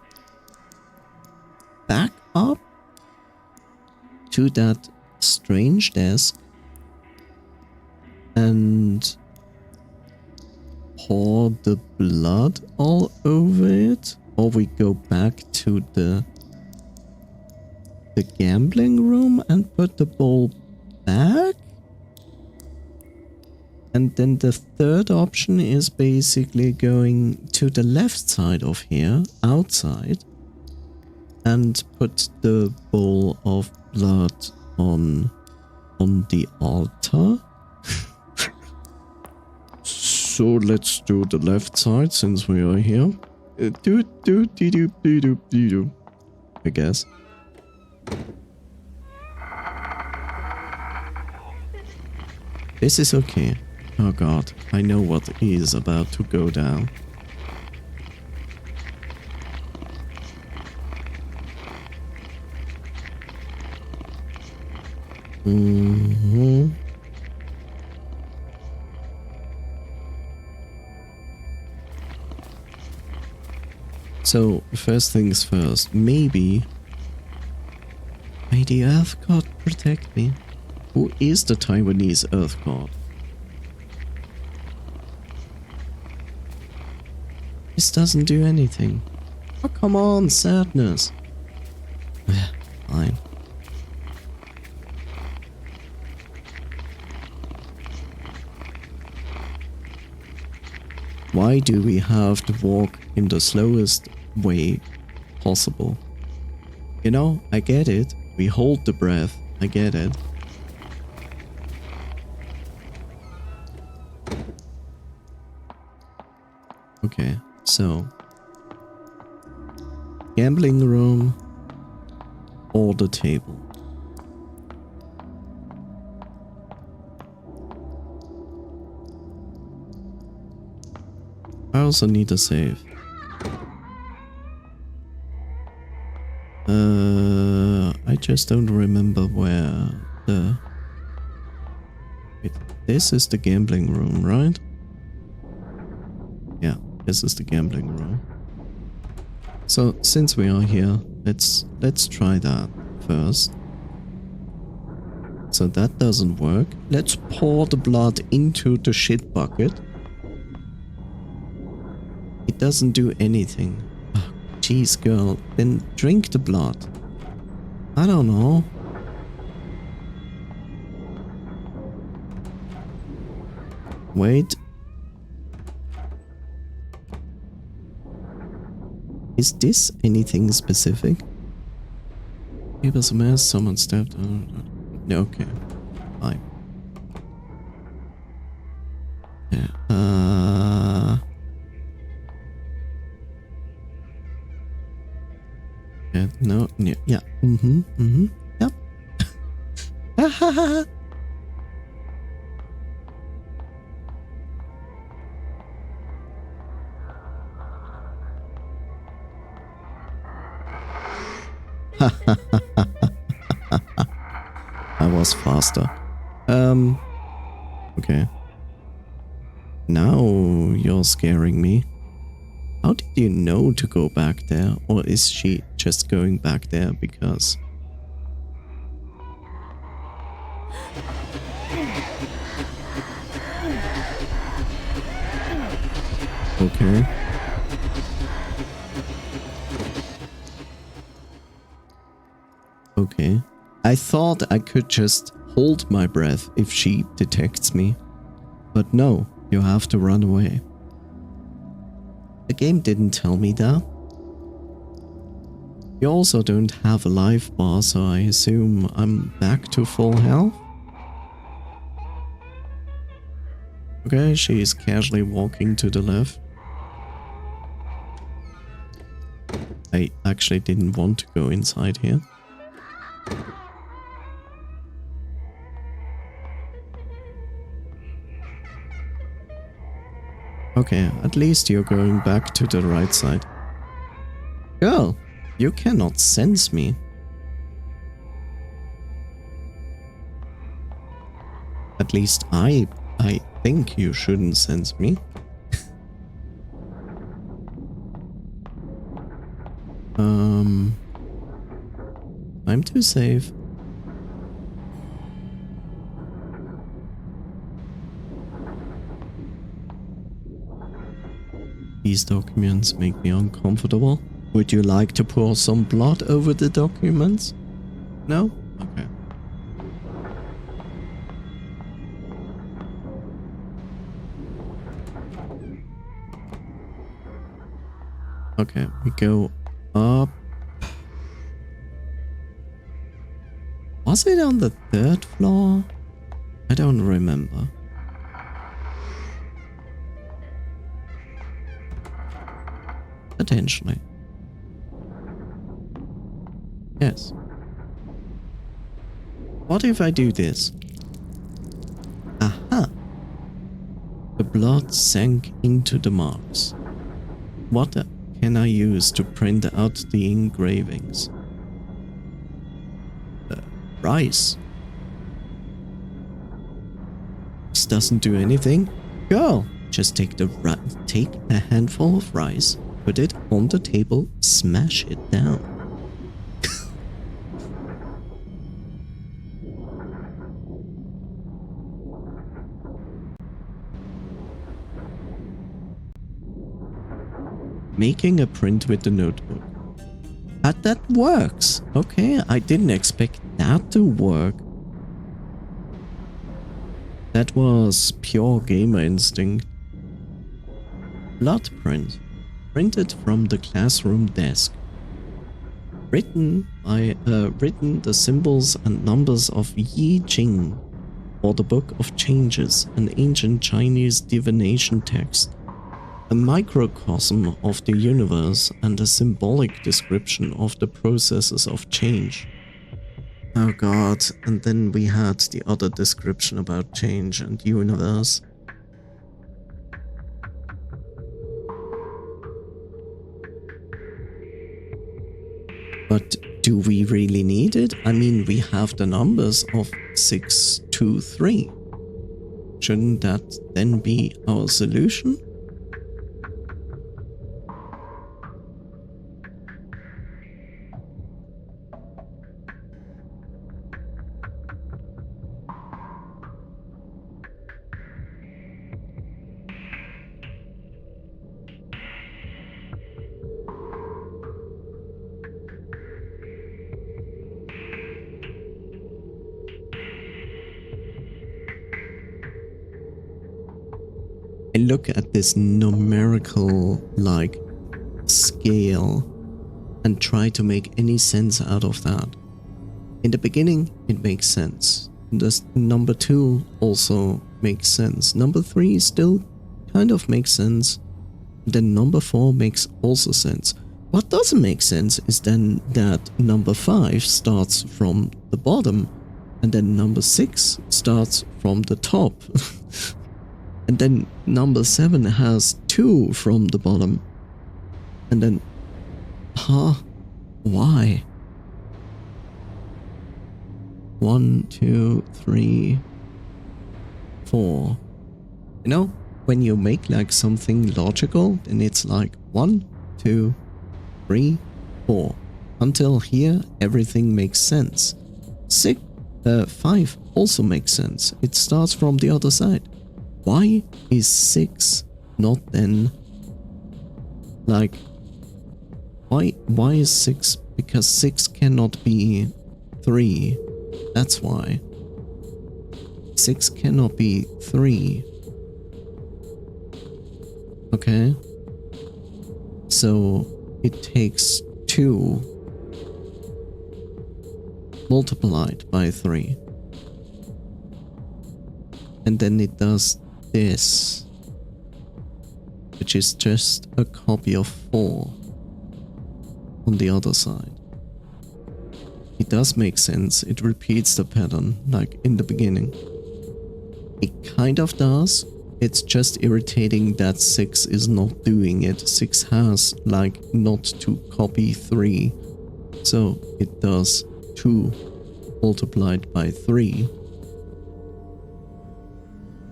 back up to that strange desk and pour the blood all over it, or we go back to the gambling room and put the bowl back. And then the third option is basically going to the left side of here, outside, and put the bowl of blood on the altar. So let's do the left side since we are here. I guess. This is okay. Oh god, I know what is about to go down. So, first things first, maybe... May the Earth God protect me. Who is the Taiwanese Earth God? This doesn't do anything. Oh, come on, sadness. Fine. Why do we have to walk in the slowest way possible? You know, I get it. We hold the breath. I get it. Okay, so... Gambling room or the table. I also need a save. I just don't remember where the... Wait, this is the gambling room, right? Yeah, this is the gambling room. So since we are here, let's try that first. So that doesn't work. Let's pour the blood into the shit bucket. It doesn't do anything. Oh, jeez, girl. Then drink the blood. I don't know. Wait. Is this anything specific? It was a mess, someone stepped on. Okay. Fine. Yeah. Yeah, no, yeah. Yep. Ha ha ha. I was faster. Okay. Now you're scaring me. How did you know to go back there? Or is she just going back there because... Okay. Okay. I thought I could just hold my breath if she detects me. But no, you have to run away. The game didn't tell me that. You also don't have a life bar, so I assume I'm back to full health? Okay, she is casually walking to the left. I actually didn't want to go inside here. Okay, at least you're going back to the right side. Girl, you cannot sense me. At least I think you shouldn't sense me. I'm too safe. These documents make me uncomfortable. Would you like to pour some blood over the documents? No? Okay. Okay, we go up. Was it on the 3rd floor? I don't remember. Potentially. Yes. What if I do this? Aha! The blood sank into the marks. What can I use to print out the engravings? Rice. This doesn't do anything. Girl, just take a handful of rice, put it on the table, smash it down. Making a print with the notebook. But that works. Okay, I didn't expect that to work. That was pure gamer instinct. Blood print. Printed from the classroom desk. Written the symbols and numbers of Yi Jing, or the Book of Changes, an ancient Chinese divination text. A microcosm of the universe and a symbolic description of the processes of change. Oh god, and then we had the other description about change and universe. But do we really need it? I mean, we have the numbers of 6, 2, 3. Shouldn't that then be our solution? I look at this numerical like scale and try to make any sense out of that. In the beginning, it makes sense. This number 2 also makes sense. Number 3 still kind of makes sense. Then number 4 makes also sense. What doesn't make sense is then that number 5 starts from the bottom and then number 6 starts from the top. And then number 7 has 2 from the bottom. And then, why? 1, 2, 3, 4. You know, when you make like something logical, then it's like 1, 2, 3, 4. Until here, everything makes sense. 5 also makes sense. It starts from the other side. Why is 6 not then like, why is 6? Because 6 cannot be 3. That's why. 6 cannot be 3. Okay. So it takes 2 multiplied by 3. And then it does this, which is just a copy of 4 on the other side. It does make sense. It repeats the pattern like in the beginning. It kind of does. It's just irritating that 6 is not doing it. 6 has like not to copy 3. So it does 2 multiplied by 3.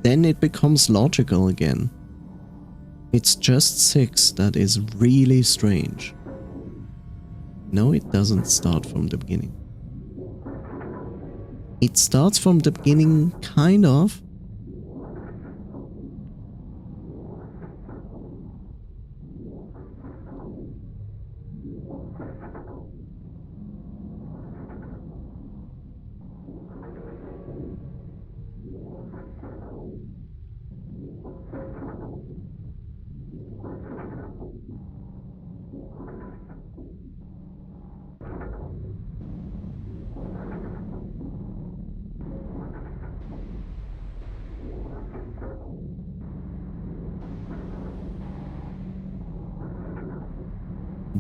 Then it becomes logical again. It's just 6 that is really strange. No, it doesn't start from the beginning. It starts from the beginning, kind of.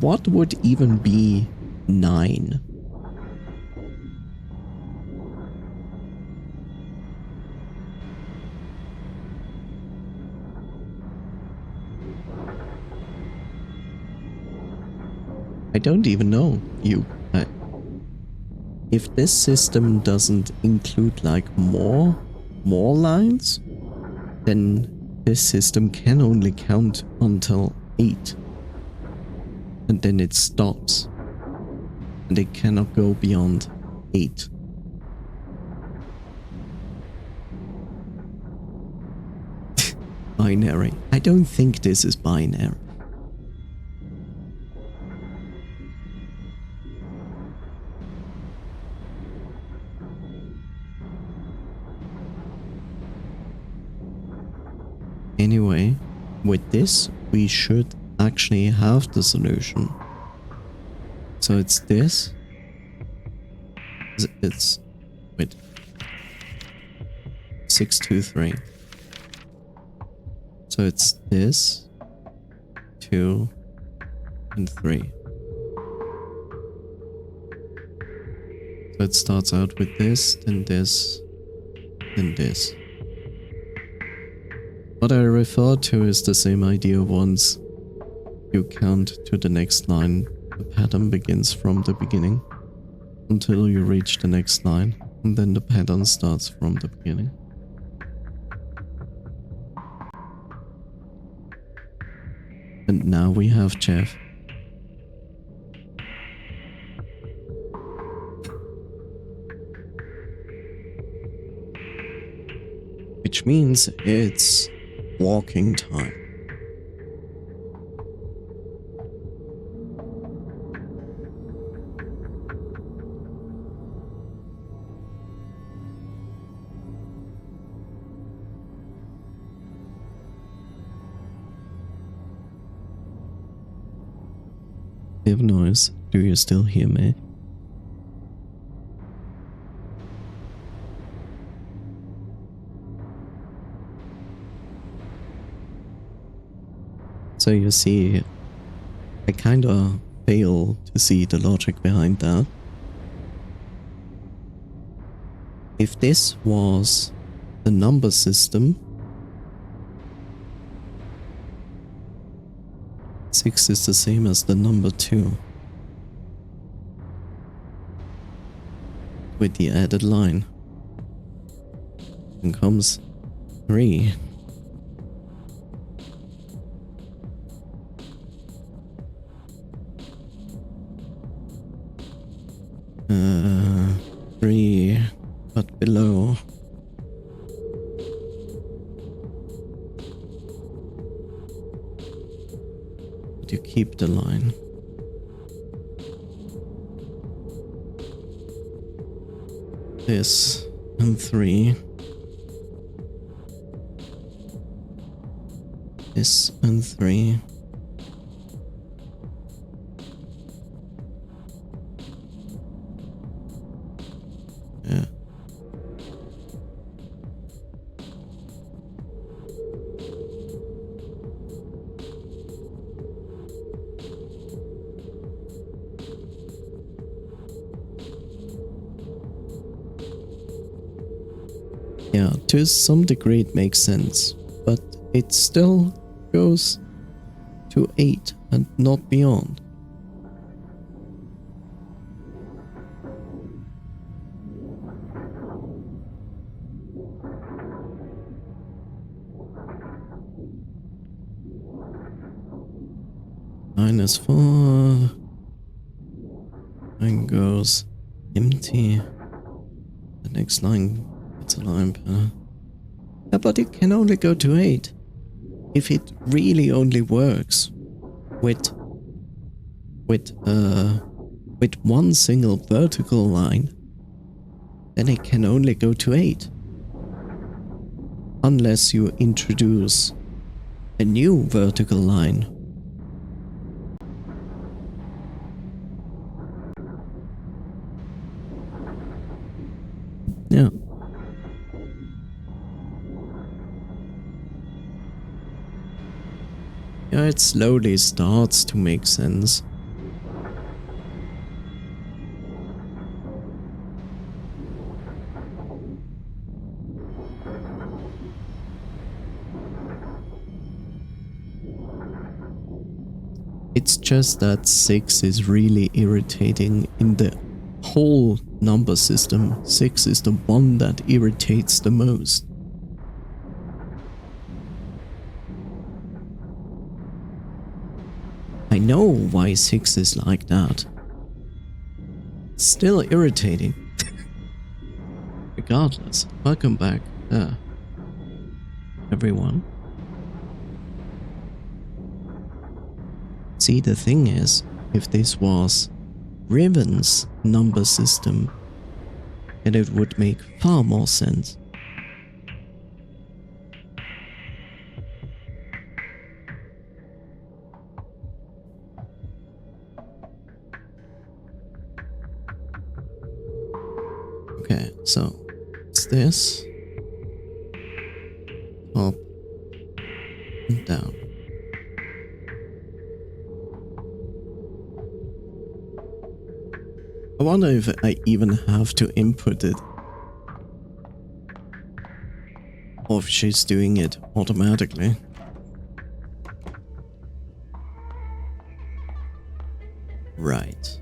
What would even be 9? I don't even know. If this system doesn't include like more lines, then this system can only count until 8. And then it stops. And it cannot go beyond 8. Binary. I don't think this is binary. Anyway, with this, we should actually have the solution. So it's this. It's wait. 6, 2, 3. So it's this, 2, and 3. So it starts out with this, then this, then this. What I refer to is the same idea. Once you count to the next line, the pattern begins from the beginning until you reach the next line, and then the pattern starts from the beginning. And now we have Jeff. Which means it's walking time. Bit of noise. Do you still hear me? So you see, I kinda fail to see the logic behind that. If this was the number system, 6 is the same as the number 2. With the added line. Then comes 3. Three, but below. But you keep the line. This and 3. This and 3. Yeah. Yeah, to some degree it makes sense, but it still goes to 8 and not beyond. -4. Line goes empty. The next line gets a line pair. Yeah, but it can only go to 8. If it really only works with one single vertical line, then it can only go to 8. Unless you introduce a new vertical line. Yeah. Yeah, it slowly starts to make sense. It's just that 6 is really irritating in the whole number system. 6 is the one that irritates the most. I know why 6 is like that. Still irritating. Regardless, welcome back, everyone. See, the thing is, if this was Riven's number system, then it would make far more sense. Okay, so it's this, up and down. I wonder if I even have to input it, or if she's doing it automatically. Right.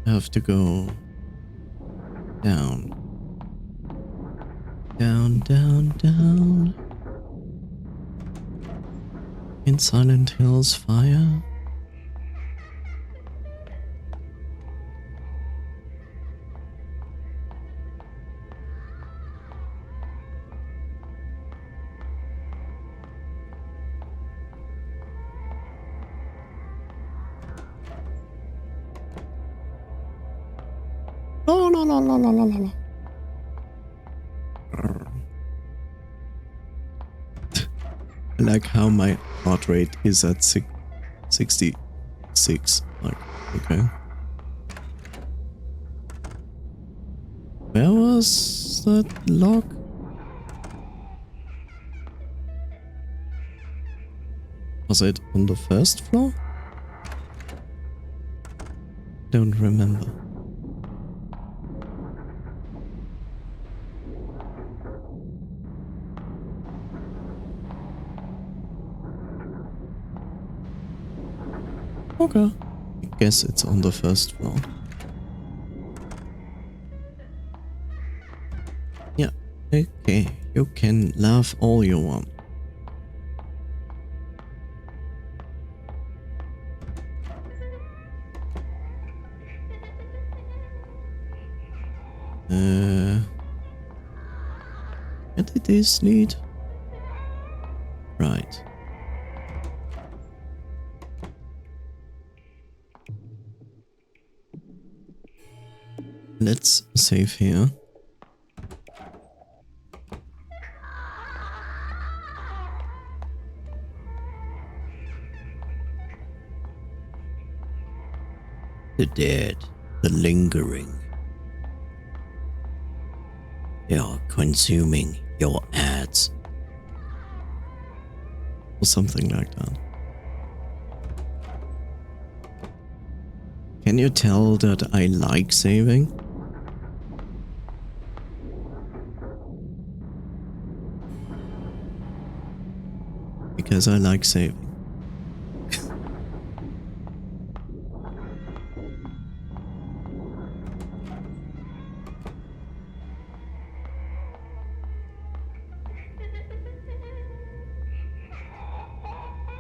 I have to go down. Down, down, down. In Silent Hills fire? La la la la la la la. I like how my heart rate is at 66. Like, okay. Where was that log? Was it on the first floor? Don't remember. Okay. I guess it's on the first floor. Yeah. Okay. You can laugh all you want. What did this need? Right. Let's save here. The dead, the lingering. They are consuming your ads. Or something like that. Can you tell that I like saving? Because I like saving.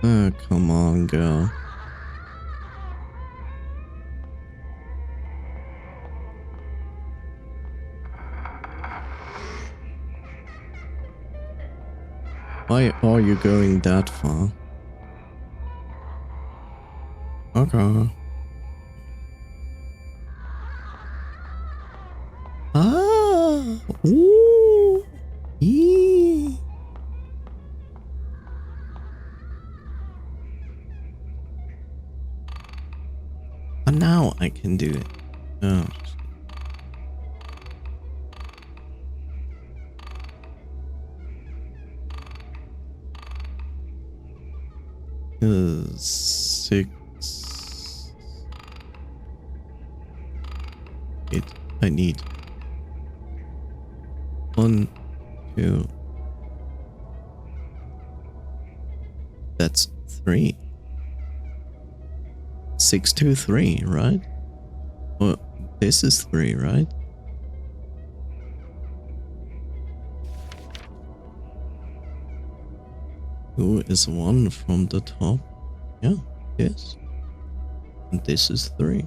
Oh, come on, girl. Why are you going that far? Okay. Ah! Ooh! Eee! And now I can do it. Oh. Six. Eight. I need 1, 2. That's 3. 6, 2, 3, right? Well, this is 3, right? Two is 1 from the top. Yeah, yes. And this is 3.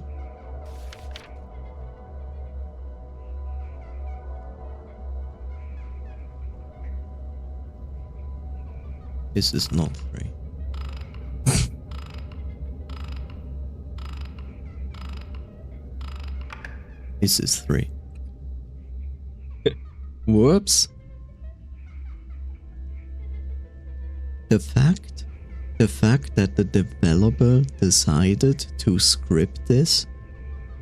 This is not 3. This is 3. Whoops. The fact that the developer decided to script this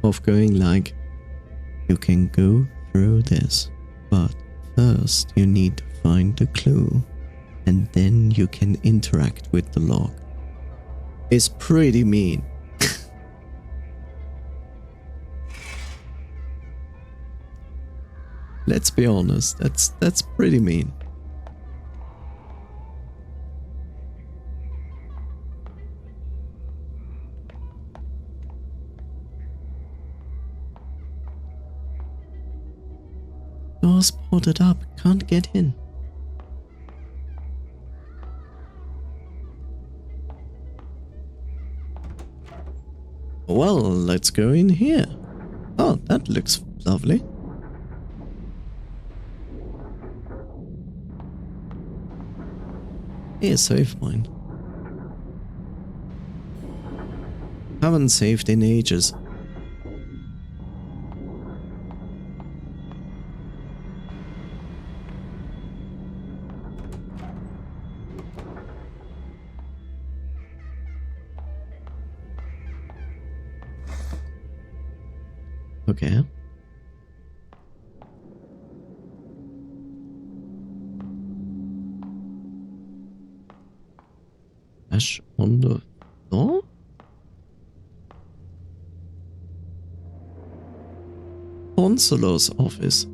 of going like, you can go through this, but first you need to find the clue and then you can interact with the log, is pretty mean. Let's be honest, that's pretty mean. Doors boarded up, can't get in. Well, let's go in here. Oh, that looks lovely. Here, save mine. Haven't saved in ages. Okay. Dash on the floor? Counselor's office.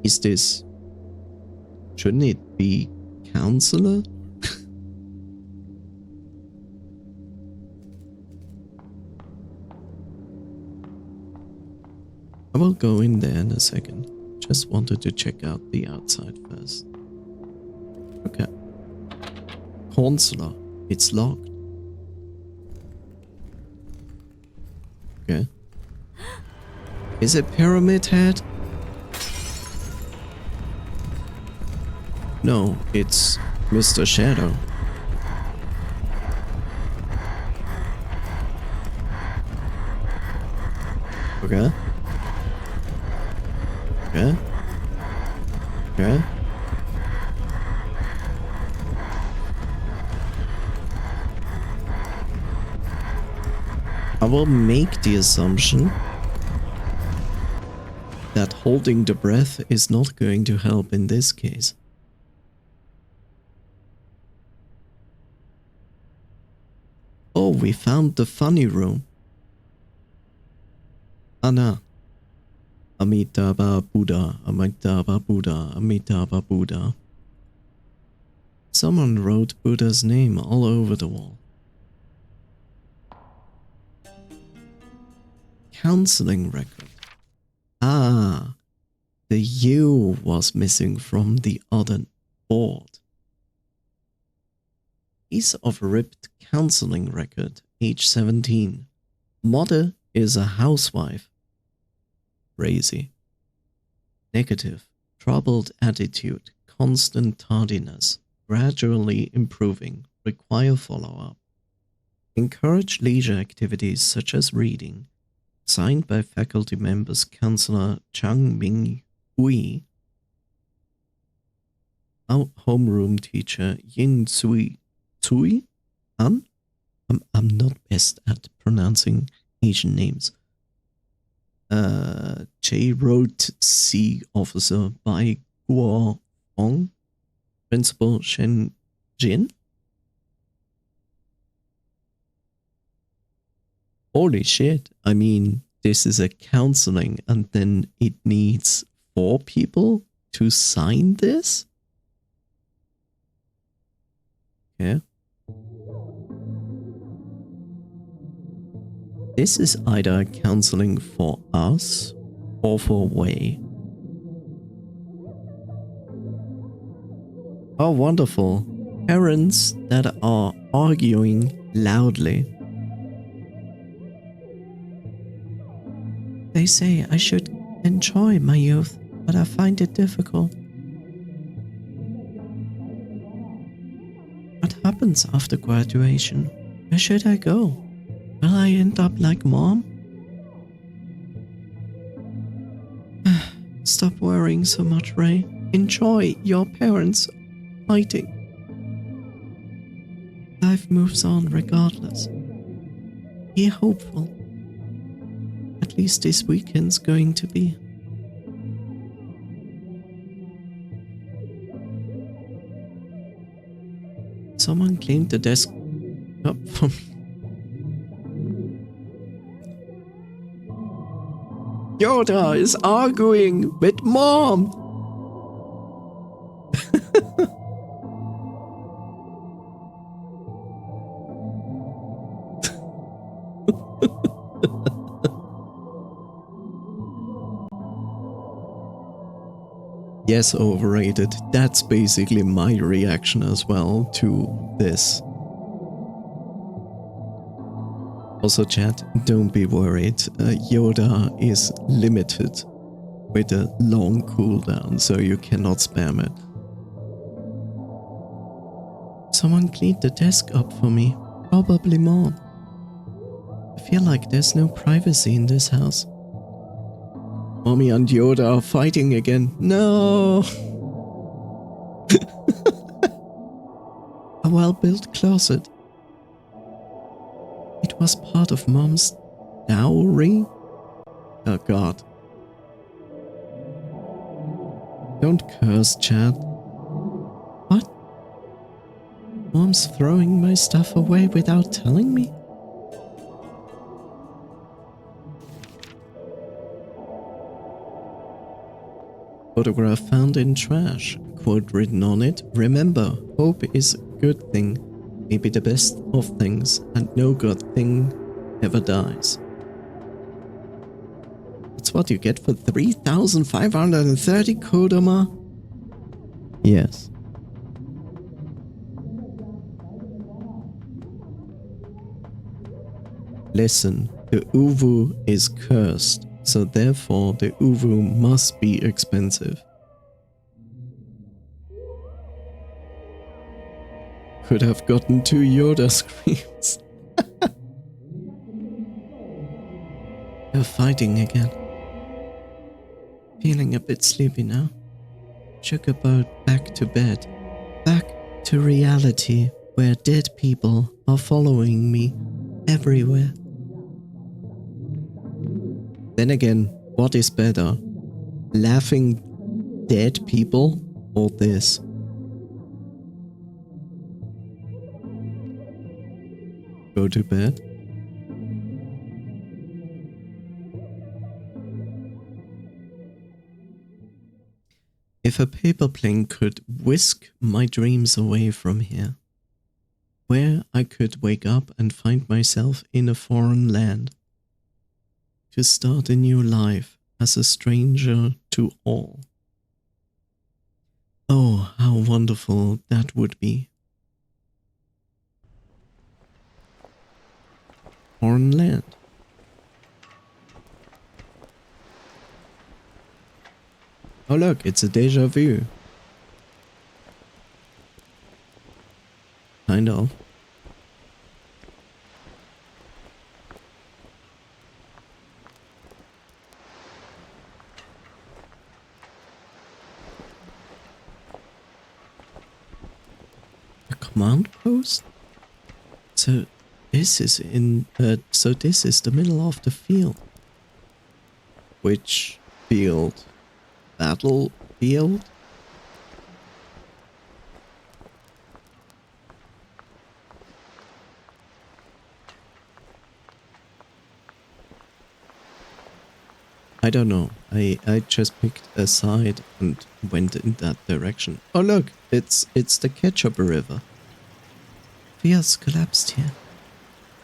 Is this... Shouldn't it be counselor? I will go in there in a second. Just wanted to check out the outside first. Okay. Counselor. It's locked. Okay. Is it Pyramid Head? No, it's Mr. Shadow. Okay. Okay. Okay. I will make the assumption that holding the breath is not going to help in this case. Oh, we found the funny room. Anna. Amitabha Buddha, Amitabha Buddha, Amitabha Buddha. Someone wrote Buddha's name all over the wall. Counseling record. Ah, the U was missing from the other board. Piece of ripped counseling record, age 17. Mother is a housewife. Crazy. Negative. Troubled attitude. Constant tardiness. Gradually improving. Require follow-up. Encourage leisure activities such as reading. Signed by faculty members Counselor Chang Ming Hui. Homeroom teacher Yin Tsui An? I'm not best at pronouncing Asian names. J-Road C Officer Bai Guo Fong, Principal Shen Jin. Holy shit, I mean, this is a counseling and then it needs 4 people to sign this? Yeah. This is either counseling for us or for Wei. Oh, wonderful. Parents that are arguing loudly. They say I should enjoy my youth, but I find it difficult. What happens after graduation? Where should I go? Will I end up like Mom? Stop worrying so much, Ray. Enjoy your parents fighting. Life moves on regardless. Be hopeful. At least this weekend's going to be. Someone cleaned the desk up for me. Yoda is arguing with Mom. Yes, overrated. That's basically my reaction as well to this. Also, chat, don't be worried. Yoda is limited with a long cooldown, so you cannot spam it. Someone cleaned the desk up for me. Probably Mom. I feel like there's no privacy in this house. Mommy and Yoda are fighting again. No! A well-built closet. It was part of Mom's dowry? Oh God. Don't curse, Chad. What? Mom's throwing my stuff away without telling me? Photograph found in trash. Quote written on it. Remember, hope is a good thing, maybe the best of things, and no good thing ever dies. That's what you get for 3,530 Kodama? Yes. Listen, the Uwu is cursed, so therefore the Uwu must be expensive. Could have gotten 2 Yoda screams. They're fighting again. Feeling a bit sleepy now. Shook about back to bed. Back to reality where dead people are following me everywhere. Then again, what is better? Laughing dead people or this? Go to bed? If a paper plane could whisk my dreams away from here, where I could wake up and find myself in a foreign land, to start a new life as a stranger to all. Oh, how wonderful that would be. Foreign land. Oh look, it's a deja vu. Kind of. A command post? So this is this is the middle of the field. Which field? Battlefield? I don't know. I just picked a side and went in that direction. Oh look, it's the Ketchup River. Fields collapsed here.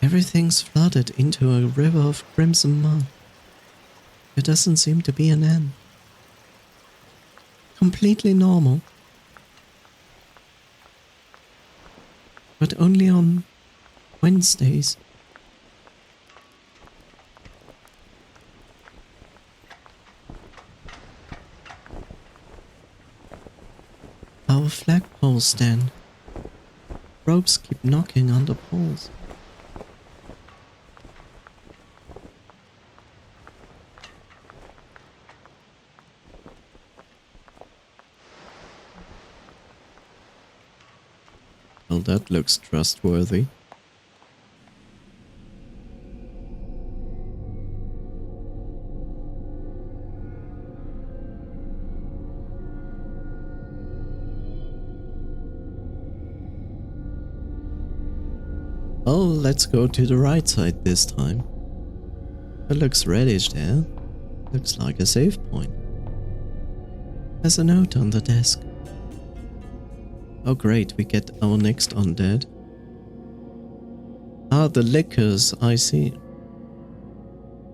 Everything's flooded into a river of crimson mud. There doesn't seem to be an end. Completely normal. But only on Wednesdays. Our flagpole stand. Ropes keep knocking on the poles. Well, that looks trustworthy. Oh, let's go to the right side this time. It looks reddish there. Looks like a save point. There's a note on the desk. Oh great, we get our next undead. Ah, the liquors, I see.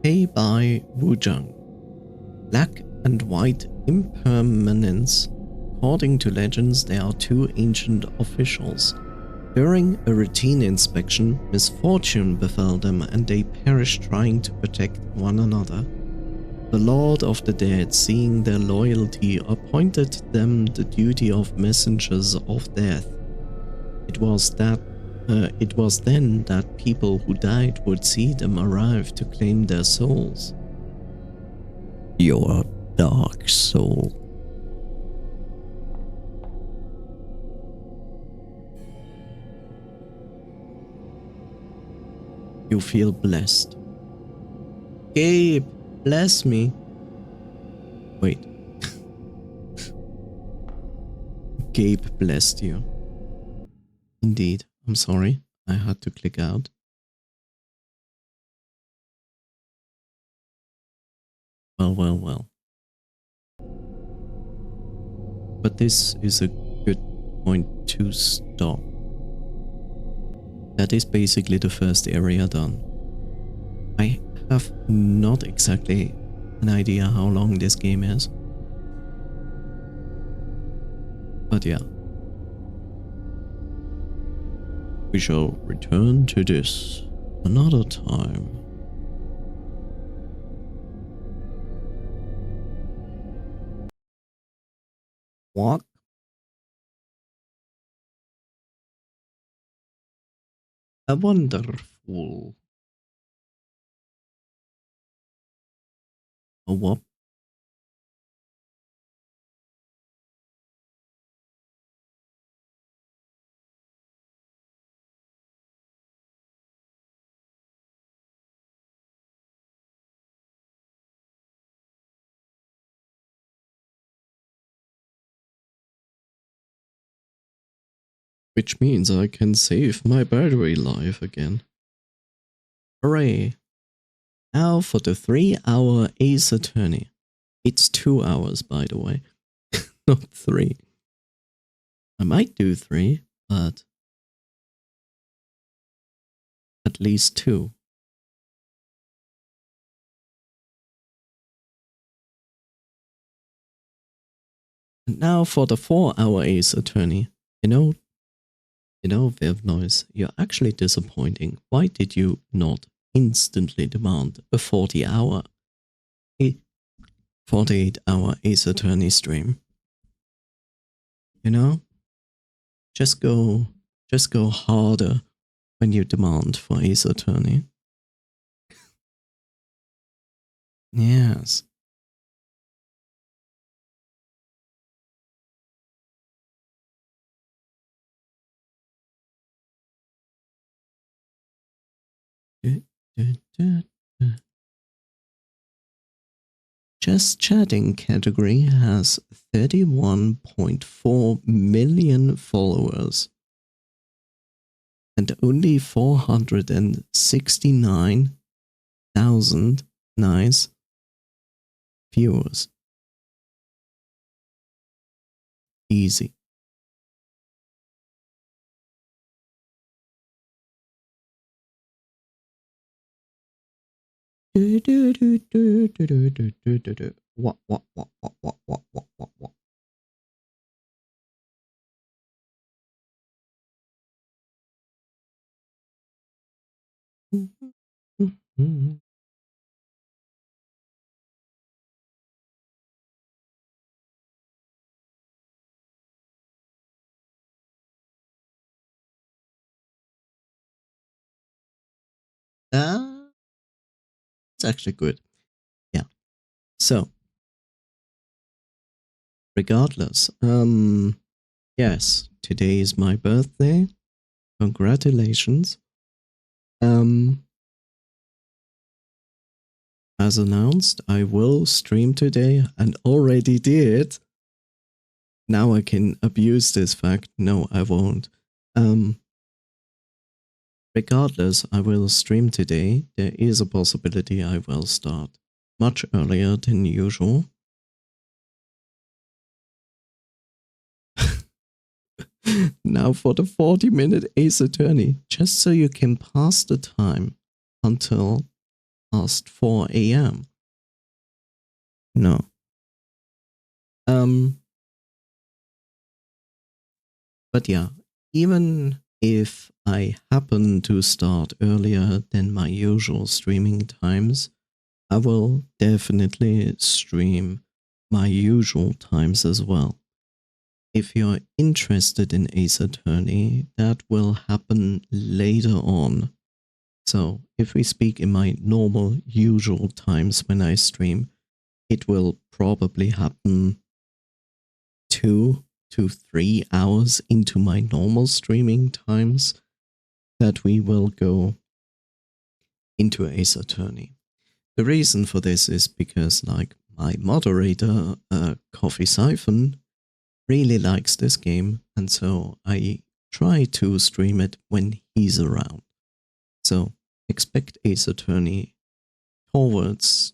Hey by Wujang. Black and white impermanence. According to legends, there are 2 ancient officials During a routine inspection, misfortune befell them and they perished trying to protect one another. The Lord of the Dead, seeing their loyalty, appointed them the duty of messengers of death. It was then that people who died would see them arrive to claim their souls. Your dark soul. You feel blessed. Gabe, bless me. Wait. Gabe blessed you. Indeed. I'm sorry. I had to click out. Well. But this is a good point to stop. That is basically the first area done. I have not exactly an idea how long this game is. But yeah. We shall return to this another time. What? A wonderful. A what? Which means I can save my battery life again. Hooray! Now for the 3-hour Ace Attorney. It's 2 hours, by the way, not 3. I might do 3, but at least 2. And now for the 4-hour Ace Attorney. You know, Viv Noise, you're actually disappointing. Why did you not instantly demand a 48-hour Ace Attorney stream? You know? Just go harder when you demand for Ace Attorney. Yes. Just Chatting category has 31.4 million followers and only 469,000 nice viewers. Easy. What? It's actually good. Yeah. So, regardless, yes, today is my birthday. Congratulations. As announced, I will stream today and already did. Now I can abuse this fact. No, I won't. Regardless, I will stream today. There is a possibility I will start much earlier than usual. Now for the 40-minute Ace Attorney, just so you can pass the time until past 4 a.m. No. But yeah, even if I happen to start earlier than my usual streaming times, I will definitely stream my usual times as well. If you're interested in Ace Attorney, that will happen later on. So if we speak in my normal, usual times when I stream, it will probably happen 2 to 3 hours into my normal streaming times that we will go into Ace Attorney. The reason for this is because, like, my moderator, Coffee Siphon, really likes this game, and so I try to stream it when he's around. So expect Ace Attorney towards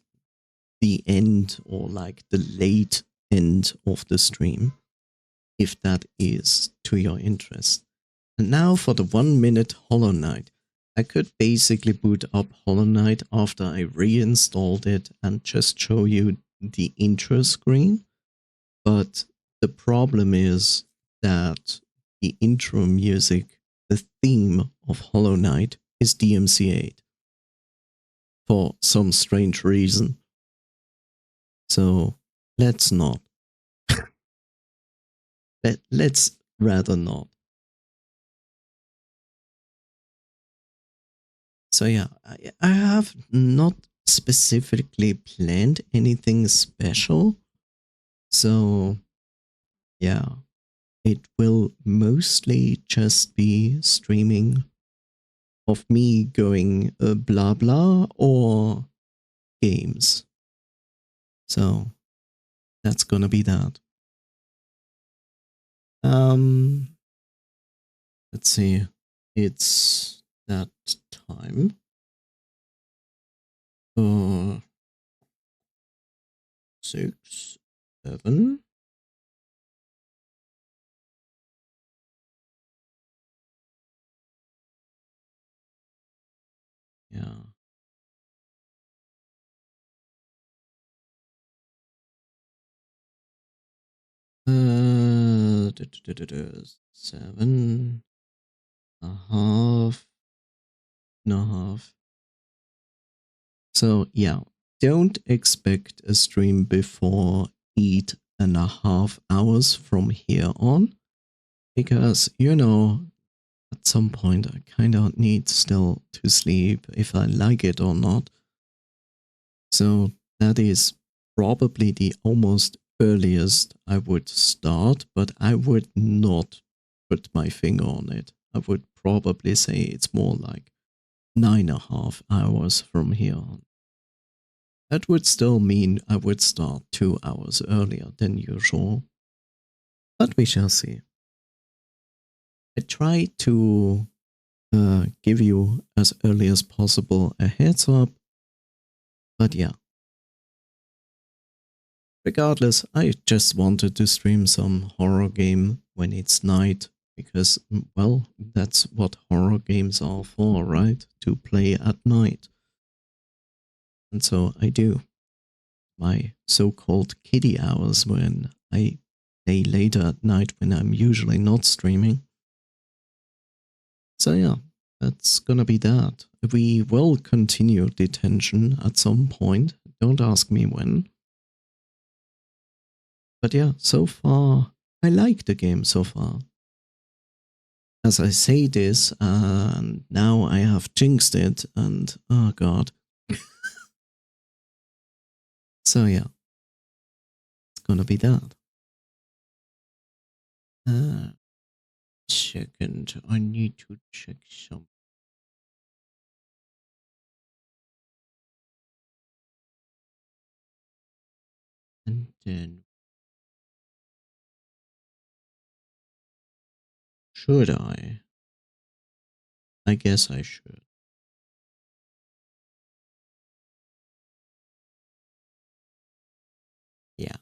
the end, or like the late end of the stream, if that is to your interest. And now for the 1 minute Hollow Knight. I could basically boot up Hollow Knight after I reinstalled it and just show you the intro screen, but the problem is that the intro music, the theme of Hollow Knight, is DMC8 for some strange reason. So let's not. Let's rather not. So yeah, I have not specifically planned anything special. So yeah, it will mostly just be streaming of me going blah blah or games. So that's gonna be that. Let's see. It's that time. 6, 7. Yeah. Uh, 7 and a half. And a half. So yeah, don't expect a stream before 8.5 hours from here on, because, you know, at some point I kind of need still to sleep if I like it or not. So that is probably the almost earliest I would start, but I would not put my finger on it. I would probably say it's more like 9.5 hours from here on. That would still mean I would start 2 hours earlier than usual, but we shall see. I try to give you as early as possible a heads up, but yeah. Regardless, I just wanted to stream some horror game when it's night, because, well, that's what horror games are for, right? To play at night. And so I do. My so-called kiddie hours, when I play later at night when I'm usually not streaming. So yeah, that's gonna be that. We will continue Detention at some point. Don't ask me when. But yeah, so far, I like the game so far. As I say this, and now I have jinxed it, and oh god. So yeah, it's gonna be that. Second, I need to check some. And then, should I? I guess I should. Yeah.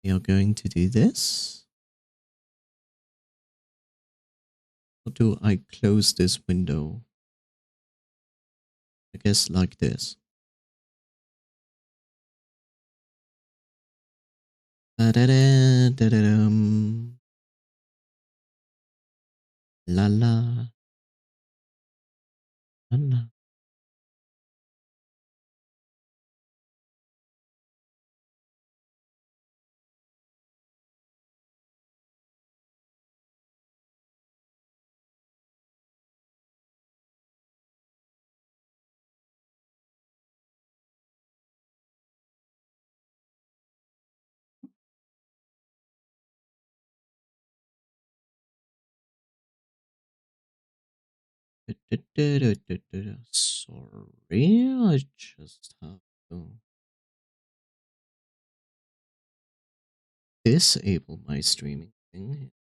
We are going to do this. Or do I close this window? I guess like this. Da -da -da, da -da -dum. La la. La la. Sorry, I just have to disable my streaming thing.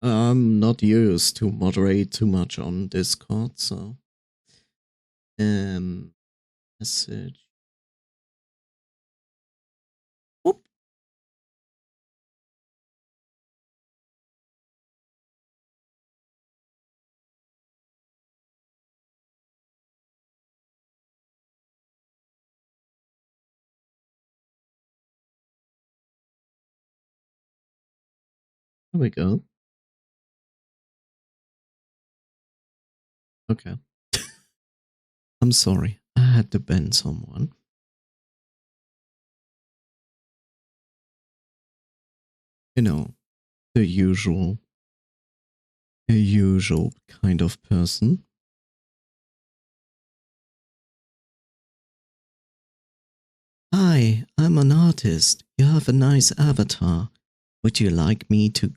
I'm not used to moderate too much on Discord, so message. Whoop. There we go. Okay. I'm sorry. I had to ban someone. You know, the usual kind of person. Hi, I'm an artist. You have a nice avatar. Would you like me to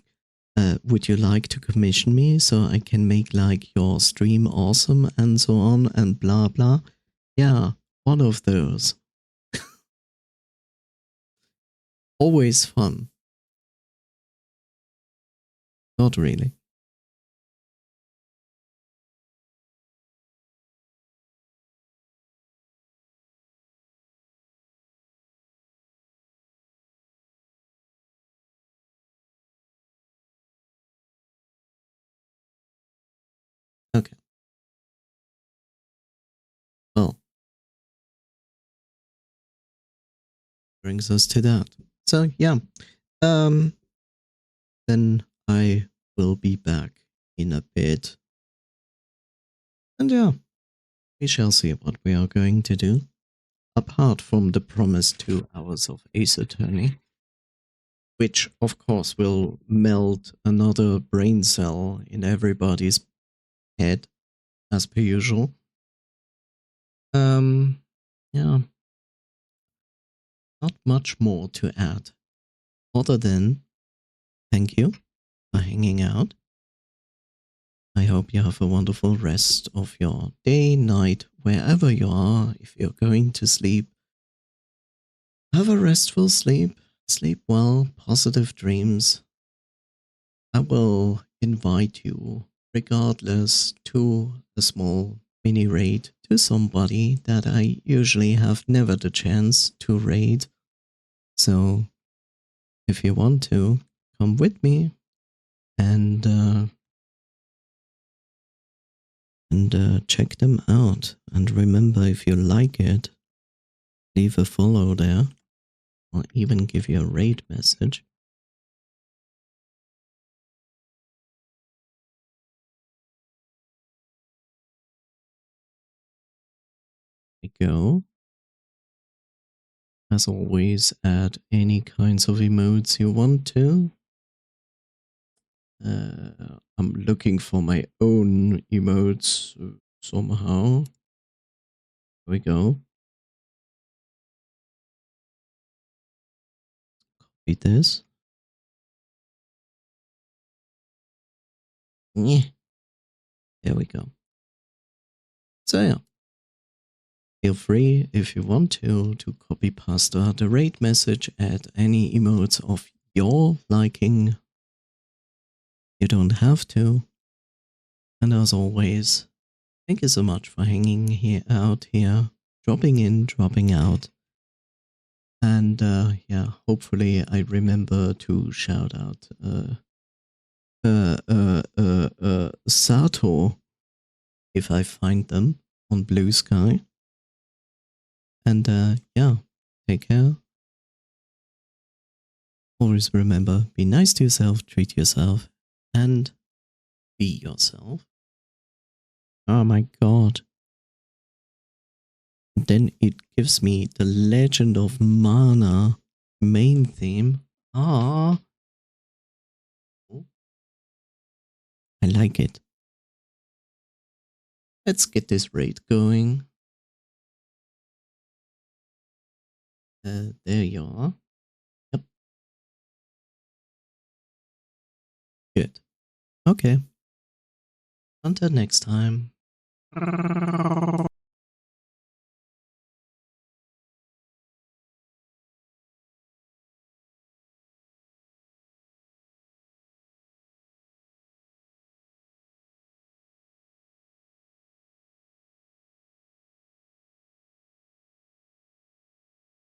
would you like to commission me so I can make like your stream awesome and so on and blah blah? Yeah, one of those. Always fun. Not really. Okay. Well, brings us to that. So yeah. Then I will be back in a bit. And yeah, we shall see what we are going to do. Apart from the promised 2 hours of Ace Attorney, which of course will melt another brain cell in everybody's head, as per usual. Yeah, not much more to add, other than thank you for hanging out. I hope you have a wonderful rest of your day, night, wherever you are. If you're going to sleep, have a restful sleep, sleep well, positive dreams. I will invite you, regardless, to a small mini raid to somebody that I usually have never the chance to raid. So if you want to, come with me and check them out. And remember, if you like it, leave a follow there, or even give you a raid message. There you go. As always, add any kinds of emotes you want to. I'm looking for my own emotes somehow. There we go. Copy this. Yeah. There we go. So yeah. Feel free, if you want to copy pasta the raid message, add any emotes of your liking. You don't have to. And as always, thank you so much for hanging out here, dropping in, dropping out. And yeah, hopefully I remember to shout out Sato if I find them on Blue Sky. And yeah, take care. Always remember, be nice to yourself, treat yourself, and be yourself. Oh my god. Then it gives me the Legend of Mana main theme. Ah, I like it. Let's get this raid going. There you are. Yep. Good. Okay. Until next time.